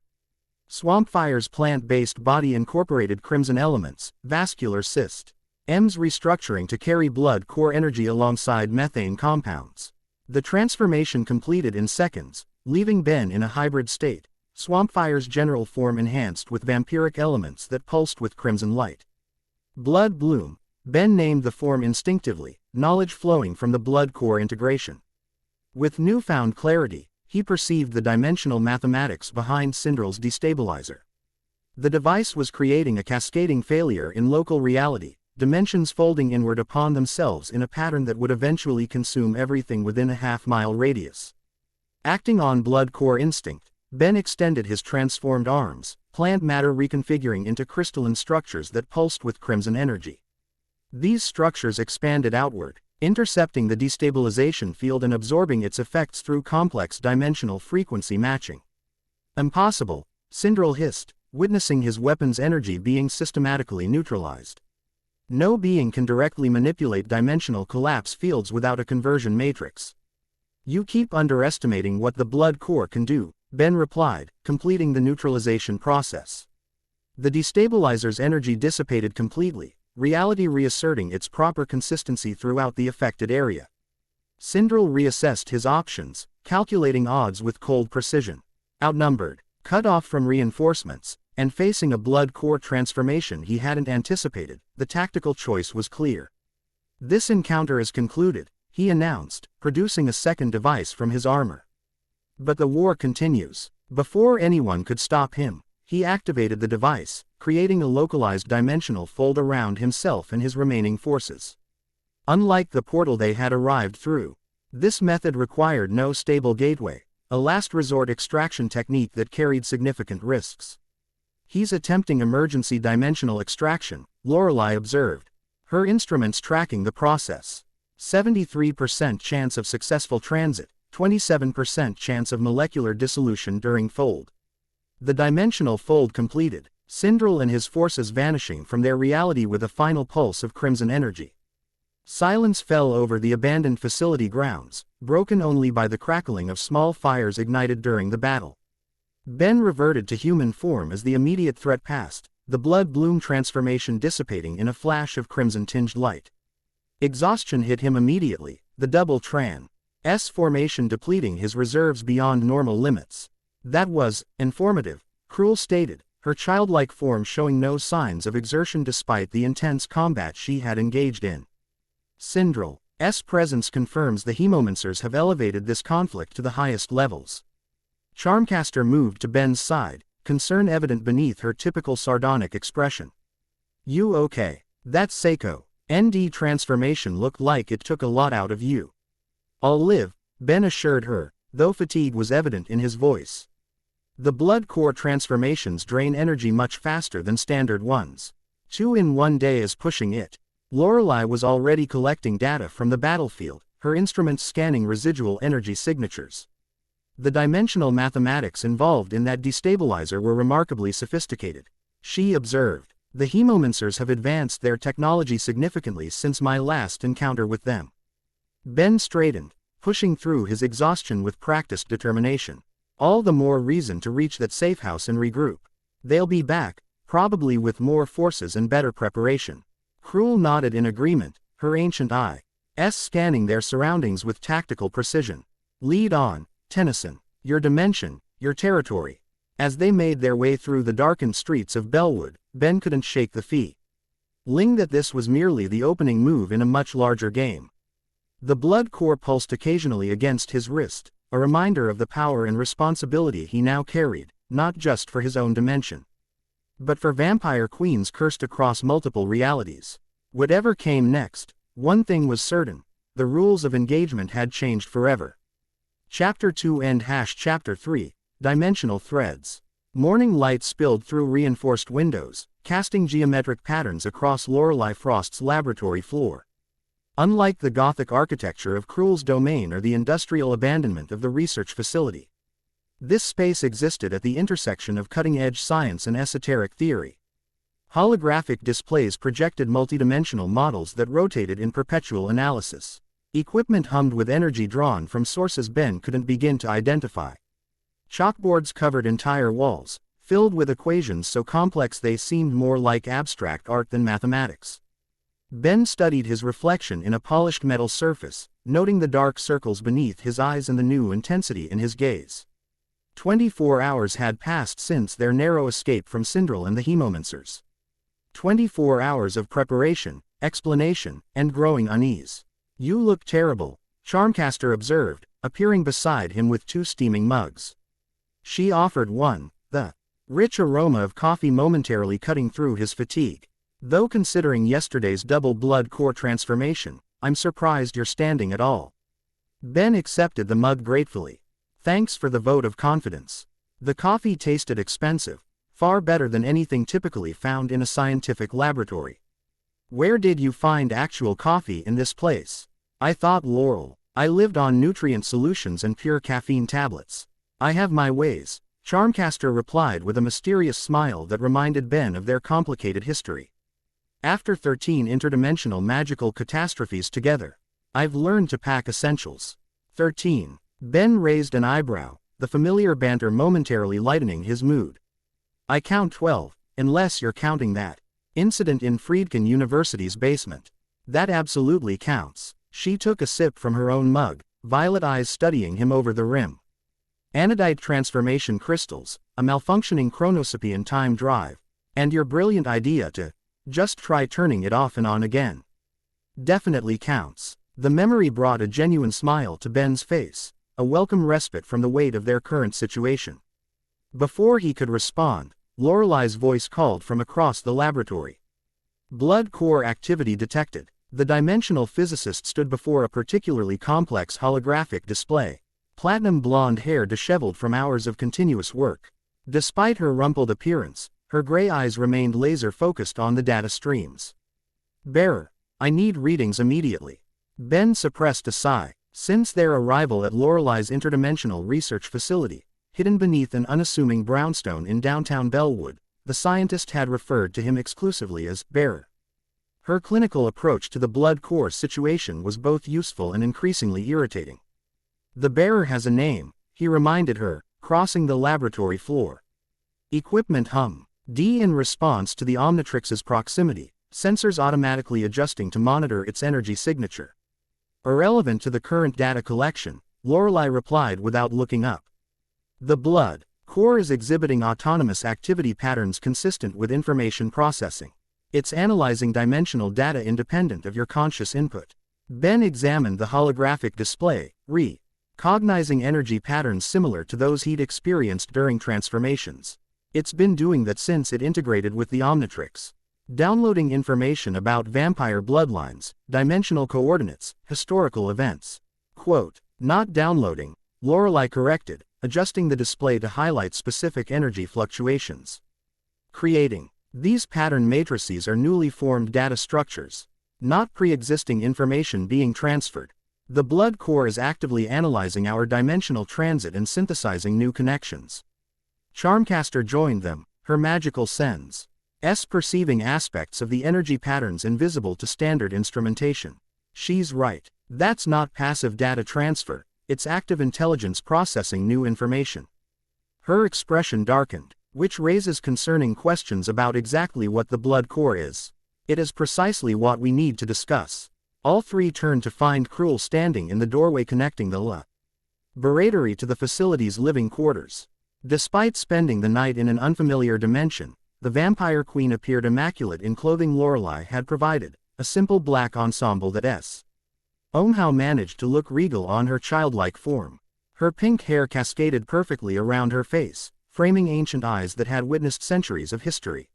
S1: Swampfire's plant-based body incorporated crimson elements, vascular cyst, M's restructuring to carry blood core energy alongside methane compounds. The transformation completed in seconds, leaving Ben in a hybrid state, Swampfire's general form enhanced with vampiric elements that pulsed with crimson light. Blood Bloom, Ben named the form instinctively, knowledge flowing from the blood core integration. With newfound clarity, he perceived the dimensional mathematics behind Sindril's destabilizer. The device was creating a cascading failure in local reality, dimensions folding inward upon themselves in a pattern that would eventually consume everything within a half-mile radius. Acting on blood core instinct, Ben extended his transformed arms, plant matter reconfiguring into crystalline structures that pulsed with crimson energy. These structures expanded outward, intercepting the destabilization field and absorbing its effects through complex dimensional frequency matching. Impossible, Sindril hissed, witnessing his weapon's energy being systematically neutralized. No being can directly manipulate dimensional collapse fields without a conversion matrix. You keep underestimating what the blood core can do, Ben replied, completing the neutralization process. The destabilizer's energy dissipated completely, reality reasserting its proper consistency throughout the affected area. Sindril reassessed his options, calculating odds with cold precision. Outnumbered, cut off from reinforcements, and facing a blood core transformation he hadn't anticipated, the tactical choice was clear. This encounter is concluded, he announced, producing a second device from his armor. But the war continues. Before anyone could stop him, he activated the device, creating a localized dimensional fold around himself and his remaining forces. Unlike the portal they had arrived through, this method required no stable gateway, a last resort extraction technique that carried significant risks. He's attempting emergency dimensional extraction, Lorelei observed, her instruments tracking the process. 73% chance of successful transit, 27% chance of molecular dissolution during fold. The dimensional fold completed, Sindral and his forces vanishing from their reality with a final pulse of crimson energy. Silence fell over the abandoned facility grounds, broken only by the crackling of small fires ignited during the battle. Ben reverted to human form as the immediate threat passed, the blood bloom transformation dissipating in a flash of crimson-tinged light. Exhaustion hit him immediately, the double Tran-S formation depleting his reserves beyond normal limits. That was informative, Krul stated, her childlike form showing no signs of exertion despite the intense combat she had engaged in. Sindral's presence confirms the Hemomancers have elevated this conflict to the highest levels. Charmcaster moved to Ben's side, concern evident beneath her typical sardonic expression. You okay? That's Seiko. ND transformation looked like it took a lot out of you. I'll live, Ben assured her, though fatigue was evident in his voice. The blood core transformations drain energy much faster than standard ones. 2 in 1 day is pushing it. Lorelei was already collecting data from the battlefield, her instruments scanning residual energy signatures. The dimensional mathematics involved in that destabilizer were remarkably sophisticated. She observed, the Hemomancers have advanced their technology significantly since my last encounter with them. Ben straightened, pushing through his exhaustion with practiced determination. All the more reason to reach that safe house and regroup. They'll be back, probably with more forces and better preparation. Krul nodded in agreement, her ancient eyes scanning their surroundings with tactical precision. Lead on, Tennyson, your dimension, your territory. As they made their way through the darkened streets of Bellwood, Ben couldn't shake the feeling that this was merely the opening move in a much larger game. The blood core pulsed occasionally against his wrist, a reminder of the power and responsibility he now carried, not just for his own dimension, but for vampire queens cursed across multiple realities. Whatever came next, one thing was certain, the rules of engagement had changed forever. Chapter 2 End Chapter 3, Dimensional Threads. Morning light spilled through reinforced windows, casting geometric patterns across Lorelei Frost's laboratory floor. Unlike the Gothic architecture of Krul's domain or the industrial abandonment of the research facility, this space existed at the intersection of cutting-edge science and esoteric theory. Holographic displays projected multidimensional models that rotated in perpetual analysis. Equipment hummed with energy drawn from sources Ben couldn't begin to identify. Chalkboards covered entire walls, filled with equations so complex they seemed more like abstract art than mathematics. Ben studied his reflection in a polished metal surface, noting the dark circles beneath his eyes and the new intensity in his gaze. 24 hours had passed since their narrow escape from Sindral and the Hemomancers. 24 hours of preparation, explanation, and growing unease. You look terrible, Charmcaster observed, appearing beside him with 2 steaming mugs. She offered one, the rich aroma of coffee momentarily cutting through his fatigue. Though considering yesterday's double blood core transformation, I'm surprised you're standing at all. Ben accepted the mug gratefully. Thanks for the vote of confidence. The coffee tasted expensive, far better than anything typically found in a scientific laboratory. Where did you find actual coffee in this place? I thought I lived on nutrient solutions and pure caffeine tablets. I have my ways, Charmcaster replied with a mysterious smile that reminded Ben of their complicated history. After 13 interdimensional magical catastrophes together, I've learned to pack essentials. 13. Ben raised an eyebrow, the familiar banter momentarily lightening his mood. I count 12, unless you're counting that incident in Friedkin University's basement. That absolutely counts. She took a sip from her own mug, violet eyes studying him over the rim. Anodite transformation crystals, a malfunctioning chronosepian time drive, and your brilliant idea to just try turning it off and on again. Definitely counts. The memory brought a genuine smile to Ben's face, a welcome respite from the weight of their current situation. Before he could respond, Lorelai's voice called from across the laboratory. Blood core activity detected. The dimensional physicist stood before a particularly complex holographic display. Platinum blonde hair disheveled from hours of continuous work. Despite her rumpled appearance, her gray eyes remained laser-focused on the data streams. "Bearer, I need readings immediately." Ben suppressed a sigh. Since their arrival at Lorelai's interdimensional research facility, hidden beneath an unassuming brownstone in downtown Bellwood, the scientist had referred to him exclusively as "Bearer." Her clinical approach to the blood core situation was both useful and increasingly irritating. "The bearer has a name," he reminded her, crossing the laboratory floor. Equipment hum. D. In response to the Omnitrix's proximity, sensors automatically adjusting to monitor its energy signature. Irrelevant to the current data collection, Lorelai replied without looking up. "The blood core is exhibiting autonomous activity patterns consistent with information processing. It's analyzing dimensional data independent of your conscious input." Ben examined the holographic display, recognizing energy patterns similar to those he'd experienced during transformations. It's been doing that since it integrated with the Omnitrix. Downloading information about vampire bloodlines, dimensional coordinates, historical events. Quote, "Not downloading," Lorelai corrected, adjusting the display to highlight specific energy fluctuations. "Creating. These pattern matrices are newly formed data structures, not pre-existing information being transferred. The blood core is actively analyzing our dimensional transit and synthesizing new connections." Charmcaster joined them, her magical sense perceiving aspects of the energy patterns invisible to standard instrumentation. "She's right. That's not passive data transfer, it's active intelligence processing new information." Her expression darkened, which raises concerning questions about exactly what the blood core is. "It is precisely what we need to discuss." All three turned to find Krul standing in the doorway connecting the laboratory to the facility's living quarters. Despite spending the night in an unfamiliar dimension, the vampire queen appeared immaculate in clothing Lorelai had provided, a simple black ensemble that somehow managed to look regal on her childlike form. Her pink hair cascaded perfectly around her face, framing ancient eyes that had witnessed centuries of history.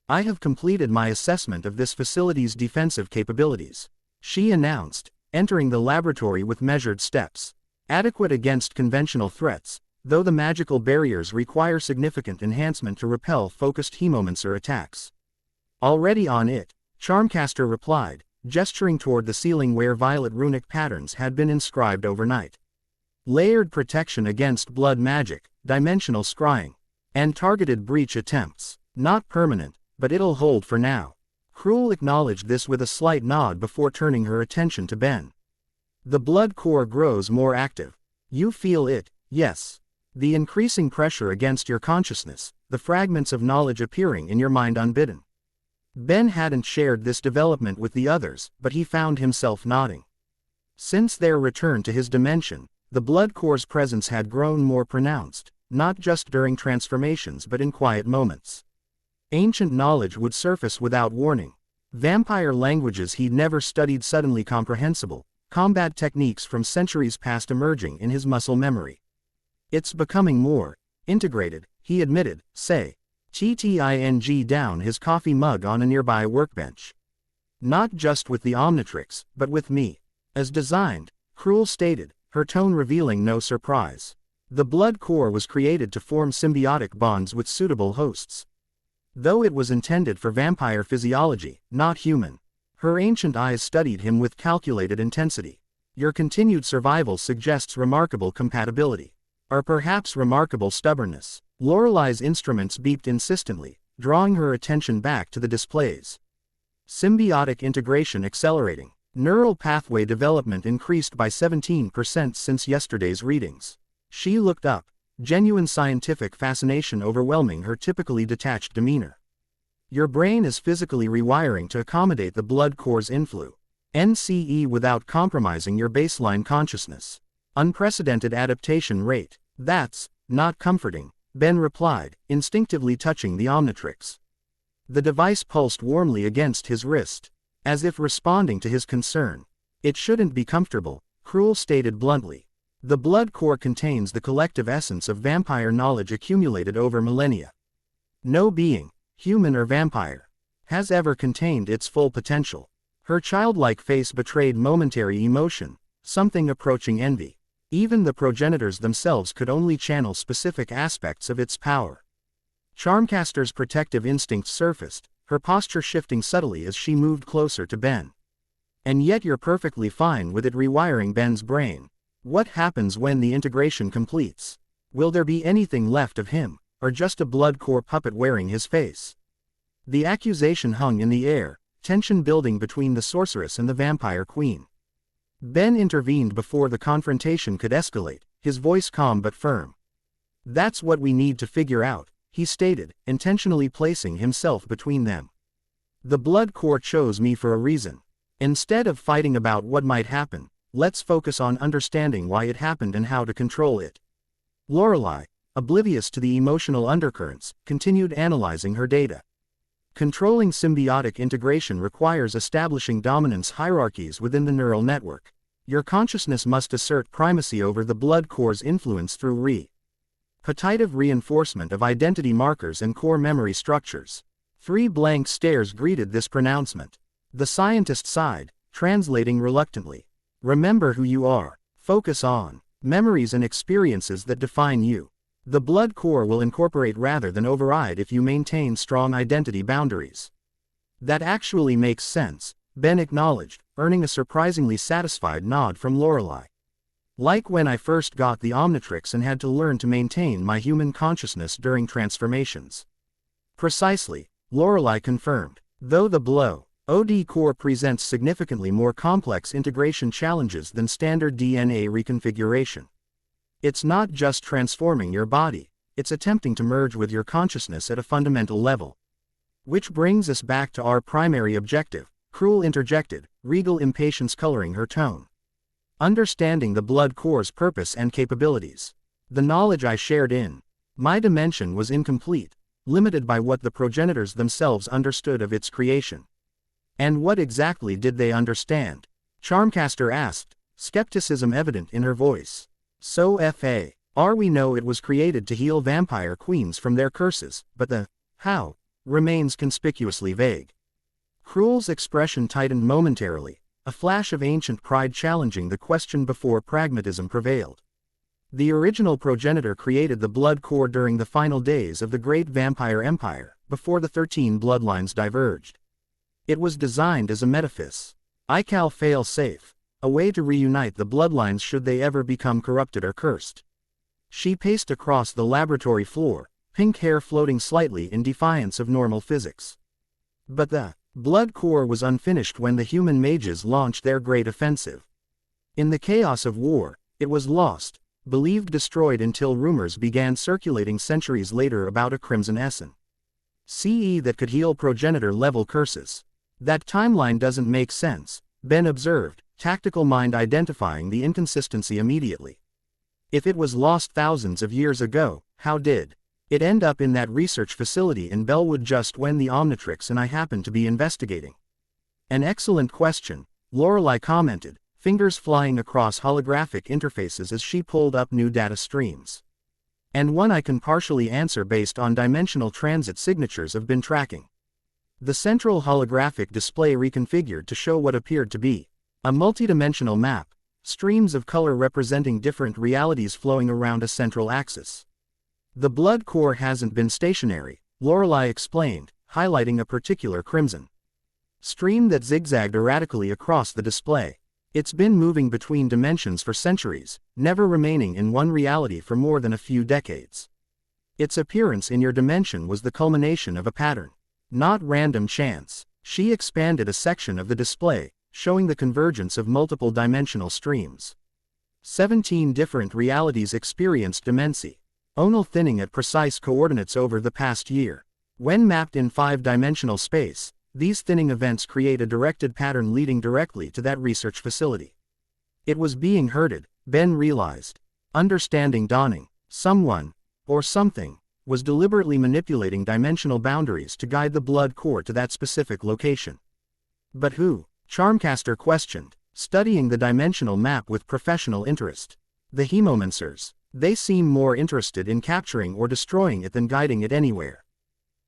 S1: "I have completed my assessment of this facility's defensive capabilities," she announced, entering the laboratory with measured steps. "Adequate against conventional threats, though the magical barriers require significant enhancement to repel focused hemomancer attacks." "Already on it," Charmcaster replied, gesturing toward the ceiling where violet runic patterns had been inscribed overnight. "Layered protection against blood magic, dimensional scrying, and targeted breach attempts. Not permanent, but it'll hold for now." Krul acknowledged this with a slight nod before turning her attention to Ben. "The blood core grows more active. You feel it, yes. The increasing pressure against your consciousness, the fragments of knowledge appearing in your mind unbidden." Ben hadn't shared this development with the others, but he found himself nodding. Since their return to his dimension, the blood core's presence had grown more pronounced, not just during transformations but in quiet moments. Ancient knowledge would surface without warning. Vampire languages he'd never studied suddenly comprehensible, combat techniques from centuries past emerging in his muscle memory. "It's becoming more integrated," he admitted, TTING down his coffee mug on a nearby workbench. "Not just with the Omnitrix, but with me. As designed," Krul stated, her tone revealing no surprise. The blood core was created to form symbiotic bonds with suitable hosts. Though it was intended for vampire physiology, not human. Her ancient eyes studied him with calculated intensity. "Your continued survival suggests remarkable compatibility. Or perhaps remarkable stubbornness." Lorelai's instruments beeped insistently, drawing her attention back to the displays. Symbiotic integration accelerating. Neural pathway development increased by 17% since yesterday's readings. She looked up, genuine scientific fascination overwhelming her typically detached demeanor. "Your brain is physically rewiring to accommodate the blood core's NCE without compromising your baseline consciousness. Unprecedented adaptation rate. That's not comforting," Ben replied, instinctively touching the Omnitrix. The device pulsed warmly against his wrist, as if responding to his concern. It shouldn't be comfortable, Krul stated bluntly. The blood core contains the collective essence of vampire knowledge accumulated over millennia. No being, human or vampire, has ever contained its full potential. Her childlike face betrayed momentary emotion, something approaching envy. Even the progenitors themselves could only channel specific aspects of its power. Charmcaster's protective instincts surfaced, her posture shifting subtly as she moved closer to Ben. And yet you're perfectly fine with it rewiring Ben's brain. What happens when the integration completes? Will there be anything left of him, or just a blood core puppet wearing his face? The accusation hung in the air, tension building between the sorceress and the vampire queen. Ben intervened before the confrontation could escalate, his voice calm but firm. That's what we need to figure out, he stated, intentionally placing himself between them. The blood core chose me for a reason. Instead of fighting about what might happen, let's focus on understanding why it happened and how to control it. Lorelei, oblivious to the emotional undercurrents, continued analyzing her data. Controlling symbiotic integration requires establishing dominance hierarchies within the neural network. Your consciousness must assert primacy over the blood core's influence through repetitive reinforcement of identity markers and core memory structures. 3 blank stares greeted this pronouncement. The scientist sighed, translating reluctantly. Remember who you are. Focus on memories and experiences that define you. The blood core will incorporate rather than override if you maintain strong identity boundaries. That actually makes sense, Ben acknowledged, earning a surprisingly satisfied nod from Lorelei. Like when I first got the Omnitrix and had to learn to maintain my human consciousness during transformations. Precisely, Lorelei confirmed. Though the blood core presents significantly more complex integration challenges than standard DNA reconfiguration. It's not just transforming your body, it's attempting to merge with your consciousness at a fundamental level. Which brings us back to our primary objective, Krul interjected, regal impatience coloring her tone. Understanding the blood core's purpose and capabilities. The knowledge I shared in my dimension was incomplete, limited by what the progenitors themselves understood of its creation. And what exactly did they understand? Charmcaster asked, skepticism evident in her voice. So we know it was created to heal vampire queens from their curses, but the how remains conspicuously vague. Krul's expression tightened momentarily, a flash of ancient pride challenging the question before pragmatism prevailed. The original progenitor created the blood core during the final days of the great vampire empire, before the 13 bloodlines diverged. It was designed as a metaphys. Ical fail-safe. A way to reunite the bloodlines should they ever become corrupted or cursed. She paced across the laboratory floor, pink hair floating slightly in defiance of normal physics. But the blood core was unfinished when the human mages launched their great offensive. In the chaos of war, it was lost, believed destroyed until rumors began circulating centuries later about a crimson essence that could heal progenitor-level curses. That timeline doesn't make sense, Ben observed, tactical mind identifying the inconsistency immediately. If it was lost thousands of years ago, how did it end up in that research facility in Bellwood just when the Omnitrix and I happened to be investigating? An excellent question, Lorelei commented, fingers flying across holographic interfaces as she pulled up new data streams. And one I can partially answer based on dimensional transit signatures I've been tracking. The central holographic display reconfigured to show what appeared to be a multidimensional map, streams of color representing different realities flowing around a central axis. The blood core hasn't been stationary, Lorelei explained, highlighting a particular crimson stream that zigzagged erratically across the display. It's been moving between dimensions for centuries, never remaining in one reality for more than a few decades. Its appearance in your dimension was the culmination of a pattern, not random chance. She expanded a section of the display, showing the convergence of multiple dimensional streams. 17 different realities experienced dimensional thinning at precise coordinates over the past year. When mapped in 5-dimensional space, these thinning events create a directed pattern leading directly to that research facility. It was being herded, Ben realized. Understanding dawning. Someone, or something, was deliberately manipulating dimensional boundaries to guide the blood core to that specific location. But who? Charmcaster questioned, studying the dimensional map with professional interest. The Hemomancers. They seem more interested in capturing or destroying it than guiding it anywhere.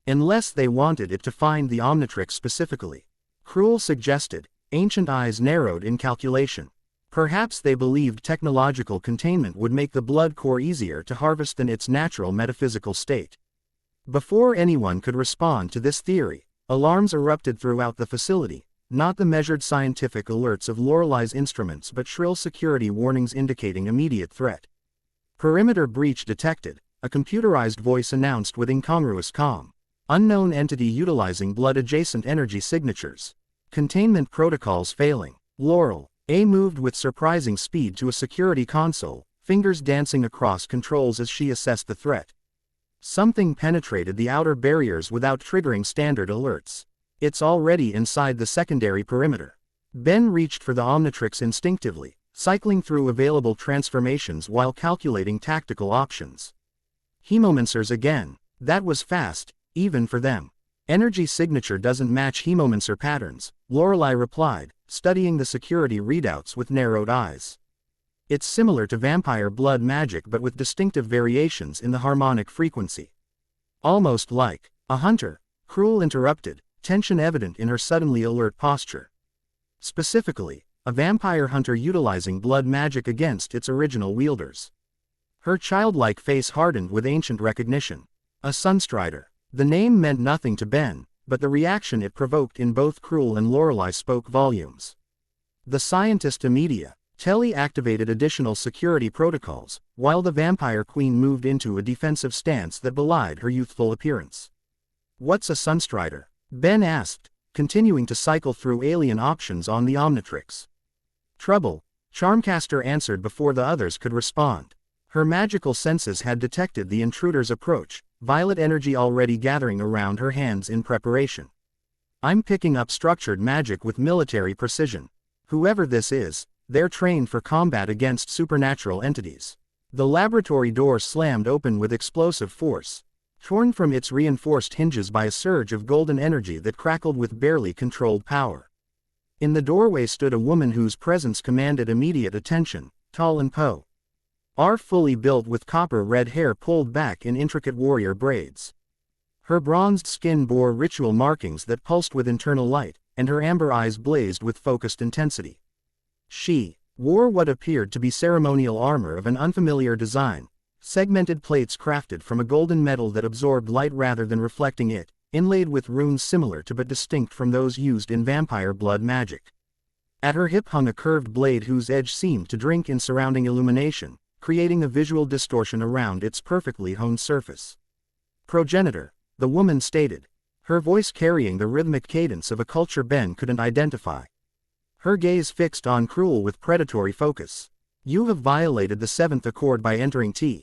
S1: Unless they wanted it to find the Omnitrix specifically. Krul suggested. Ancient eyes narrowed in calculation. Perhaps they believed technological containment would make the blood core easier to harvest than its natural metaphysical state. Before anyone could respond to this theory, alarms erupted throughout the facility, not the measured scientific alerts of Lorelei's instruments but shrill security warnings indicating immediate threat. Perimeter breach detected, a computerized voice announced with incongruous calm. Unknown entity utilizing blood-adjacent energy signatures. Containment protocols failing. Lorelei moved with surprising speed to a security console, fingers dancing across controls as she assessed the threat. Something penetrated the outer barriers without triggering standard alerts. It's already inside the secondary perimeter. Ben reached for the Omnitrix instinctively, cycling through available transformations while calculating tactical options. Hemomancers again. That was fast, even for them. Energy signature doesn't match Hemomancer patterns, Lorelei replied, studying the security readouts with narrowed eyes. It's similar to vampire blood magic but with distinctive variations in the harmonic frequency. Almost like a hunter, Krul interrupted, tension evident in her suddenly alert posture. Specifically, a vampire hunter utilizing blood magic against its original wielders. Her childlike face hardened with ancient recognition. A Sunstrider. The name meant nothing to Ben, but the reaction it provoked in both Krul and Lorelei spoke volumes. The scientist Amelia Telly activated additional security protocols, while the vampire queen moved into a defensive stance that belied her youthful appearance. What's a Sunstrider? Ben asked, continuing to cycle through alien options on the Omnitrix. Trouble, Charmcaster answered before the others could respond. Her magical senses had detected the intruder's approach, violet energy already gathering around her hands in preparation. I'm picking up structured magic with military precision. Whoever this is, they're trained for combat against supernatural entities. The laboratory door slammed open with explosive force, torn from its reinforced hinges by a surge of golden energy that crackled with barely controlled power. In the doorway stood a woman whose presence commanded immediate attention, tall and fully built with copper-red hair pulled back in intricate warrior braids. Her bronzed skin bore ritual markings that pulsed with internal light, and her amber eyes blazed with focused intensity. She wore what appeared to be ceremonial armor of an unfamiliar design, segmented plates crafted from a golden metal that absorbed light rather than reflecting it, inlaid with runes similar to but distinct from those used in vampire blood magic. At her hip hung a curved blade whose edge seemed to drink in surrounding illumination, creating a visual distortion around its perfectly honed surface. Progenitor, the woman stated, her voice carrying the rhythmic cadence of a culture Ben couldn't identify. Her gaze fixed on Krul with predatory focus. You have violated the seventh accord by entering T's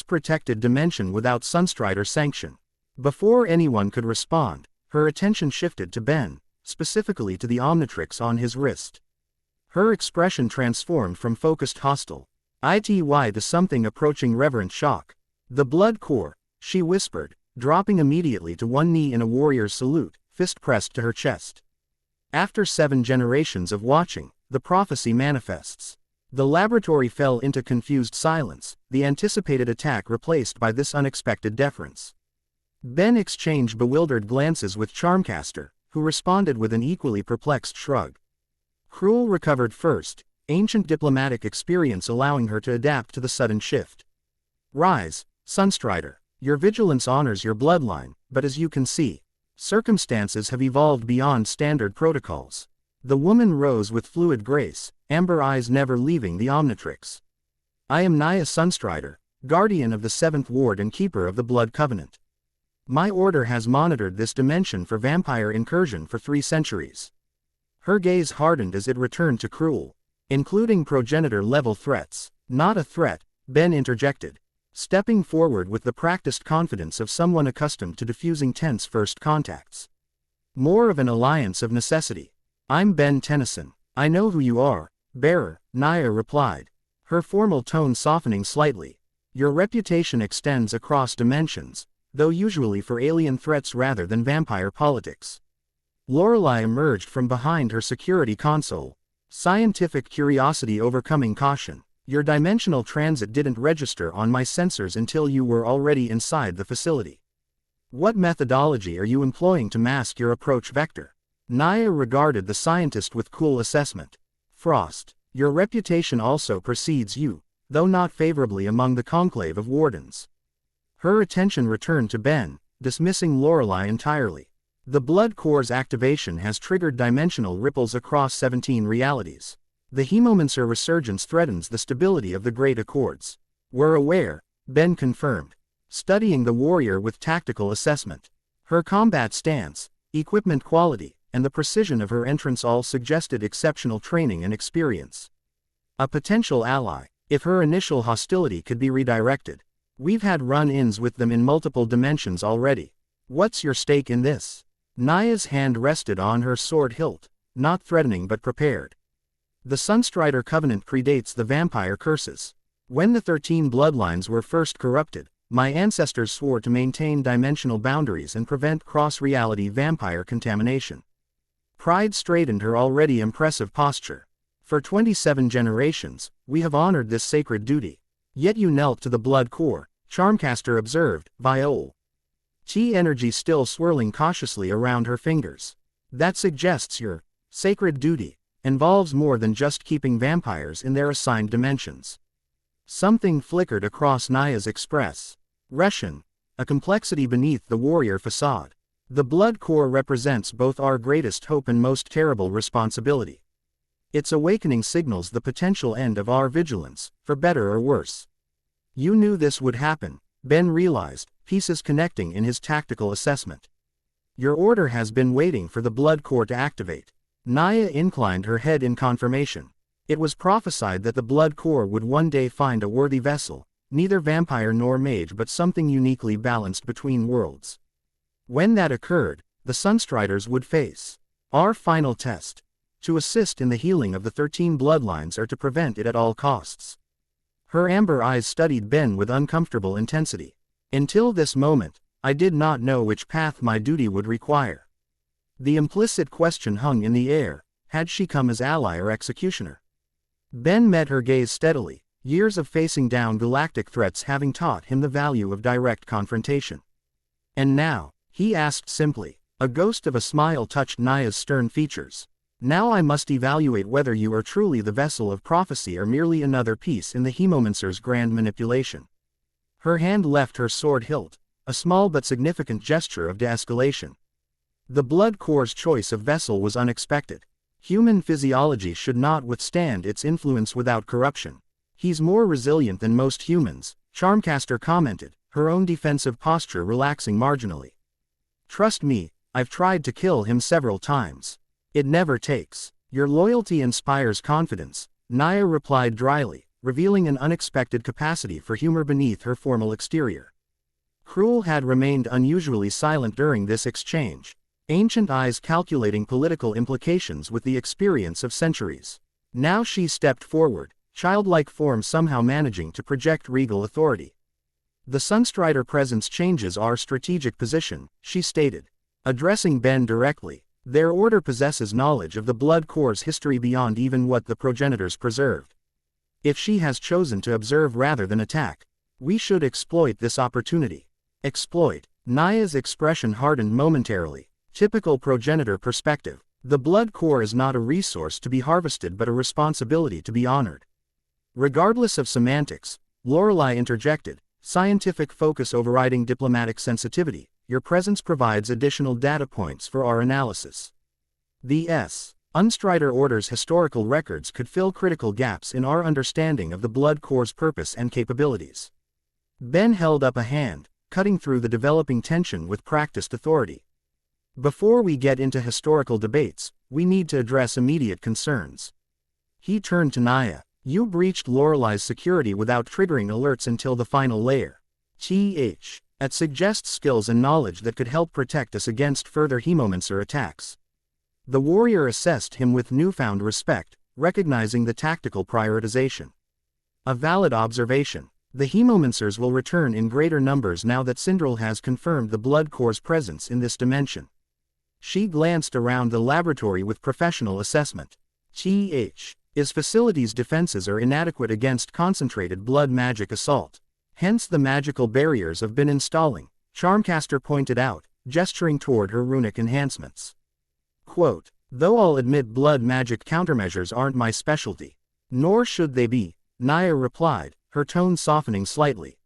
S1: protected dimension without Sunstrider sanction. Before anyone could respond, her attention shifted to Ben, specifically to the Omnitrix on his wrist. Her expression transformed from focused hostile ity to something approaching reverent shock. The blood core, she whispered, dropping immediately to one knee in a warrior's salute, fist pressed to her chest. After 7 generations of watching, the prophecy manifests. The laboratory fell into confused silence, the anticipated attack replaced by this unexpected deference. Ben exchanged bewildered glances with Charmcaster, who responded with an equally perplexed shrug. Krul recovered first, ancient diplomatic experience allowing her to adapt to the sudden shift. Rise, Sunstrider. Your vigilance honors your bloodline, but as you can see, circumstances have evolved beyond standard protocols. The woman rose with fluid grace, amber eyes never leaving the Omnitrix. I am Naya Sunstrider, guardian of the 7th Ward and keeper of the Blood Covenant. My order has monitored this dimension for vampire incursion for 3 centuries. Her gaze hardened as it returned to Krul, including progenitor-level threats. Not a threat, Ben interjected, stepping forward with the practiced confidence of someone accustomed to diffusing tense first contacts. More of an alliance of necessity. I'm Ben Tennyson. I know who you are, bearer, Naya replied, her formal tone softening slightly. Your reputation extends across dimensions, though usually for alien threats rather than vampire politics. Lorelei emerged from behind her security console, Scientific curiosity overcoming caution. Your dimensional transit didn't register on my sensors until you were already inside the facility. What methodology are you employing to mask your approach vector? Naya regarded the scientist with cool assessment. Frost, your reputation also precedes you, though not favorably among the conclave of wardens. Her attention returned to Ben, dismissing Lorelei entirely. The blood core's activation has triggered dimensional ripples across 17 realities. The Hemomancer resurgence threatens the stability of the Great Accords. We're aware, Ben confirmed, studying the warrior with tactical assessment. Her combat stance, equipment quality, and the precision of her entrance all suggested exceptional training and experience. A potential ally, if her initial hostility could be redirected. We've had run-ins with them in multiple dimensions already. What's your stake in this? Naya's hand rested on her sword hilt, not threatening but prepared. The Sunstrider Covenant predates the vampire curses. When the 13 bloodlines were first corrupted, my ancestors swore to maintain dimensional boundaries and prevent cross-reality vampire contamination. Pride straightened her already impressive posture. For 27 generations, we have honored this sacred duty. Yet you knelt to the blood core, Charmcaster observed, Viol. Chi energy still swirling cautiously around her fingers. That suggests your sacred duty involves more than just keeping vampires in their assigned dimensions. Something flickered across Naya's expression, a complexity beneath the warrior facade. The blood core represents both our greatest hope and most terrible responsibility. Its awakening signals the potential end of our vigilance, for better or worse. You knew this would happen, Ben realized, pieces connecting in his tactical assessment. Your order has been waiting for the blood core to activate. Naya inclined her head in confirmation. It was prophesied that the blood core would one day find a worthy vessel, neither vampire nor mage but something uniquely balanced between worlds. When that occurred, the Sunstriders would face our final test. To assist in the healing of the 13 bloodlines or to prevent it at all costs. Her amber eyes studied Ben with uncomfortable intensity. Until this moment, I did not know which path my duty would require. The implicit question hung in the air, had she come as ally or executioner? Ben met her gaze steadily, years of facing down galactic threats having taught him the value of direct confrontation. And now, he asked simply. A ghost of a smile touched Naya's stern features. Now I must evaluate whether you are truly the vessel of prophecy or merely another piece in the Hemomancer's grand manipulation. Her hand left her sword hilt, a small but significant gesture of de-escalation. The blood core's choice of vessel was unexpected. Human physiology should not withstand its influence without corruption. He's more resilient than most humans, Charmcaster commented, her own defensive posture relaxing marginally. Trust me, I've tried to kill him several times. It never takes. Your loyalty inspires confidence, Naya replied dryly, revealing an unexpected capacity for humor beneath her formal exterior. Krul had remained unusually silent during this exchange, ancient eyes calculating political implications with the experience of centuries. Now she stepped forward, childlike form somehow managing to project regal authority. The Sunstrider presence changes our strategic position, she stated, addressing Ben directly. Their order possesses knowledge of the blood core's history beyond even what the progenitors preserved. If she has chosen to observe rather than attack, we should exploit this opportunity. Exploit. Naya's expression hardened momentarily. Typical progenitor perspective. The blood core is not a resource to be harvested but a responsibility to be honored. Regardless of semantics, Lorelei interjected, scientific focus overriding diplomatic sensitivity. Your presence provides additional data points for our analysis. The Unstrider Order's historical records could fill critical gaps in our understanding of the blood core's purpose and capabilities. Ben held up a hand, cutting through the developing tension with practiced authority. Before we get into historical debates, we need to address immediate concerns. He turned to Naya. You breached Lorelei's security without triggering alerts until the final layer. That suggests skills and knowledge that could help protect us against further Hemomancer attacks. The warrior assessed him with newfound respect, recognizing the tactical prioritization. A valid observation. The Hemomancers will return in greater numbers now that Sindral has confirmed the blood core's presence in this dimension. She glanced around the laboratory with professional assessment. His facility's defenses are inadequate against concentrated blood magic assault. Hence the magical barriers have been installing, Charmcaster pointed out, gesturing toward her runic enhancements. Quote, though I'll admit blood magic countermeasures aren't my specialty. Nor should they be, Naya replied, her tone softening slightly.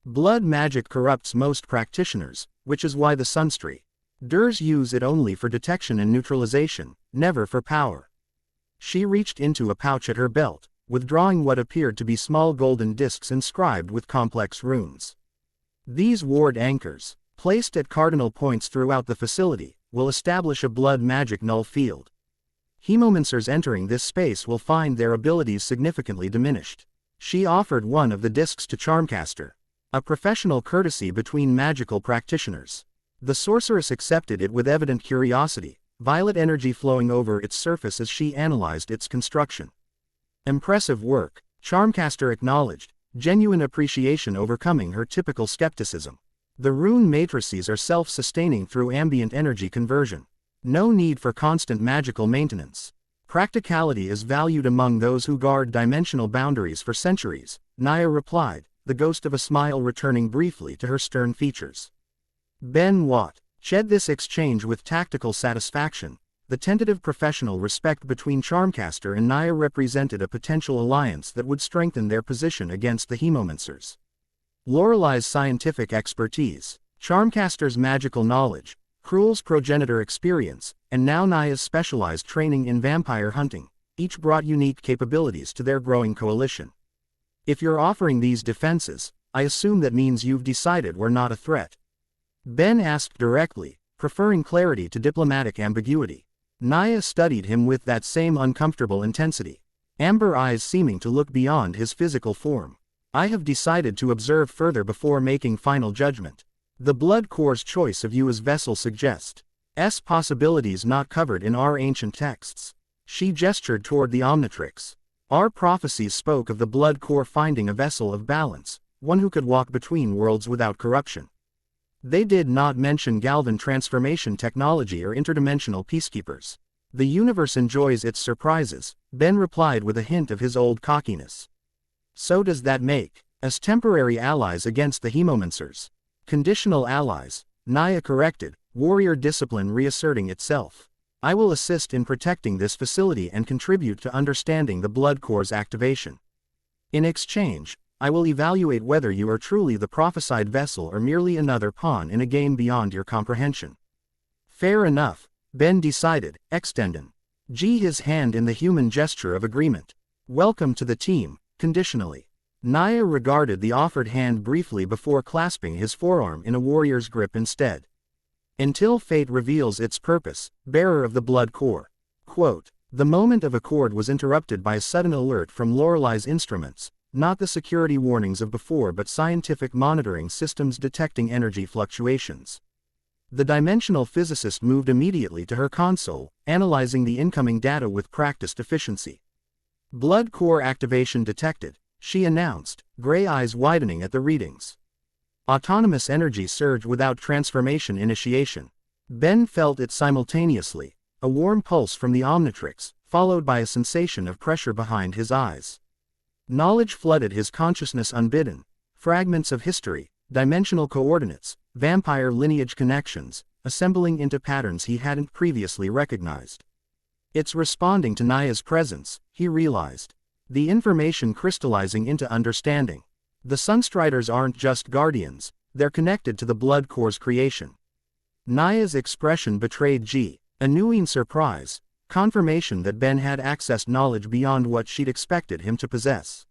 S1: Blood magic corrupts most practitioners, which is why the Sunstreeters use it only for detection and neutralization, never for power. She reached into a pouch at her belt, withdrawing what appeared to be small golden discs inscribed with complex runes. These ward anchors, placed at cardinal points throughout the facility, will establish a blood magic null field. Hemomancers entering this space will find their abilities significantly diminished. She offered one of the discs to Charmcaster, a professional courtesy between magical practitioners. The sorceress accepted it with evident curiosity, violet energy flowing over its surface as she analyzed its construction. Impressive work, Charmcaster acknowledged, genuine appreciation overcoming her typical skepticism. The rune matrices are self-sustaining through ambient energy conversion. No need for constant magical maintenance. Practicality is valued among those who guard dimensional boundaries for centuries, Naya replied, the ghost of a smile returning briefly to her stern features. Ben Watt shed this exchange with tactical satisfaction. The tentative professional respect between Charmcaster and Naya represented a potential alliance that would strengthen their position against the Hemomancers. Lorelei's scientific expertise, Charmcaster's magical knowledge, Krul's progenitor experience, and now Naya's specialized training in vampire hunting, each brought unique capabilities to their growing coalition. If you're offering these defenses, I assume that means you've decided we're not a threat. Ben asked directly, preferring clarity to diplomatic ambiguity. Naya studied him with that same uncomfortable intensity, amber eyes seeming to look beyond his physical form. I have decided to observe further before making final judgment. The Blood Core's choice of you as vessel suggests possibilities not covered in our ancient texts. She gestured toward the Omnitrix. Our prophecies spoke of the Blood Core finding a vessel of balance, one who could walk between worlds without corruption. They did not mention Galvan transformation technology or interdimensional peacekeepers. The universe enjoys its surprises, Ben replied with a hint of his old cockiness. So does that make us temporary allies against the Hemomancers. Conditional allies, Naya corrected, warrior discipline reasserting itself. I will assist in protecting this facility and contribute to understanding the Blood Core's activation. In exchange, I will evaluate whether you are truly the prophesied vessel or merely another pawn in a game beyond your comprehension. Fair enough, Ben decided, extending his hand in the human gesture of agreement. Welcome to the team, conditionally. Naya regarded the offered hand briefly before clasping his forearm in a warrior's grip instead. Until fate reveals its purpose, bearer of the Blood Core. Quote, the moment of accord was interrupted by a sudden alert from Lorelei's instruments, not the security warnings of before but scientific monitoring systems detecting energy fluctuations. The dimensional physicist moved immediately to her console, analyzing the incoming data with practiced efficiency. Blood Core activation detected, she announced, gray eyes widening at the readings. Autonomous energy surge without transformation initiation. Ben felt it simultaneously, a warm pulse from the Omnitrix, followed by a sensation of pressure behind his eyes. Knowledge flooded his consciousness unbidden, fragments of history, dimensional coordinates, vampire lineage connections, assembling into patterns he hadn't previously recognized. It's responding to Naya's presence, he realized. The information crystallizing into understanding. The Sunstriders aren't just guardians, they're connected to the Blood Core's creation. Naya's expression betrayed genuine surprise, confirmation that Ben had accessed knowledge beyond what she'd expected him to possess.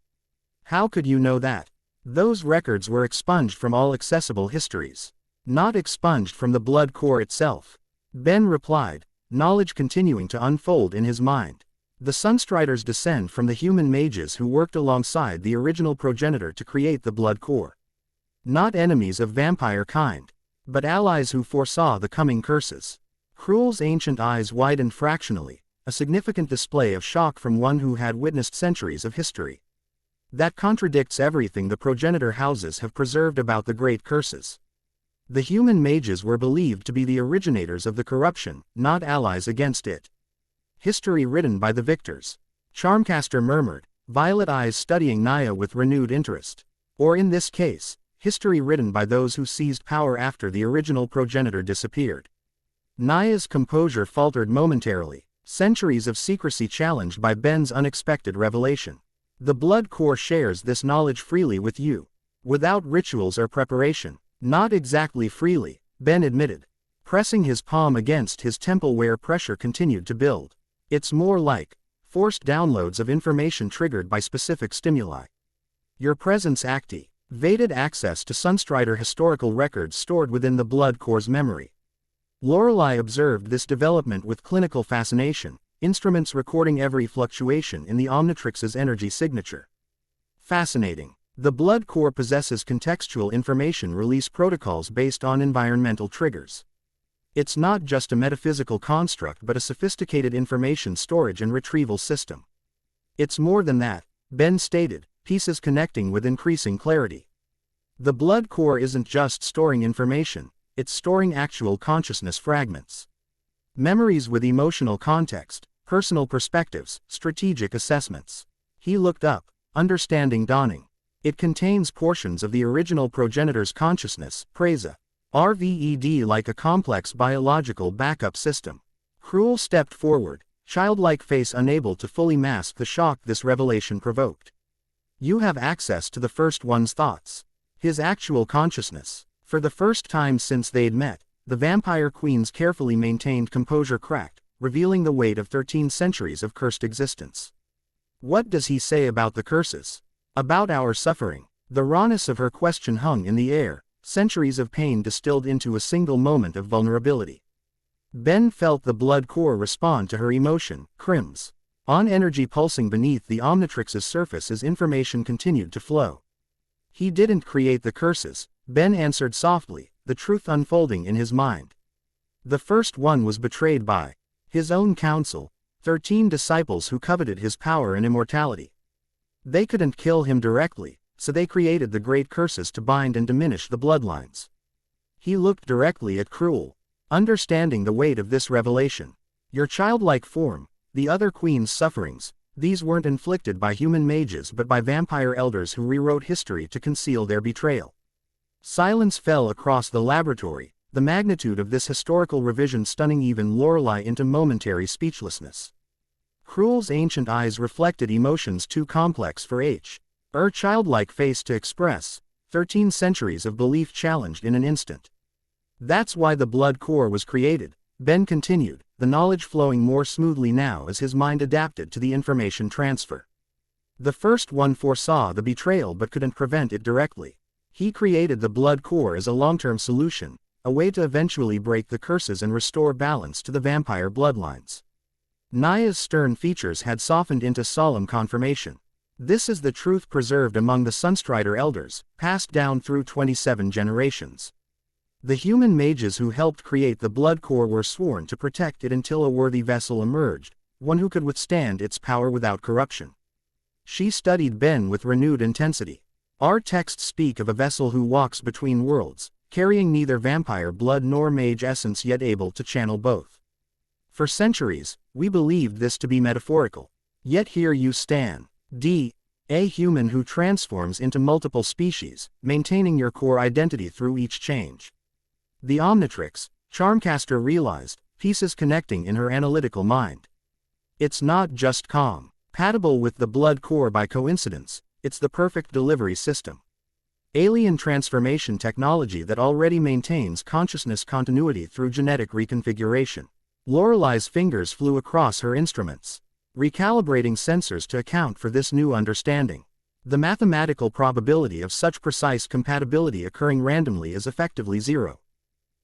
S1: How could you know that? Those records were expunged from all accessible histories. Not expunged from the Blood Core itself. Ben replied, knowledge continuing to unfold in his mind. The Sunstriders descend from the human mages who worked alongside the original progenitor to create the Blood Core. Not enemies of vampire kind, but allies who foresaw the coming curses. Krul's ancient eyes widened fractionally, a significant display of shock from one who had witnessed centuries of history. That contradicts everything the progenitor houses have preserved about the great curses. The human mages were believed to be the originators of the corruption, not allies against it. History written by the victors. Charmcaster murmured, violet eyes studying Naya with renewed interest. Or in this case, history written by those who seized power after the original progenitor disappeared. Naya's composure faltered momentarily, centuries of secrecy challenged by Ben's unexpected revelation. The blood core shares this knowledge freely with you. Without rituals or preparation. Not exactly freely, Ben admitted, pressing his palm against his temple where pressure continued to build. It's more like forced downloads of information triggered by specific stimuli. Your presence activated access to Sunstrider historical records stored within the blood core's memory. Lorelei observed this development with clinical fascination, instruments recording every fluctuation in the Omnitrix's energy signature. Fascinating. The blood core possesses contextual information release protocols based on environmental triggers. It's not just a metaphysical construct but a sophisticated information storage and retrieval system. It's more than that, Ben stated, pieces connecting with increasing clarity. The blood core isn't just storing information, it's storing actual consciousness fragments. Memories with emotional context, personal perspectives, strategic assessments. He looked up, understanding dawning. It contains portions of the original progenitor's consciousness, Preza. RVED like a complex biological backup system. Krul stepped forward, childlike face unable to fully mask the shock this revelation provoked. You have access to the first one's thoughts. His actual consciousness. For the first time since they'd met, the Vampire Queen's carefully maintained composure cracked, revealing the weight of 13 centuries of cursed existence. What does he say about the curses? About our suffering. The rawness of her question hung in the air, centuries of pain distilled into a single moment of vulnerability. Ben felt the blood core respond to her emotion, crims. On energy pulsing beneath the Omnitrix's surface as information continued to flow. He didn't create the curses, Ben answered softly, the truth unfolding in his mind. The first one was betrayed by his own council, 13 disciples who coveted his power and immortality. They couldn't kill him directly, so they created the great curses to bind and diminish the bloodlines. He looked directly at Krul, understanding the weight of this revelation. Your childlike form, the other queen's sufferings, these weren't inflicted by human mages but by vampire elders who rewrote history to conceal their betrayal. Silence fell across the laboratory, the magnitude of this historical revision stunning even Lorelei into momentary speechlessness. Krul's ancient eyes reflected emotions too complex for her childlike face to express, 13 centuries of belief challenged in an instant. That's why the blood core was created, Ben continued, the knowledge flowing more smoothly now as his mind adapted to the information transfer. The first one foresaw the betrayal but couldn't prevent it directly. He created the blood core as a long-term solution, a way to eventually break the curses and restore balance to the vampire bloodlines. Naya's stern features had softened into solemn confirmation. This is the truth preserved among the Sunstrider elders, passed down through 27 generations. The human mages who helped create the blood core were sworn to protect it until a worthy vessel emerged, one who could withstand its power without corruption. She studied Ben with renewed intensity. Our texts speak of a vessel who walks between worlds, carrying neither vampire blood nor mage essence yet able to channel both. For centuries, we believed this to be metaphorical. Yet here you stand. A human who transforms into multiple species, maintaining your core identity through each change. The Omnitrix, Charmcaster realized, pieces connecting in her analytical mind. It's not just compatible with the blood core by coincidence, it's the perfect delivery system. Alien transformation technology that already maintains consciousness continuity through genetic reconfiguration. Lorelei's fingers flew across her instruments, recalibrating sensors to account for this new understanding. The mathematical probability of such precise compatibility occurring randomly is effectively zero.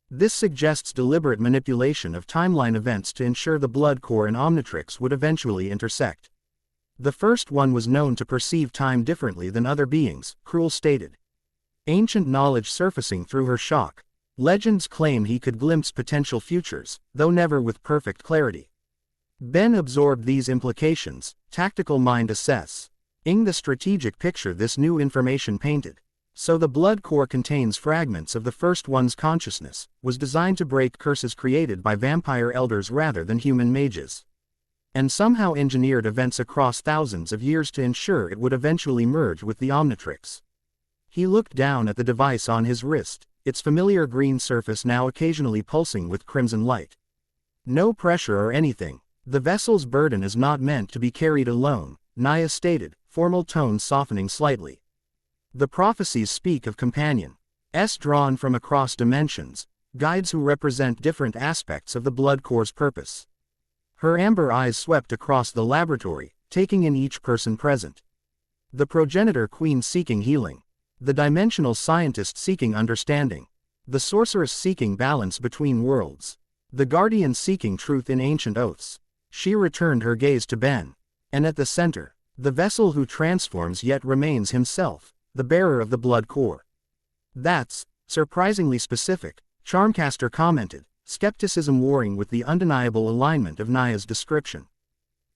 S1: This suggests deliberate manipulation of timeline events to ensure the blood core and Omnitrix would eventually intersect. The first one was known to perceive time differently than other beings, Krul stated. Ancient knowledge surfacing through her shock. Legends claim he could glimpse potential futures, though never with perfect clarity. Ben absorbed these implications, tactical mind assessing the strategic picture this new information painted. So the blood core contains fragments of the first one's consciousness, was designed to break curses created by vampire elders rather than human mages. and somehow engineered events across thousands of years to ensure it would eventually merge with the Omnitrix. He looked down at the device on his wrist, its familiar green surface now occasionally pulsing with crimson light. No pressure or anything. The vessel's burden is not meant to be carried alone, Naya stated, formal tones softening slightly. The prophecies speak of companions drawn from across dimensions, guides who represent different aspects of the blood core's purpose. Her amber eyes swept across the laboratory, taking in each person present. The progenitor queen seeking healing. The dimensional scientist seeking understanding. The sorceress seeking balance between worlds. The guardian seeking truth in ancient oaths. She returned her gaze to Ben. And at the center, the vessel who transforms yet remains himself, the bearer of the blood core. That's surprisingly specific, Charmcaster commented, skepticism warring with the undeniable alignment of Naya's description.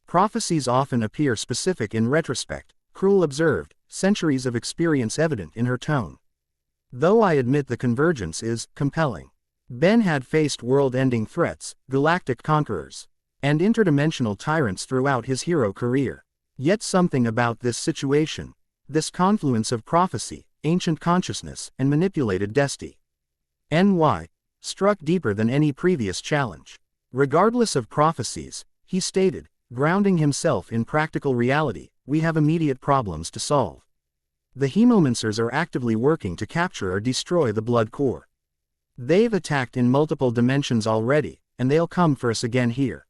S1: Prophecies often appear specific in retrospect, Krul observed, centuries of experience evident in her tone. Though I admit the convergence is compelling. Ben had faced world-ending threats, galactic conquerors, and interdimensional tyrants throughout his hero career. Yet something about this situation, this confluence of prophecy, ancient consciousness, and manipulated destiny, struck deeper than any previous challenge. Regardless of prophecies, he stated, grounding himself in practical reality, we have immediate problems to solve. The Hemomancers are actively working to capture or destroy the blood core. They've attacked in multiple dimensions already, and they'll come for us again here.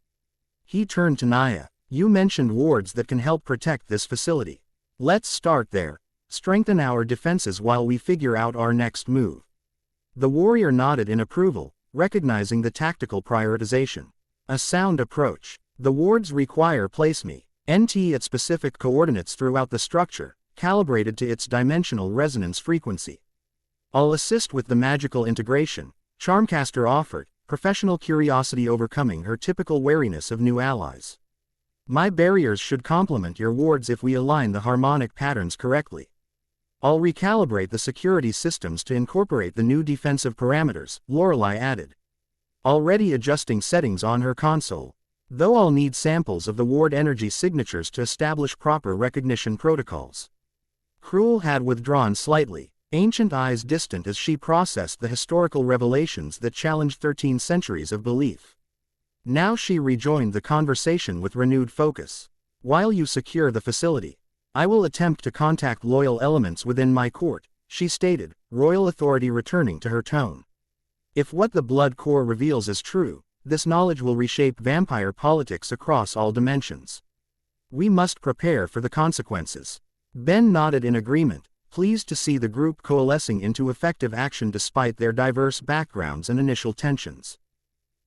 S1: He turned to Naya. You mentioned wards that can help protect this facility. Let's start there. Strengthen our defenses while we figure out our next move. The warrior nodded in approval, recognizing the tactical prioritization. A sound approach. The wards require placement at specific coordinates throughout the structure, calibrated to its dimensional resonance frequency. I'll assist with the magical integration, Charmcaster offered, professional curiosity overcoming her typical wariness of new allies. My barriers should complement your wards if we align the harmonic patterns correctly. I'll recalibrate the security systems to incorporate the new defensive parameters, Lorelei added. Already adjusting settings on her console. Though I'll need samples of the ward energy signatures to establish proper recognition protocols. Krul had withdrawn slightly, ancient eyes distant as she processed the historical revelations that challenged 13 centuries of belief. Now she rejoined the conversation with renewed focus. While you secure the facility, I will attempt to contact loyal elements within my court, she stated, royal authority returning to her tone. If what the blood core reveals is true, this knowledge will reshape vampire politics across all dimensions. We must prepare for the consequences. Ben nodded in agreement, pleased to see the group coalescing into effective action despite their diverse backgrounds and initial tensions.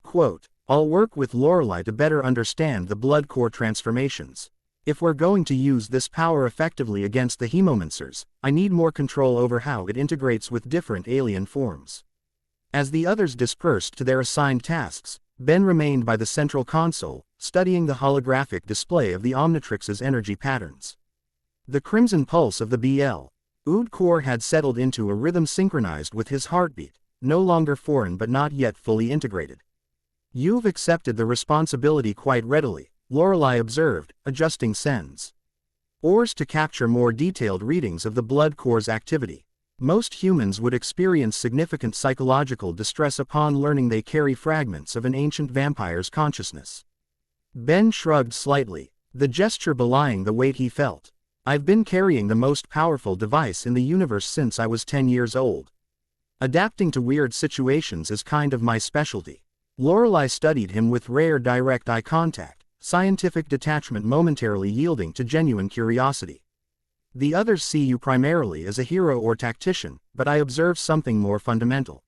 S1: Quote, I'll work with Lorelei to better understand the blood core transformations. If we're going to use this power effectively against the Hemomancers, I need more control over how it integrates with different alien forms. As the others dispersed to their assigned tasks, Ben remained by the central console, studying the holographic display of the Omnitrix's energy patterns. The crimson pulse of the Ood core had settled into a rhythm synchronized with his heartbeat, no longer foreign but not yet fully integrated. You've accepted the responsibility quite readily, Lorelei observed, adjusting sends ors to capture more detailed readings of the blood core's activity. Most humans would experience significant psychological distress upon learning they carry fragments of an ancient vampire's consciousness. Ben shrugged slightly, the gesture belying the weight he felt. I've been carrying the most powerful device in the universe since I was 10 years old. Adapting to weird situations is kind of my specialty. Lorelei studied him with rare direct eye contact, scientific detachment momentarily yielding to genuine curiosity. The others see you primarily as a hero or tactician, but I observe something more fundamental.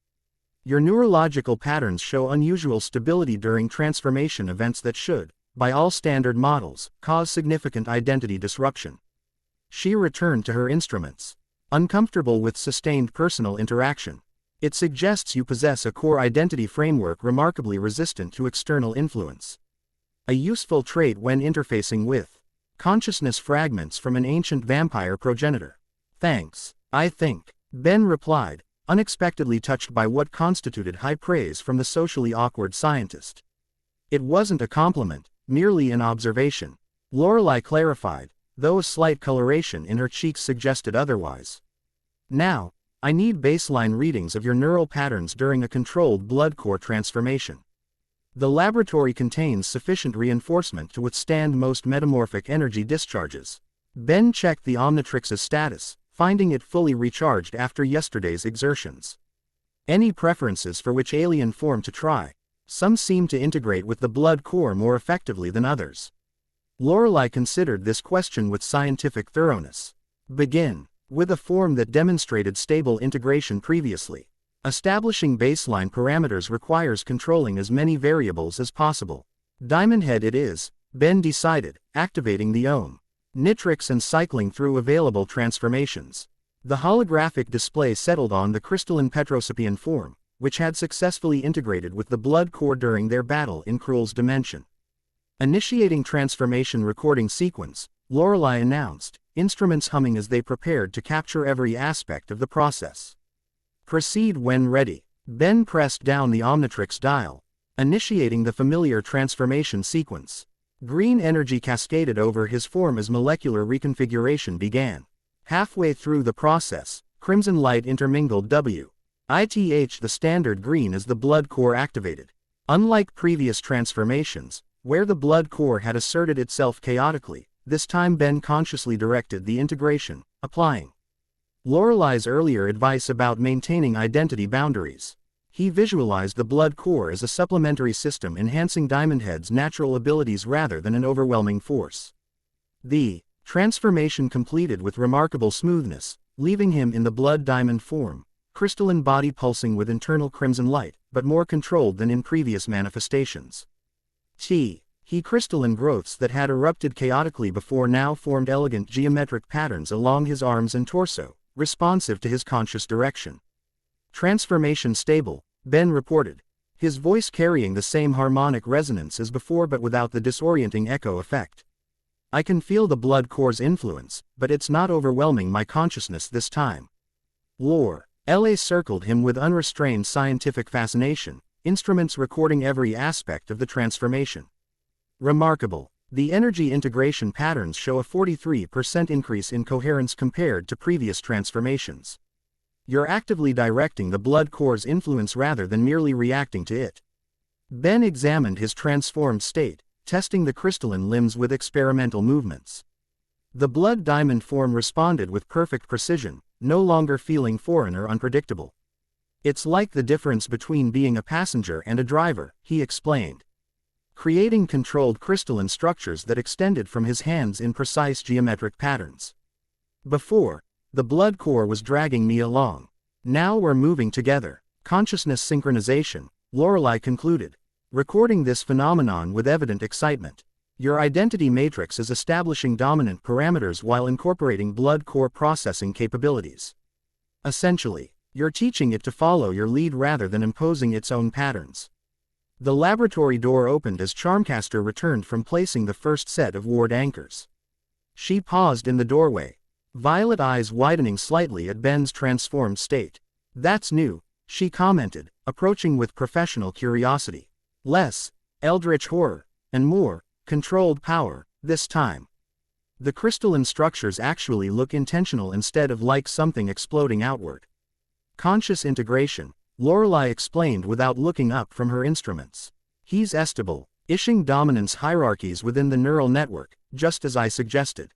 S1: Your neurological patterns show unusual stability during transformation events that should, by all standard models, cause significant identity disruption. She returned to her instruments. Uncomfortable with sustained personal interaction. It suggests you possess a core identity framework remarkably resistant to external influence. A useful trait when interfacing with consciousness fragments from an ancient vampire progenitor. Thanks, I think, Ben replied, unexpectedly touched by what constituted high praise from the socially awkward scientist. It wasn't a compliment, merely in observation. Lorelei clarified, though a slight coloration in her cheeks suggested otherwise. Now, I need baseline readings of your neural patterns during a controlled blood core transformation. The laboratory contains sufficient reinforcement to withstand most metamorphic energy discharges. Ben checked the Omnitrix's status, finding it fully recharged after yesterday's exertions. Any preferences for which alien form to try? Some seem to integrate with the blood core more effectively than others. Lorelei considered this question with scientific thoroughness. Begin with a form that demonstrated stable integration previously. Establishing baseline parameters requires controlling as many variables as possible. Diamondhead it is, Ben decided, activating the Omnitrix and cycling through available transformations. The holographic display settled on the crystalline Petrosapian form, which had successfully integrated with the blood core during their battle in Krul's dimension. Initiating transformation recording sequence, Lorelei announced, instruments humming as they prepared to capture every aspect of the process. Proceed when ready. Ben pressed down the Omnitrix dial, initiating the familiar transformation sequence. Green energy cascaded over his form as molecular reconfiguration began. Halfway through the process, crimson light intermingled WITH the standard green as the blood core activated. Unlike previous transformations, where the blood core had asserted itself chaotically, this time Ben consciously directed the integration, applying Lorelei's earlier advice about maintaining identity boundaries. He visualized the blood core as a supplementary system enhancing Diamondhead's natural abilities rather than an overwhelming force. The transformation completed with remarkable smoothness, leaving him in the blood diamond form, crystalline body pulsing with internal crimson light, but more controlled than in previous manifestations. He crystalline growths that had erupted chaotically before now formed elegant geometric patterns along his arms and torso, responsive to his conscious direction. Transformation stable, Ben reported, his voice carrying the same harmonic resonance as before but without the disorienting echo effect. I can feel the blood core's influence, but it's not overwhelming my consciousness this time. Lorelei circled him with unrestrained scientific fascination, instruments recording every aspect of the transformation. Remarkable. The energy integration patterns show a 43% increase in coherence compared to previous transformations. You're actively directing the blood core's influence rather than merely reacting to it. Ben examined his transformed state, testing the crystalline limbs with experimental movements. The blood diamond form responded with perfect precision, no longer feeling foreign or unpredictable. It's like the difference between being a passenger and a driver, he explained. Creating controlled crystalline structures that extended from his hands in precise geometric patterns. Before, the blood core was dragging me along. Now we're moving together. Consciousness synchronization, Lorelei concluded, recording this phenomenon with evident excitement. Your identity matrix is establishing dominant parameters while incorporating blood core processing capabilities. Essentially, you're teaching it to follow your lead rather than imposing its own patterns. The laboratory door opened as Charmcaster returned from placing the first set of ward anchors. She paused in the doorway, violet eyes widening slightly at Ben's transformed state. That's new, she commented, approaching with professional curiosity. Less eldritch horror, and more controlled power, this time. The crystalline structures actually look intentional instead of like something exploding outward. Conscious integration, Lorelei explained without looking up from her instruments. He's estable, ishing dominance hierarchies within the neural network, just as I suggested.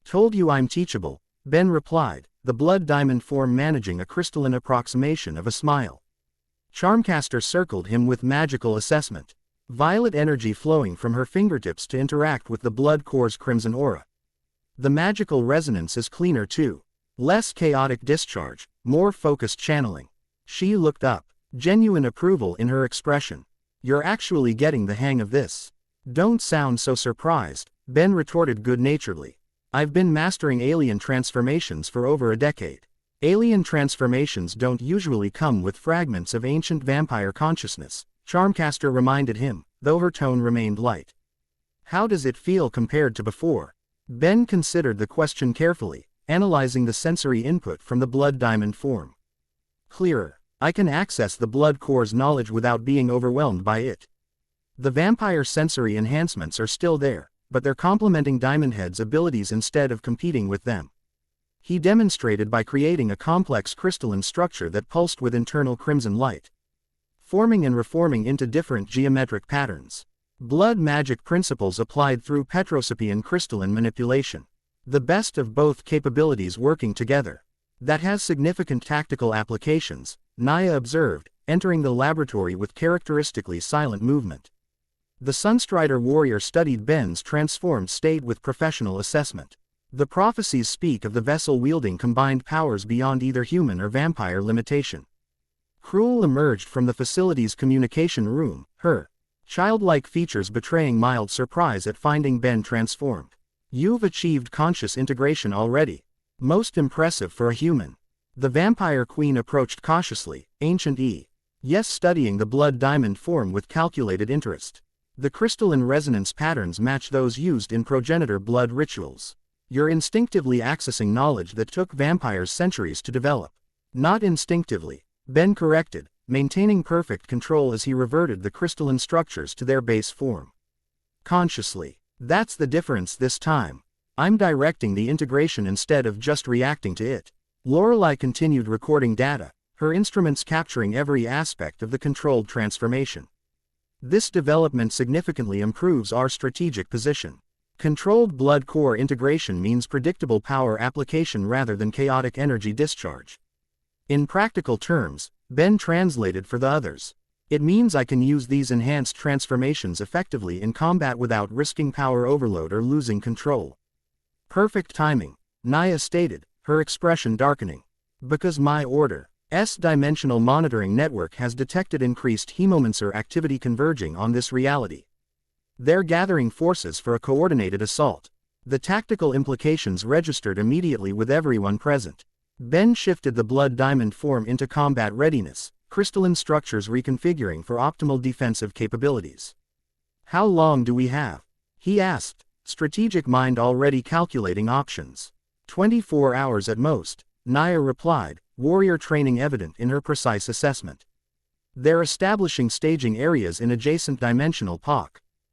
S1: Told you I'm teachable, Ben replied, the blood diamond form managing a crystalline approximation of a smile. Charmcaster circled him with magical assessment. Violet energy flowing from her fingertips to interact with the blood core's crimson aura. The magical resonance is cleaner too. Less chaotic discharge, more focused channeling. She looked up, genuine approval in her expression. You're actually getting the hang of this. Don't sound so surprised, Ben retorted good-naturedly. I've been mastering alien transformations for over a decade. Alien transformations don't usually come with fragments of ancient vampire consciousness, Charmcaster reminded him, though her tone remained light. How does it feel compared to before? Ben considered the question carefully, analyzing the sensory input from the blood diamond form. Clearer. I can access the blood core's knowledge without being overwhelmed by it. The vampire sensory enhancements are still there, but they're complementing Diamondhead's abilities instead of competing with them. He demonstrated by creating a complex crystalline structure that pulsed with internal crimson light, forming and reforming into different geometric patterns. Blood magic principles applied through Petrosepian crystalline manipulation. The best of both capabilities working together. That has significant tactical applications, Naya observed, entering the laboratory with characteristically silent movement. The Sunstrider warrior studied Ben's transformed state with professional assessment. The prophecies speak of the vessel wielding combined powers beyond either human or vampire limitation. Krul emerged from the facility's communication room, her childlike features betraying mild surprise at finding Ben transformed. You've achieved conscious integration already. Most impressive for a human. The vampire queen approached cautiously, Ancient E. Yes, studying the blood diamond form with calculated interest. The crystalline resonance patterns match those used in progenitor blood rituals. You're instinctively accessing knowledge that took vampires centuries to develop. Not instinctively, Ben corrected, maintaining perfect control as he reverted the crystalline structures to their base form. Consciously. That's the difference this time. I'm directing the integration instead of just reacting to it. Lorelei continued recording data, her instruments capturing every aspect of the controlled transformation. This development significantly improves our strategic position. Controlled blood core integration means predictable power application rather than chaotic energy discharge. In practical terms, Ben translated for the others. It means I can use these enhanced transformations effectively in combat without risking power overload or losing control. Perfect timing, Naya stated, her expression darkening. Because my Order's dimensional monitoring network has detected increased hemomancer activity converging on this reality. They're gathering forces for a coordinated assault. The tactical implications registered immediately with everyone present. Ben shifted the blood diamond form into combat readiness, crystalline structures reconfiguring for optimal defensive capabilities. How long do we have? He asked, strategic mind already calculating options. 24 hours at most, Naya replied, warrior training evident in her precise assessment. They're establishing staging areas in adjacent dimensional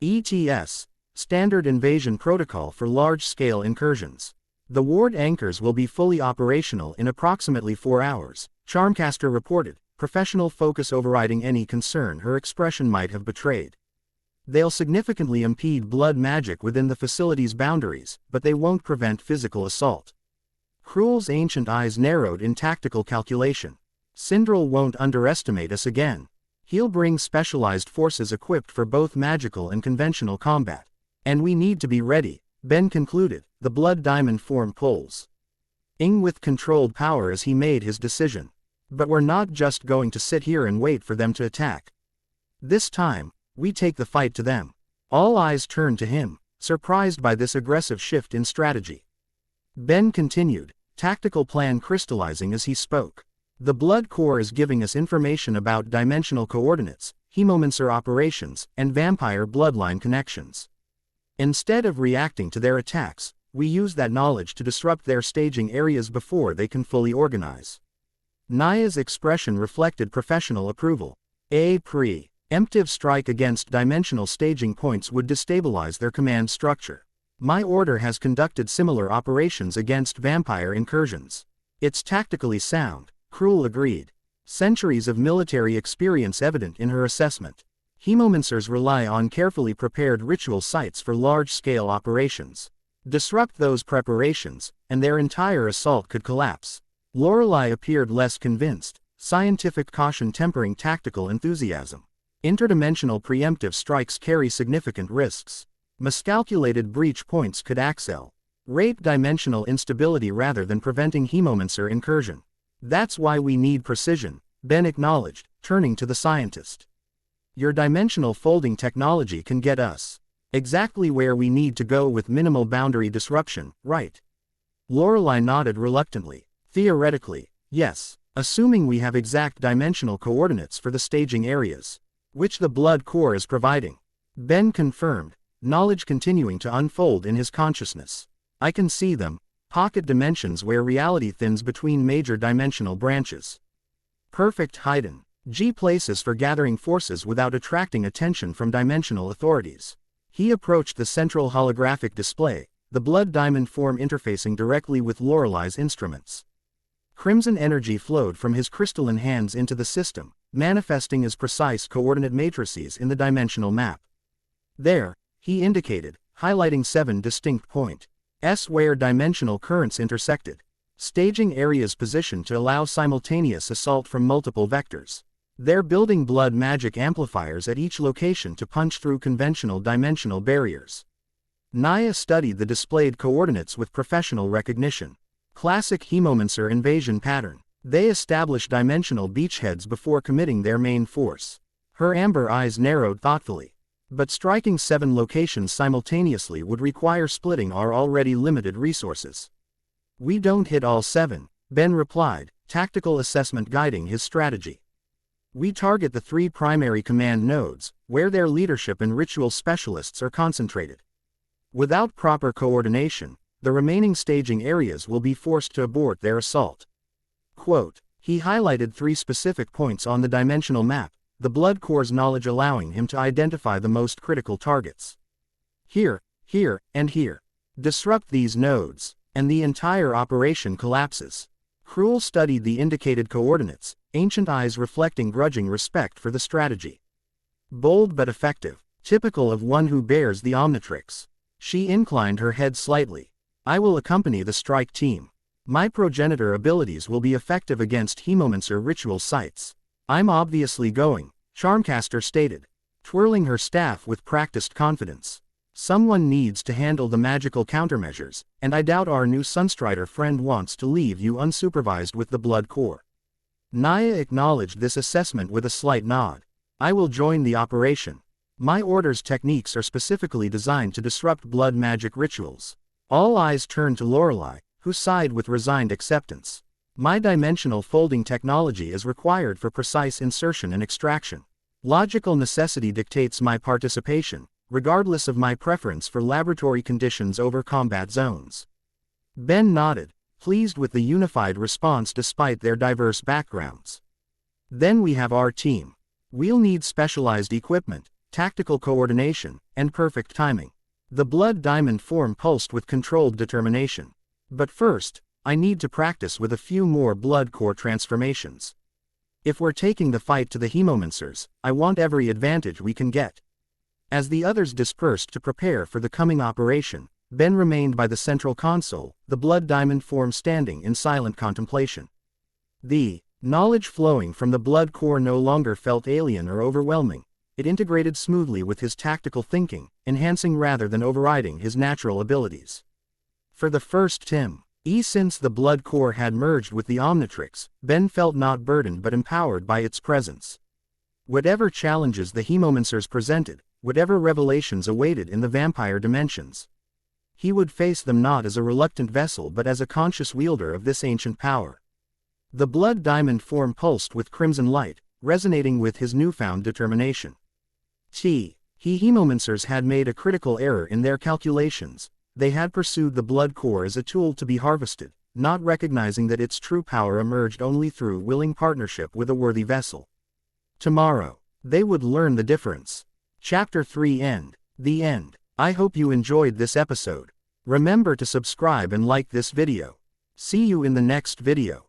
S1: ETS, Standard Invasion Protocol for large-scale incursions. The ward anchors will be fully operational in approximately 4 hours, Charmcaster reported, professional focus overriding any concern her expression might have betrayed. They'll significantly impede blood magic within the facility's boundaries, but they won't prevent physical assault. Krul's ancient eyes narrowed in tactical calculation. Sindral won't underestimate us again. He'll bring specialized forces equipped for both magical and conventional combat. And we need to be ready, Ben concluded, the blood diamond form pulls ing with controlled power as he made his decision. But we're not just going to sit here and wait for them to attack. This time, we take the fight to them. All eyes turned to him, surprised by this aggressive shift in strategy. Ben continued, tactical plan crystallizing as he spoke. The blood core is giving us information about dimensional coordinates, hemomancer operations, and vampire bloodline connections. Instead of reacting to their attacks, we use that knowledge to disrupt their staging areas before they can fully organize. Naya's expression reflected professional approval. A preemptive strike against dimensional staging points would destabilize their command structure. My order has conducted similar operations against vampire incursions. It's tactically sound, Krul agreed. Centuries of military experience evident in her assessment. Hemomancers rely on carefully prepared ritual sites for large-scale operations. Disrupt those preparations, and their entire assault could collapse. Lorelei appeared less convinced, scientific caution tempering tactical enthusiasm. Interdimensional preemptive strikes carry significant risks. Miscalculated breach points could accelerate dimensional instability rather than preventing hemomancer incursion. That's why we need precision, Ben acknowledged, turning to the scientist. Your dimensional folding technology can get us exactly where we need to go with minimal boundary disruption, right? Lorelei nodded reluctantly. Theoretically, yes, assuming we have exact dimensional coordinates for the staging areas, which the blood core is providing. Ben confirmed, knowledge continuing to unfold in his consciousness. I can see them, pocket dimensions where reality thins between major dimensional branches. Perfect hidden. G places for gathering forces without attracting attention from dimensional authorities. He approached the central holographic display, the blood diamond form interfacing directly with Lorelei's instruments. Crimson energy flowed from his crystalline hands into the system, manifesting as precise coordinate matrices in the dimensional map. There, he indicated, highlighting 7 distinct points where dimensional currents intersected. Staging areas positioned to allow simultaneous assault from multiple vectors. They're building blood magic amplifiers at each location to punch through conventional dimensional barriers. Naya studied the displayed coordinates with professional recognition. Classic Hemomancer invasion pattern. They establish dimensional beachheads before committing their main force. Her amber eyes narrowed thoughtfully. But striking 7 locations simultaneously would require splitting our already limited resources. We don't hit all 7, Ben replied, tactical assessment guiding his strategy. We target the 3 primary command nodes, where their leadership and ritual specialists are concentrated. Without proper coordination, the remaining staging areas will be forced to abort their assault. Quote, he highlighted 3 specific points on the dimensional map, the blood core's knowledge allowing him to identify the most critical targets. Here, here, and here. Disrupt these nodes, and the entire operation collapses. Krul studied the indicated coordinates, ancient eyes reflecting grudging respect for the strategy. Bold but effective, typical of one who bears the Omnitrix. She inclined her head slightly. I will accompany the strike team. My progenitor abilities will be effective against Hemomancer ritual sites. I'm obviously going, Charmcaster stated, twirling her staff with practiced confidence. Someone needs to handle the magical countermeasures, and I doubt our new Sunstrider friend wants to leave you unsupervised with the blood core. Naya acknowledged this assessment with a slight nod. I will join the operation. My order's techniques are specifically designed to disrupt blood magic rituals. All eyes turned to Lorelei, who sighed with resigned acceptance. My dimensional folding technology is required for precise insertion and extraction. Logical necessity dictates my participation, regardless of my preference for laboratory conditions over combat zones. Ben nodded, pleased with the unified response despite their diverse backgrounds. Then we have our team. We'll need specialized equipment, tactical coordination, and perfect timing. The blood diamond form pulsed with controlled determination. But first, I need to practice with a few more blood core transformations. If we're taking the fight to the Hemomancers, I want every advantage we can get. As the others dispersed to prepare for the coming operation, Ben remained by the central console, the blood diamond form standing in silent contemplation. The knowledge flowing from the blood core no longer felt alien or overwhelming. It integrated smoothly with his tactical thinking, enhancing rather than overriding his natural abilities. For the first time, since the blood core had merged with the Omnitrix, Ben felt not burdened but empowered by its presence. Whatever challenges the Hemomancers presented, whatever revelations awaited in the vampire dimensions, he would face them not as a reluctant vessel but as a conscious wielder of this ancient power. The blood diamond form pulsed with crimson light, resonating with his newfound determination. Hemomancers had made a critical error in their calculations. They had pursued the blood core as a tool to be harvested, not recognizing that its true power emerged only through willing partnership with a worthy vessel. Tomorrow, they would learn the difference. Chapter 3 End. The end. I hope you enjoyed this episode. Remember to subscribe and like this video. See you in the next video.